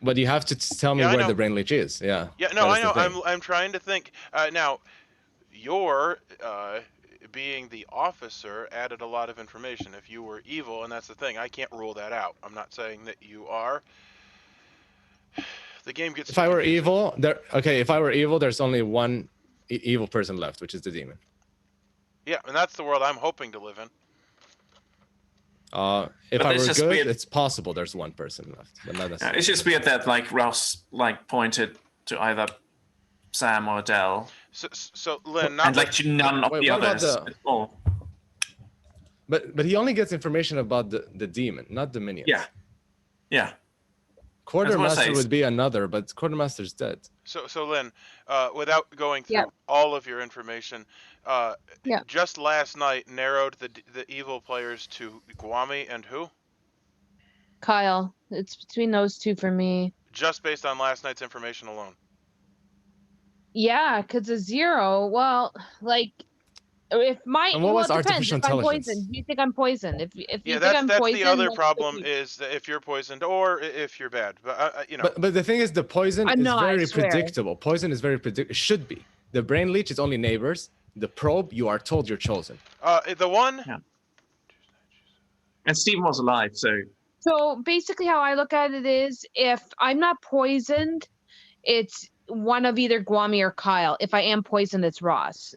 But you have to tell me where the brain leech is. Yeah. Yeah. No, I know. I'm trying to think. Now, your being the officer added a lot of information. If you were evil, and that's the thing, I can't rule that out. I'm not saying that you are. The game gets. If I were evil, If I were evil, there's only one evil person left, which is the demon. Yeah, and that's the world I'm hoping to live in. If I were good, it's possible there's one person left, but not necessarily. It's just weird that like Ross like pointed to either Sam or Adele. So Lynn, and like to none of the others at all. But he only gets information about the demon, not the minions. Yeah. Quartermaster would be another, but Quartermaster's dead. So Lynn, without going through all of your information, just last night narrowed the evil players to Guami and who? Kyle. It's between those two for me. Just based on last night's information alone. Yeah, because a 0. Well, like. If my and what was artificial intelligence? Poisoned, do you think I'm poisoned? If you think I'm poisoned, that's the other problem is that if you're poisoned or if you're bad. But you know. But the thing is, the poison is very predictable. Poison is very predictable. It should be. The brain leech is only neighbors. The probe, you are told you're chosen. The one. Yeah. And Stephen was alive, so. So basically, how I look at it is, if I'm not poisoned, it's one of either Guami or Kyle. If I am poisoned, it's Ross.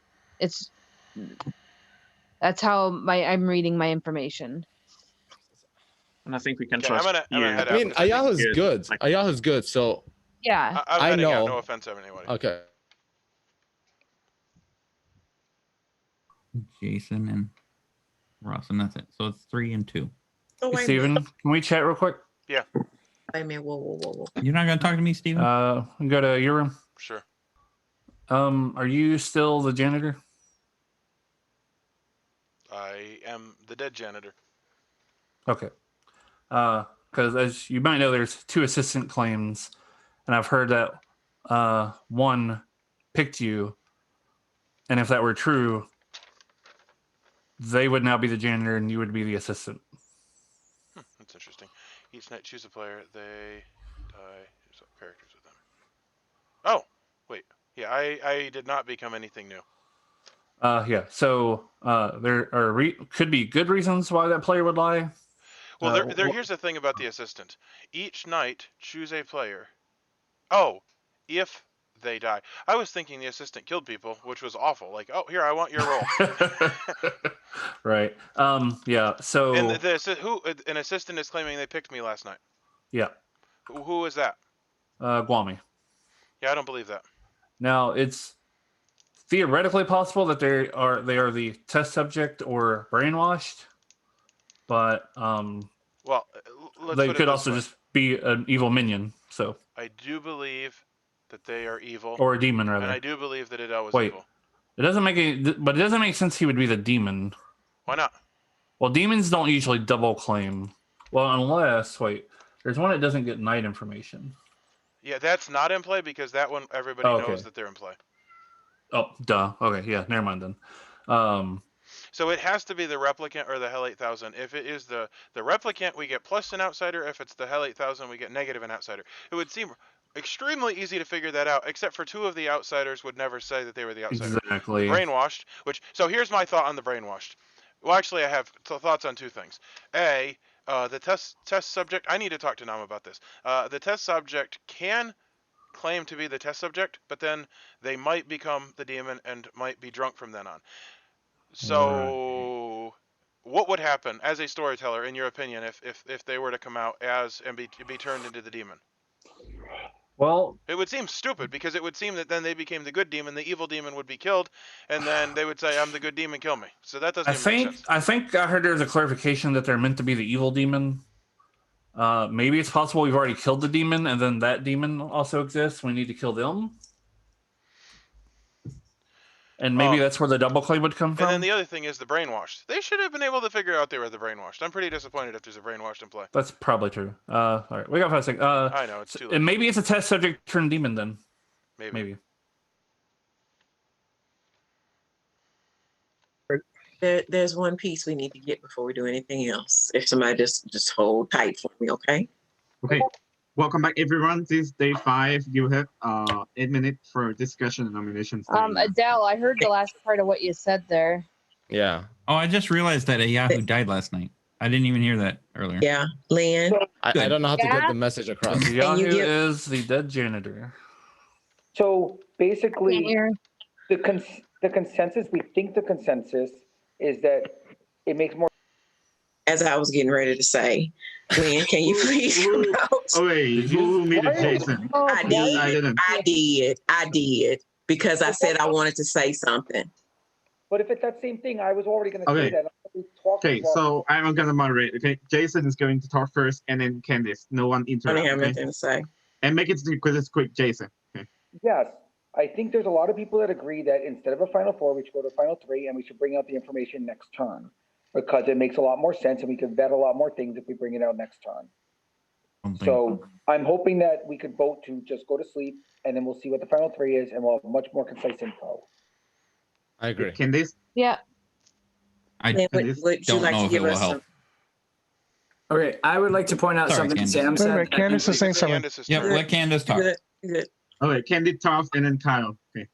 That's how I'm reading my information. And I think we can trust you. I mean, Ayahu's good. Ayahu's good, so. Yeah. I know. No offense to anybody. Okay. Jason and Ross, and that's it. So it's 3 and 2. Hey, Steven, can we chat real quick? Yeah. Wait a minute. Whoa. You're not gonna talk to me, Steven? Go to your room. Sure. Are you still the janitor? I am the dead janitor. Okay. Because as you might know, there's 2 assistant claims, and I've heard that one picked you, and if that were true, they would now be the janitor and you would be the assistant. That's interesting. Each night, choose a player. They die. Some characters with them. Oh, wait. Yeah, I did not become anything new. Yeah. So there are could be good reasons why that player would lie. Well, here's the thing about the assistant. Each night, choose a player. Oh, if they die. I was thinking the assistant killed people, which was awful. Like, oh, here, I want your role. Right. Yeah. So. And an assistant is claiming they picked me last night. Yeah. Who is that? Guami. Yeah, I don't believe that. Now it's theoretically possible that they are the test subject or brainwashed, but well, they could also just be an evil minion. So I do believe that they are evil, or a demon rather, and I do believe that Adele was evil. It doesn't but it doesn't make sense he would be the demon. Why not? Well, demons don't usually double claim. Well, unless there's one that doesn't get night information. Yeah, that's not in play because that one everybody knows that they're in play. Oh, duh. Okay, yeah, never mind then. So it has to be the replicant or the Hell 8000. If it is the replicant, we get plus an outsider. If it's the Hell 8000, we get negative an outsider. It would seem extremely easy to figure that out, except for 2 of the outsiders would never say that they were the outsider. Exactly. The brainwashed, so here's my thought on the brainwashed. Well, actually, I have thoughts on 2 things. A, the test subject, I need to talk to Nam about this. The test subject can claim to be the test subject, but then they might become the demon and might be drunk from then on. So, what would happen as a storyteller, in your opinion, if they were to come out as and be turned into the demon? Well, it would seem stupid, because it would seem that then they became the good demon, the evil demon would be killed, and then they would say, "I'm the good demon, kill me." So that doesn't even make sense. I think I heard there's a clarification that they're meant to be the evil demon. Maybe it's possible we've already killed the demon, and then that demon also exists. We need to kill them. And maybe that's where the double claim would come from. And then the other thing is the brainwashed. They should have been able to figure out they were the brainwashed. I'm pretty disappointed if there's a brainwashed in play. That's probably true. All right, we got 5 seconds. I know, it's too late. And maybe it's a test subject turned demon then. Maybe. There's one piece we need to get before we do anything else. If somebody just hold tight for me, okay? Okay. Welcome back, everyone. This is day 5. You have 8 minutes for discussion and nominations. Adele, I heard the last part of what you said there. Yeah. Oh, I just realized that a Yahoo died last night. I didn't even hear that earlier. Yeah, Lynn. I don't know how to get the message across. Yahoo is the dead janitor. So basically, the consensus, we think the consensus is that it makes more. As I was getting ready to say, Lynn, can you please come out? Oh, wait, who muted Jason? I did, because I said I wanted to say something. But if it's that same thing, I was already going to say that. Okay, so I'm going to moderate. Okay, Jason is going to talk first, and then Candice. No one interrupt. I don't have anything to say. And make it because it's quick, Jason. Okay. Yes, I think there's a lot of people that agree that instead of a final 4, we should go to a final 3, and we should bring out the information next turn, because it makes a lot more sense, and we can vet a lot more things if we bring it out next turn. So I'm hoping that we could vote to just go to sleep, and then we'll see what the final 3 is, and we'll have much more concise info. I agree. Candice? Yeah. Would you like to give us some? Okay, I would like to point out something Candice. Sam said. Wait, Candice is saying something. Yep, let Candice talk. Good. Okay, Candice talks, and then Kyle. Okay.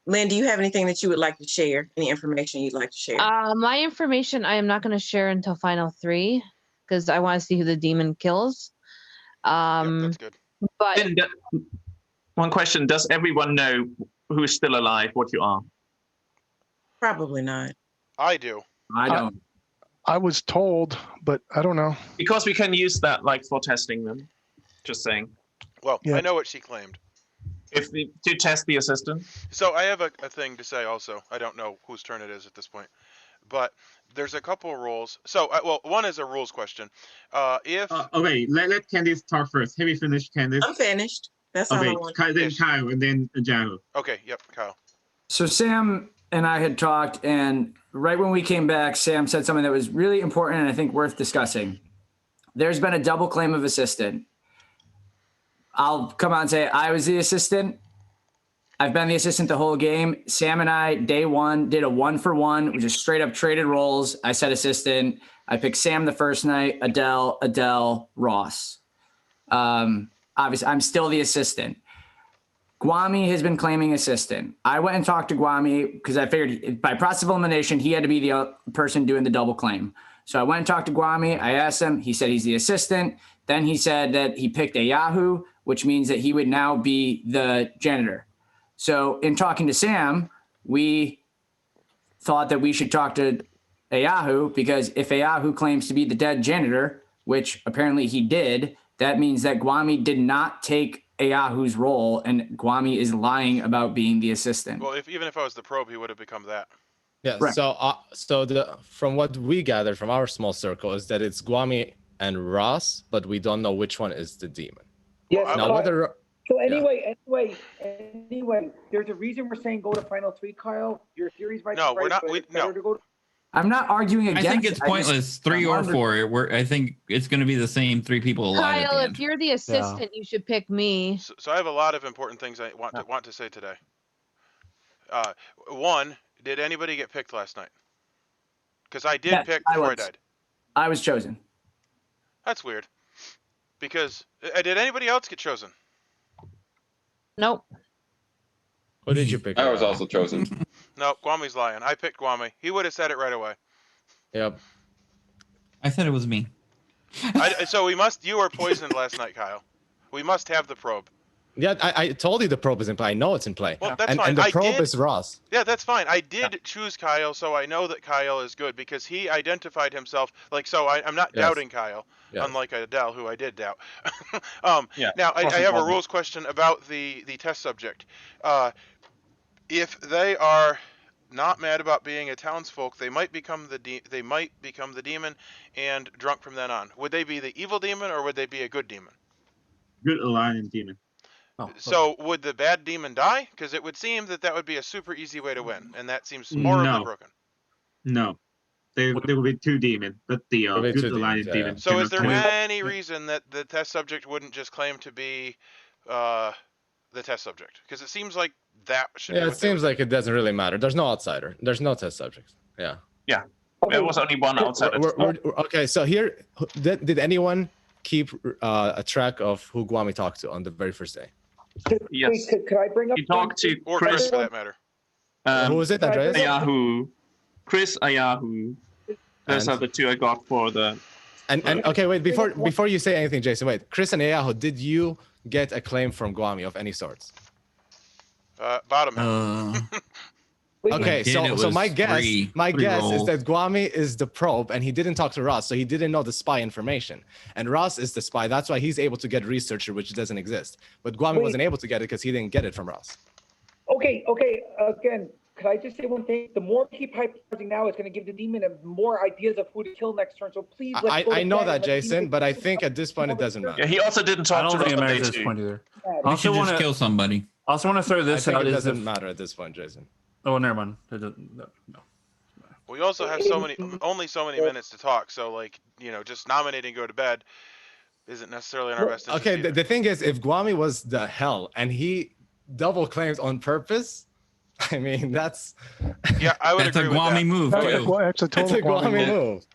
Lynn, do you have anything that you would like to share? Any information you'd like to share? My information I am not going to share until final 3, because I want to see who the demon kills. That's good. But one question: does everyone know who is still alive? What you are? Probably not. I do. I don't. I was told, but I don't know. Because we can use that for testing them. Just saying. Well, I know what she claimed. To test the assistant. So I have a thing to say also. I don't know whose turn it is at this point, but there's a couple of rules. So, well, one is a rules question. Okay, let Candice talk first. Have you finished, Candice? I'm finished. That's all I want. Then Kyle, and then Jahu. Okay, yep, Kyle. So Sam and I had talked, and right when we came back, Sam said something that was really important and I think worth discussing. There's been a double claim of assistant. I'll come out and say I was the assistant. I've been the assistant the whole game. Sam and I, day 1, did a 1-for-1. We just straight up traded roles. I said assistant. I picked Sam the first night, Adele, Ross. Obviously, I'm still the assistant. Guami has been claiming assistant. I went and talked to Guami because I figured by process of elimination, he had to be the person doing the double claim. So I went and talked to Guami. I asked him. He said he's the assistant. Then he said that he picked a Yahoo, which means that he would now be the janitor. So in talking to Sam, we thought that we should talk to a Yahoo, because if a Yahoo claims to be the dead janitor, which apparently he did, that means that Guami did not take a Yahoo's role, and Guami is lying about being the assistant. Well, even if I was the probe, he would have become that. Yeah. Right. So from what we gathered from our small circle is that it's Guami and Ross, but we don't know which one is the demon. Yes. Now whether. So anyway, there's a reason we're saying go to final 3, Kyle. Your theory's right. No, we're not. I'm not arguing against. I think it's pointless. 3 or 4. I think it's going to be the same 3 people alive. Kyle, if you're the assistant, you should pick me. So I have a lot of important things I want to say today. One, did anybody get picked last night? Because I did pick before I died. I was chosen. That's weird. Because did anybody else get chosen? Nope. Who did you pick? I was also chosen. No, Guami's lying. I picked Guami. He would have said it right away. Yep. I said it was me. So you were poisoned last night, Kyle. We must have the probe. Yeah, I told you the probe is in play. I know it's in play. Well, that's fine. And the probe is Ross. Yeah, that's fine. I did choose Kyle, so I know that Kyle is good because he identified himself. I'm not doubting Kyle, unlike Adele, who I did doubt. Now, I have a rules question about the test subject. If they are not mad about being a townsfolk, they might become the demon and drunk from then on. Would they be the evil demon or would they be a good demon? Good alliance demon. So would the bad demon die? Because it would seem that would be a super easy way to win, and that seems horribly broken. No, there will be 2 demons, but the good alliance demon. So is there any reason that the test subject wouldn't just claim to be the test subject? Because it seems like that should. Yeah, it seems like it doesn't really matter. There's no outsider. There's no test subjects. Yeah. Yeah. There was only one outsider. Okay, so here, did anyone keep a track of who Guami talked to on the very first day? Yes. Could I bring up? He talked to Chris, for that matter. Who was it, Andreas? Ayahu. Chris Ayahu. Those are the 2 I got for the. And okay, wait, before you say anything, Jason, wait. Chris and Ayahu, did you get a claim from Guami of any sorts? Bottom. Okay, so my guess is that Guami is the probe, and he didn't talk to Ross, so he didn't know the spy information. And Ross is the spy. That's why he's able to get researcher, which doesn't exist. But Guami wasn't able to get it because he didn't get it from Ross. Okay. Again, could I just say one thing? The more we keep hypnotizing now, it's going to give the demon more ideas of who to kill next turn. So please, I know that, Jason, but I think at this point it doesn't matter. Yeah, he also didn't talk to Ross at this point either. We should just kill somebody. I also want to throw this out. It doesn't matter at this point, Jason. Oh, never mind. No. We also have only so many minutes to talk, so just nominating go to bed isn't necessarily in our best interest. Okay, the thing is, if Guami was the hell and he double claims on purpose, I mean that's I would agree with that. Guami move too. It's a total Guami move.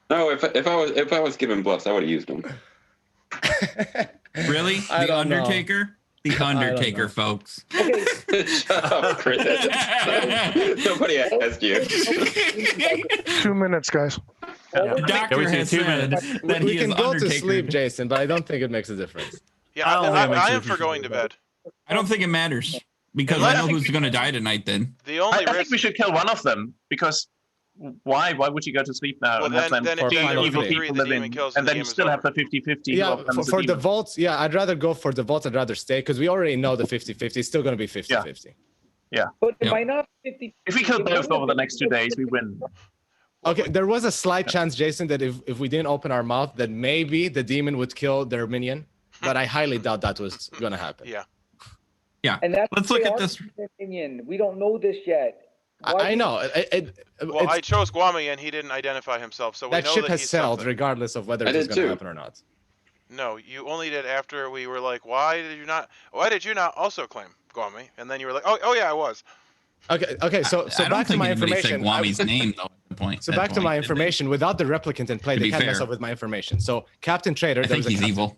No, if I was given bluffs, I would have used them. Really, the Undertaker. The Undertaker, folks. Shut up, Chris. Nobody asked you. 2 minutes, guys. The doctor has said that we he can is go Undertaker. to sleep, Jason, but I don't think it makes a difference. Yeah, I am for going to bed. I don't think it matters because I know who's going to die tonight. Then I think we should kill one of them because why would you go to sleep now and have them evil people live in, and then you still have the 50-50? Yeah, for the vaults, I'd rather go for the vaults. I'd rather stay because we already know the 50-50 is still going to be 50-50. Yeah. But it might not 50. If we kill both over the next 2 days, we win. Okay, there was a slight chance, Jason, that if we didn't open our mouth, that maybe the demon would kill their minion, but I highly doubt that was going to happen. Yeah. And that's Let's look at this. Opinion. We don't know this yet. I know. Well, I chose Guami and he didn't identify himself, so we that know ship that has he's sailed something. regardless of whether it's going to happen or not. No, you only did after we were like, why did you not also claim Guami? And then you were like, oh yeah, I was. Okay. So back to my information. Guami's name though. At the point. So back to my information. Without the replicant in play, they can't mess up with my information. So Captain Trader, there was a captain. Evil.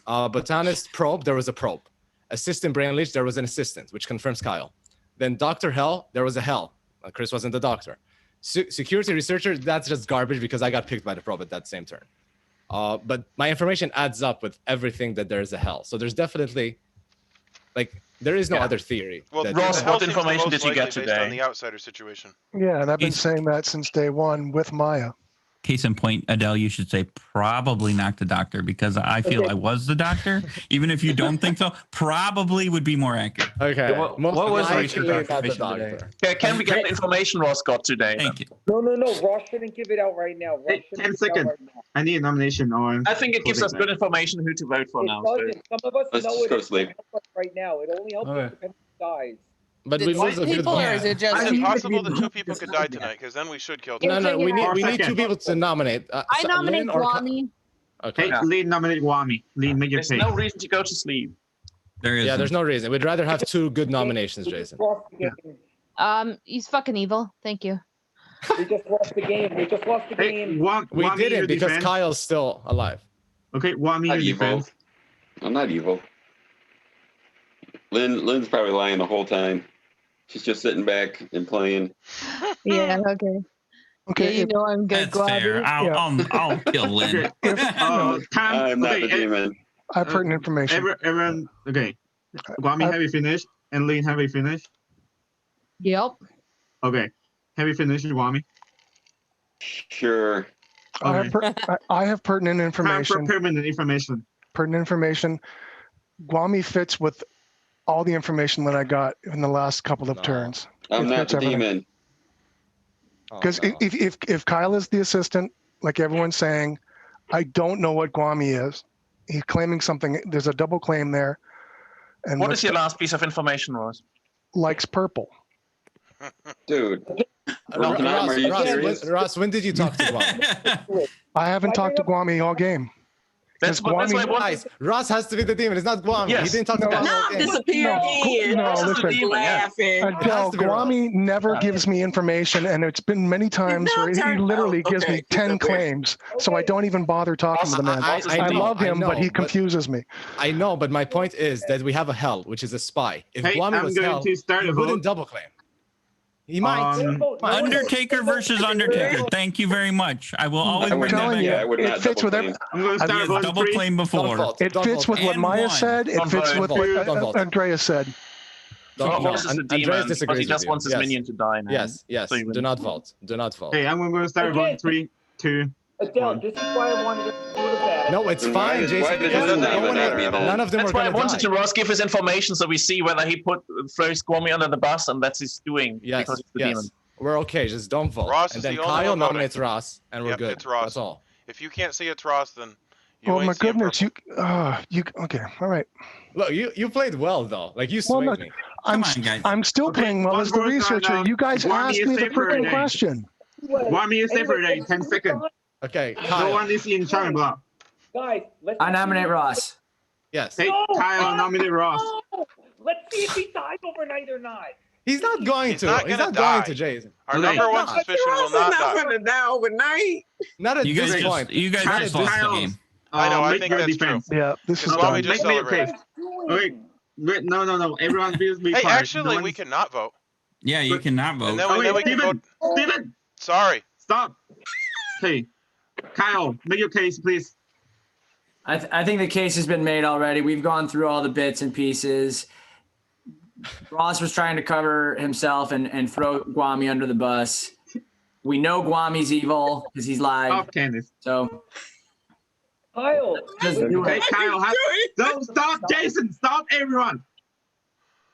Botanist probe, there was a probe. Assistant Brain Leech, there was an assistant, which confirms Kyle. Then Dr. Hell, there was a Hell. Chris wasn't the doctor. Security researcher, that's just garbage because I got picked by the probe at that same turn. But my information adds up with everything that there is a Hell. So there's definitely, there is no other theory. Well, Ross, what information did you get based today? on the outsider situation. Yeah, and I've been saying that since day one with Maya. Case in point, Adele, you should say probably not the doctor because I feel I was the doctor. Even if you don't think so, probably would be more accurate. Okay. What was the research information today? Okay, can we get the information Ross got today? Thank you. No. Ross shouldn't give it out right now. 10 seconds. I need a nomination on. I think it gives us good information who to vote for now. Doesn't. Some of us Let's know just it go to sleep. help us right now. It only helps us if anyone dies. But we lose a good people, or one. is it just? Is it possible that 2 people could die tonight? Because then we should kill 2. No, we need 2 people to nominate. I nominate Guami. Okay. Hey, Lee, nominate Guami. Lee, make your There's pick. no reason to go to sleep. There's no reason. We'd rather have 2 good nominations, Jason. He's fucking evil. Thank you. We just lost the game. We just lost the game. We didn't because Kyle's still alive. Okay, Wami, your defense. I'm not evil. Lynn's probably lying the whole time. She's just sitting back and playing. Yeah, okay. Okay, yeah, you know I'm good, That's fair. Guavi. I'll kill Lynn. I'm not the demon. I have pertinent information. Everyone, okay. Guami, have you finished? And Lynn, have you finished? Yep. Okay. Have you finished, Guami? Sure. Okay. I have pertinent information. Pertinent information. Pertinent information. Guami fits with all the information that I got in the last couple of turns. I'm not the demon. Because if Kyle is the assistant, like everyone's saying, I don't know what Guami is. He's claiming something. There's a double claim there. And what is your last piece of information, Ross? Likes purple. Dude. Ross, when did you talk to Guami? I haven't talked to Guami all game. That's why Ross has to be the demon. It's not Guami. Yes. He didn't talk to Guami. No, disappear again. No, listen. Laughing. Adele, Guami never gives me information, and it's been many times where he literally gives me 10 claims, so I don't even bother talking to the man. I love him, but he confuses me. I know, but my point is that we have a Hell, which is a spy. If Hey, Guami I'm was going Hell, to start he a vote. wouldn't double claim. He might. Undertaker versus Undertaker. Thank you very much. I will always bring that back up. It fits with every. I'm going to start double claim before. It fits with what Maya said. It fits with what Andrea said. Andreas disagrees but he just with you. wants his minion to die now. Yes. So Do not vote. Do not vote. Hey, I'm going to start voting 3, 2, Adele, this is why I wanted to go to bed. No, it's fine, Jason. None of them That's were why I going to wanted die. to Ross give his information so we see whether he throws Guami under the bus, and that's his doing because he's the demon. We're okay. Just don't vote. Ross and is then the only Kyle one voting. nominates Ross, and we're good. It's Ross. That's all. If you can't see it's Ross, then you Oh ain't my seeing goodness, you okay? All right. Look, you played well though. Like you swayed me. I'm still playing well as the researcher. You guys asked me the freaking question. Guami is safe for 10 seconds. Okay, No Kyle. one is in charge block. Guys, let's I nominate Ross. Yes. Hey, Kyle, nominate Ross. Let's see if he dies overnight or not. He's not going He's to. not He's gonna not going die. to, Jason. Our number one suspicion will not die. going to die overnight. Not at You guys this point. just lost the game. I know, I make think your that's defense. true. Yeah, this is As long done. as just Make your celebrate. case. Okay. Wait, no. Everyone please be Hey, quiet. actually, we cannot vote. Yeah, you cannot vote. And then we can vote. Steven! Sorry. Stop. Okay. Kyle, make your case, please. I think the case has been made already. We've gone through all the bits and pieces. Ross was trying to cover himself and throw Guami under the bus. We know Guami's evil because he's live. Stop, Candace. So, Kyle. Okay, Kyle. No, stop, Jason. Stop, everyone.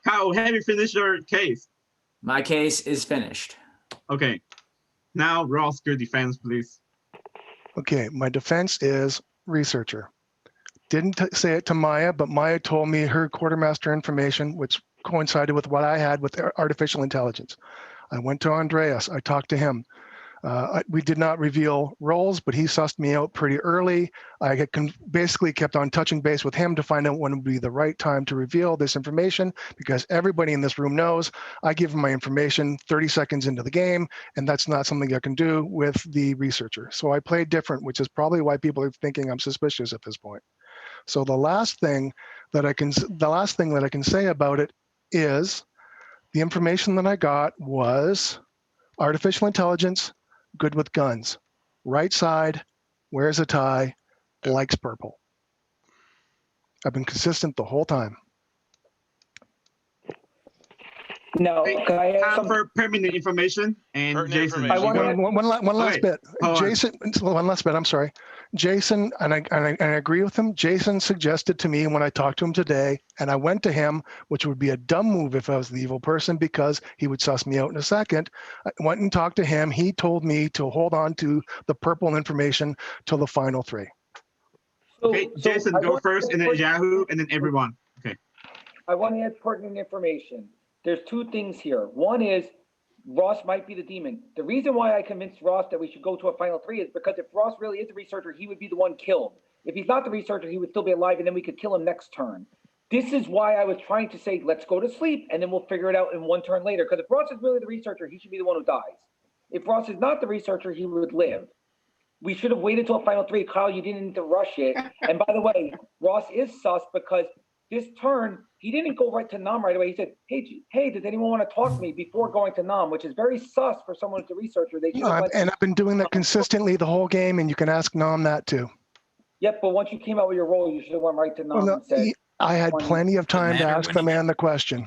Kyle, have you finished your case? my case is finished. Okay. Now, Ross, your defense, please. Okay, my defense is researcher. Didn't say it to Maya, but Maya told me her quartermaster information, which coincided with what I had with artificial intelligence. I went to Andreas. I talked to him. We did not reveal roles, but he sussed me out pretty early. I basically kept on touching base with him to find out when would be the right time to reveal this information, because everybody in this room knows I give him my information 30 seconds into the game, and that's not something I can do with the researcher. So I played different, which is probably why people are thinking I'm suspicious at this point. So the last thing that I can say about it is the information that I got was artificial intelligence, good with guns, right side, wears a tie, likes purple. I've been consistent the whole time. No, time for permanent information and Jason. One last bit. Jason, one last bit. I'm sorry, Jason, and I agree with him. Jason suggested to me when I talked to him today, and I went to him, which would be a dumb move if I was the evil person, because he would suss me out in a second. I went and talked to him. He told me to hold on to the purple information till the final three. Okay, Jason, go first, and then Yahoo, and then everyone. Okay. I want to add pertinent information. There's two things here. One is Ross might be the demon. The reason why I convinced Ross that we should go to a final three is because if Ross really is the researcher, he would be the one killed. If he's not the researcher, he would still be alive, and then we could kill him next turn. This is why I was trying to say, let's go to sleep, and then we'll figure it out in one turn later. Because if Ross is really the researcher, he should be the one who dies. If Ross is not the researcher, he would live. We should have waited till final 3. Kyle, you didn't need to rush it. And by the way, Ross is sus because this turn, he didn't go right to Nom right away. He said, hey, does anyone want to talk to me before going to Nom, which is very sus for someone who's a researcher. They should have and I've been doing that consistently the whole game, and you can ask Nom that too. Yep, but once you came out with your role, you should have went right to Nom and said, I had plenty of time to ask the man the question.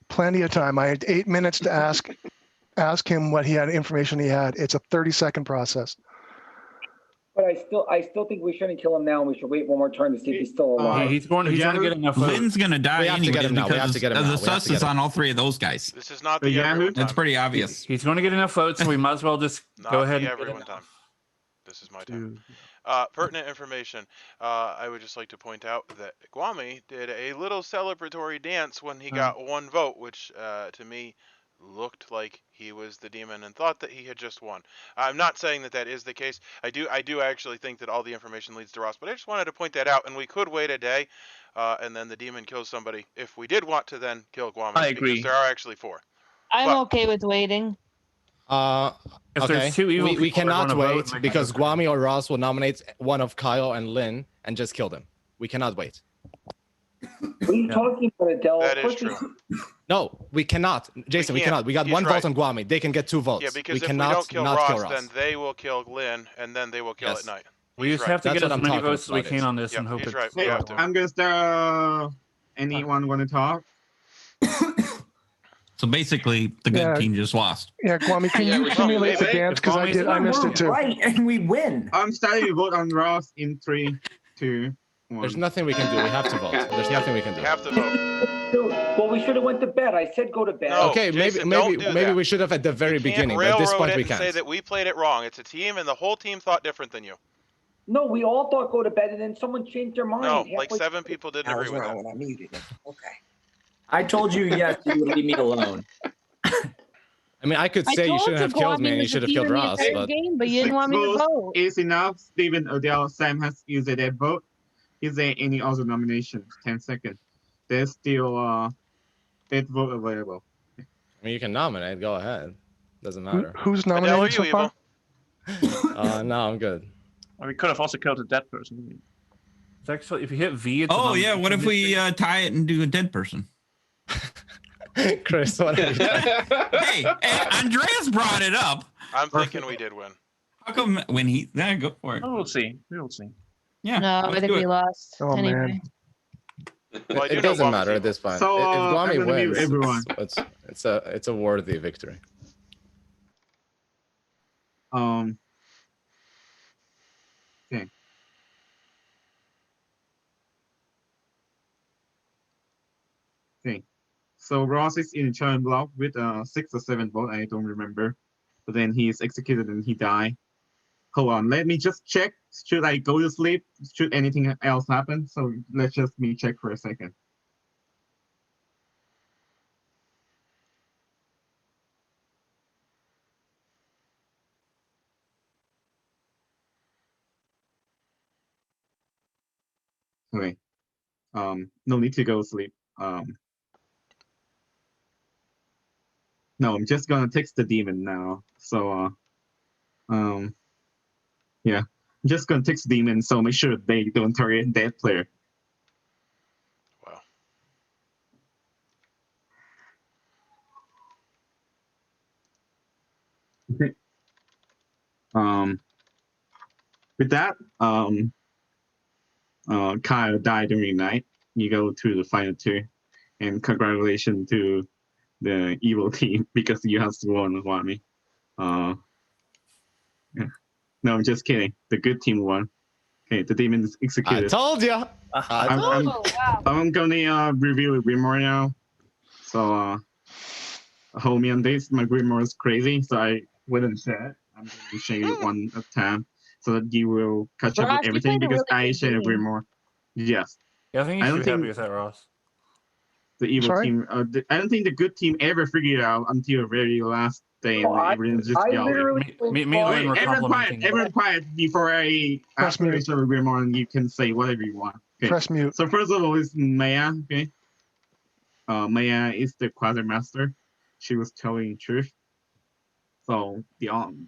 Plenty of time. I had 8 minutes to ask him what he had, information he had. It's a 30-second process. But I still think we shouldn't kill him now, and we should wait one more turn to see if he's still alive. He's going to get enough. Lynn's going to die anyway because the sus is on all 3 of those guys. This is not the everyone time. That's pretty obvious. He's going to get enough votes, so we might as well just go ahead and everyone time. This is my time. Pertinent information. I would just like to point out that Guami did a little celebratory dance when he got 1 vote, which to me looked like he was the demon and thought that he had just won. I'm not saying that that is the case. I do actually think that all the information leads to Ross, but I just wanted to point that out. And we could wait a day, and then the demon kills somebody if we did want to then kill Guami. I agree. Because there are actually 4. I'm okay with waiting. Okay. We cannot wait because Guami or Ross will nominate one of Kyle and Lynn and just kill them. We cannot wait. What are you talking about, Adele? That is true. No, we cannot. Jason, we cannot. We got 1 vote on Guami. They can get 2 votes. Yeah, because we if cannot we don't kill not Ross, kill Ross, then they will kill Lynn, and then they will kill at night. We just have to get as many votes as we can on this and hope it's right. I'm gonna start. Anyone want to talk? So basically, the good team just lost. Yeah, Guami, can you simulate the dance? Because I missed it too. Right, and we win. I'm starting to vote on Ross in 3, 2, 1. There's nothing we can do. We have to vote. There's nothing we can do. We have to vote. Well, we should have went to bed. I said go to bed. No, okay, Jason, maybe we should have at the very beginning, but at this point we can't. Say that we played it wrong. It's a team, and the whole team thought different than you. No, we all thought go to bed, and then someone changed their mind. No, like 7 people didn't agree with that. When I muted him. Okay. I told you yes, you would leave me alone. I mean, I could say you shouldn't have killed me and you should have killed Ross, but you didn't want me to vote. Is enough. Stephen, Odell, Sam has used their vote. Is there any other nomination? 10 seconds. There's still dead vote available. I mean, you can nominate. Go ahead. Doesn't matter. Who's nominated so far? No, I'm good. Well, we could have also killed a dead person. It's actually, if you hit V, it's what if we tie it and do a dead person? Chris, what have you done? Hey, Andreas brought it up. I'm thinking we did win. How come when he... go for it. Oh, we'll see. We'll see. Yeah. No, I think we lost. Oh, anyway. man. Well, it doesn't matter at this point. So, if Guami wins, everyone. it's a worthy victory. Okay. Okay. So Ross is in challenge block with 6 or 7 votes. I don't remember. But then he is executed and he died. Hold on, let me just check. Should I go to sleep? Should anything else happen? So let's just check for a second. Okay. No need to go sleep. No, I'm just gonna text the demon now. So yeah, I'm just gonna text the demon, so make sure they don't target that player. Wow. Okay. With that, Kyle died during the night. You go to the final 2, and congratulations to the evil team because you have won, Wami. Yeah. No, I'm just kidding. The good team won. Okay, the demon is executed. I told you. I'm gonna review the grimoire now. So, hold me on this. My grimoire is crazy, so I wouldn't share it. I'm going to share it one at a time so that you will catch up with everything because I share a grimoire. Yes. Yeah, I think you should be happy with that, Ross. The evil team. I don't think the good team ever figured it out until the very last day. Everyone's just yelling. Everyone quiet before I ask you to grimoire, and you can say whatever you want. Okay. Press mute. So first of all is Maya. Okay. Maya is the Quartermaster. She was telling the truth. So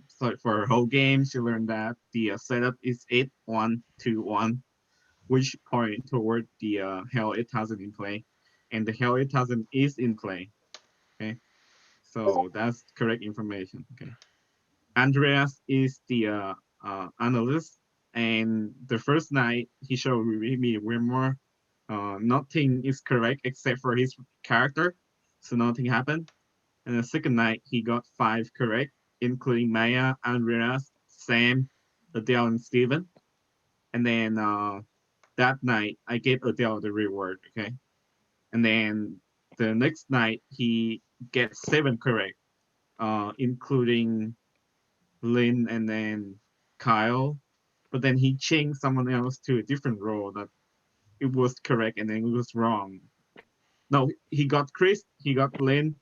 so for her whole game, she learned that the setup is 8-1-2-1, which point toward the Hell 8000 in play, and the Hell 8000 is in play. Okay, so that's correct information. Okay, Andreas is the analyst, and the first night he showed me grimoire. Nothing is correct except for his character, so nothing happened. And the second night he got 5 correct, including Maya, Andreas, Sam, Adele, and Steven. And then that night I gave Adele the reward. Okay, and then the next night he gets 7 correct, including Lynn and then Kyle, but then he changed someone else to a different role that it was correct and then it was wrong. No, he got Chris, he got Lynn,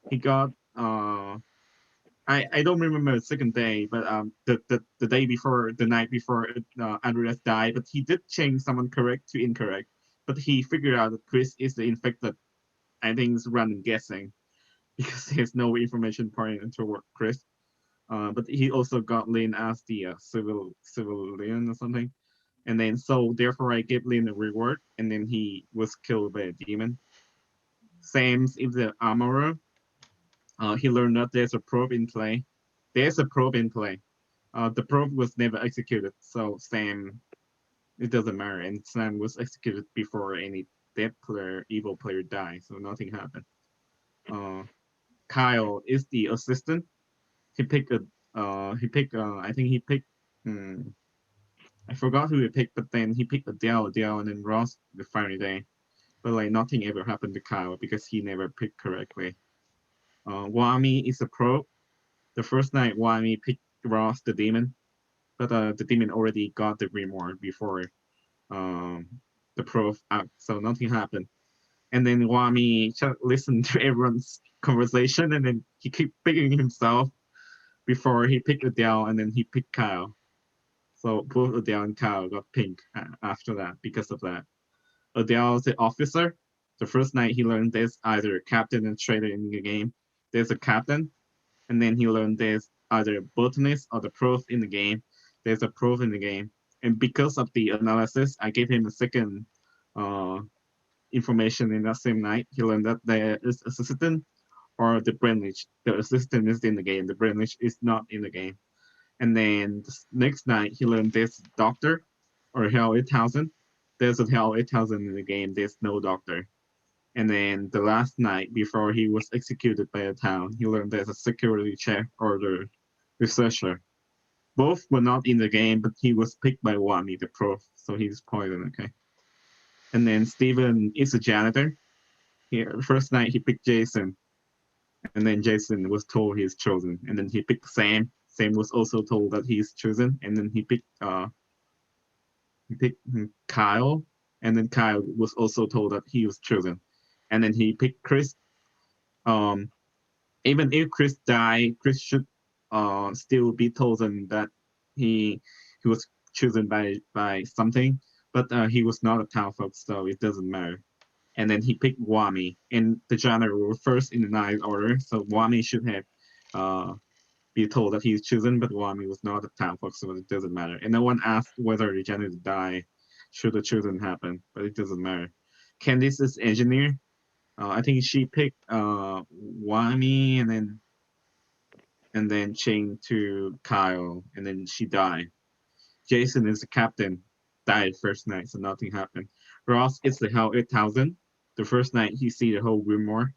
he got I don't remember the second day, but the day before, the night before Andreas died, but he did change someone correct to incorrect, but he figured out that Chris is the infected. I think it's random guessing because there's no information pointing toward Chris. But he also got Lin as the civilian or something. And then so therefore I gave Lin a reward, and then he was killed by a demon. Sam's is the armorer. He learned that there's a probe in play. There's a probe in play. The probe was never executed, so Sam, it doesn't matter. And Sam was executed before any dead player, evil player died, so nothing happened. Kyle is the assistant. He picked I think he picked I forgot who he picked, but then he picked Adele, and then Ross the final day. But like nothing ever happened to Kyle because he never picked correctly. Wami is a pro. The first night Wami picked Ross the demon, but the demon already got the grimoire before the pro out, so nothing happened. And then Wami just listened to everyone's conversation, and then he kept picking himself before he picked Adele, and then he picked Kyle. So both Adele and Kyle got pink after that because of that. Adele's the officer. The first night he learned there's either a captain and trader in the game. There's a captain, and then he learned there's either a botanist or the prof in the game. There's a prof in the game. And because of the analysis, I gave him a second information in that same night. He learned that there is assistant or the brainage. The assistant is in the game. The brainage is not in the game. And then the next night, he learned there's doctor or Hell 8000. There's a Hell 8000 in the game. There's no doctor. And then the last night, before he was executed by a town, he learned there's a security check or the researcher. Both were not in the game, but he was picked by Wami, the prof, so he's poisoned, okay? And then Steven is a janitor. First night, he picked Jason. And then Jason was told he's chosen. And then he picked Sam. Sam was also told that he's chosen, and then he picked Kyle, and then Kyle was also told that he was chosen, and then he picked Chris. Even if Chris died, Chris should still be told that he was chosen by something, but he was not a Townsfolk, so it doesn't matter. And then he picked Wami, and the Janitor were first in the night order, so Wami should have be told that he's chosen, but Wami was not a Townsfolk, so it doesn't matter. And no one asked whether the Janitor died should the chosen happen, but it doesn't matter. Candice is engineer. I think she picked Wami and then changed to Kyle, and then she died. Jason is the captain, died first night, so nothing happened. Ross is the Hell 8000. The first night he see the whole grimoire,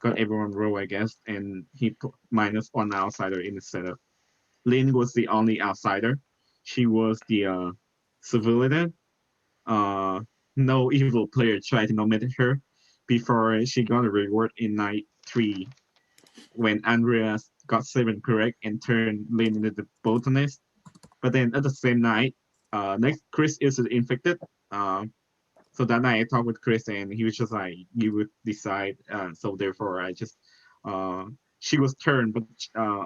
got everyone roll, I guess, and he put -1 outsider in the setup. Lynn was the only outsider. She was the civilian. No evil player tried to nominate her before she got a reward in night 3 when Andreas got 7 correct and turned Lynn into the botanist. But then at the same night, next Chris is infected. So that night I talked with Chris and he was just like, you would decide. So therefore I just, she was turned, but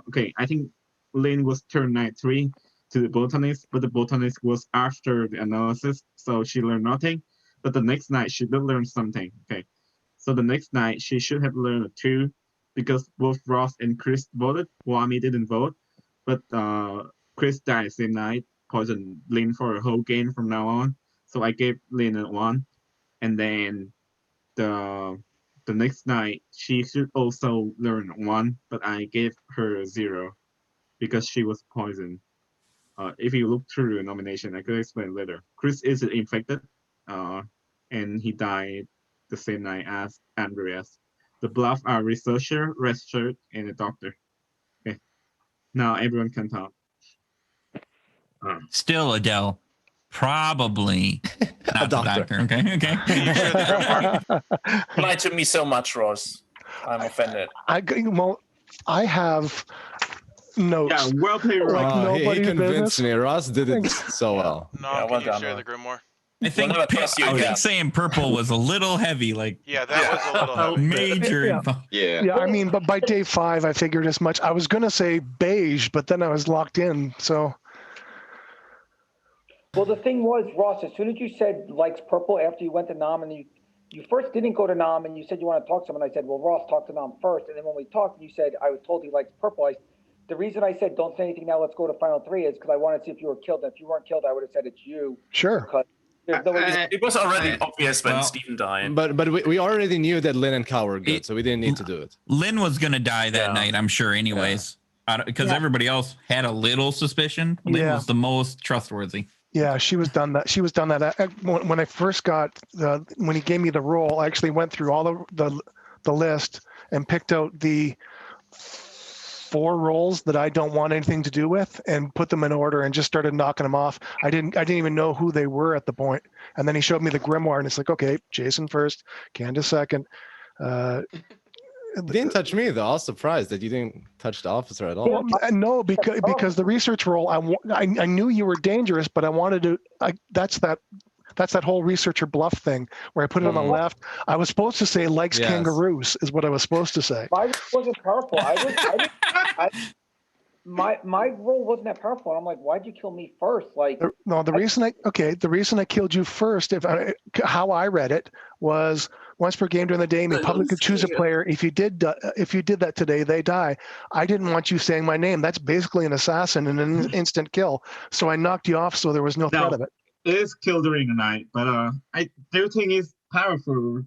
okay, I think Lynn was turned night 3 to the botanist, but the botanist was after the analysis, so she learned nothing. But the next night she did learn something. Okay, so the next night she should have learned a 2, because both Ross and Chris voted. Wami didn't vote, but Chris died same night, poisoned Lynn for a whole game from now on. So I gave Lynn a 1, and then the next night she should also learn 1, but I gave her 0 because she was poisoned. If you look through the nomination, I could explain later. Chris is infected, and he died the same night as Andreas. The bluff are researcher, red shirt, and a doctor. Okay, now everyone can talk. Still, Adele, probably not the doctor. Okay, okay. Lied to me so much, Ross. I'm offended. I have notes. Yeah, well played, Ross. He convinced me. Ross did it so well. No, can you share the grimoire? I think saying purple was a little heavy. Like that was a little heavy. Major. Yeah. I mean, but by day 5, I figured as much. I was gonna say beige, but then I was locked in. So. Well, the thing was, Ross, as soon as you said likes purple after you went to Nam, and you first didn't go to Nam, and you said you want to talk to someone. I said, well, Ross, talk to Nam first. And then when we talked, you said, I was told he likes purple. The reason I said don't say anything now, let's go to final 3 is because I wanted to see if you were killed. And if you weren't killed, I would have said it's you. Sure. It was already obvious when Stephen died. But we already knew that Lynn and Cow were good, so we didn't need to do it. Lynn was going to die that night, I'm sure, anyways. Because everybody else had a little suspicion. Lynn was the most trustworthy. Yeah, she was done that. She was done that. When I first got when he gave me the role, I actually went through all the list and picked out the 4 roles that I don't want anything to do with and put them in order and just started knocking them off. I didn't even know who they were at the point. And then he showed me the grimoire and it's like, okay, Jason first, Candace second. Didn't touch me though. I was surprised that you didn't touch the officer at all. Well, no, because the research role, I knew you were dangerous, but I wanted to. That's that whole researcher bluff thing where I put it on the left. I was supposed to say likes kangaroos is what I was supposed to say. Mine wasn't powerful. My role wasn't that powerful. And I'm like, why'd you kill me first? Like, the reason I killed you first, how I read it was once per game during the day, the public could choose a player. If you did that today, they die. I didn't want you saying my name. That's basically an assassin and an instant kill. So I knocked you off, so there was no threat of it. It is kill during the night, but I do think it's powerful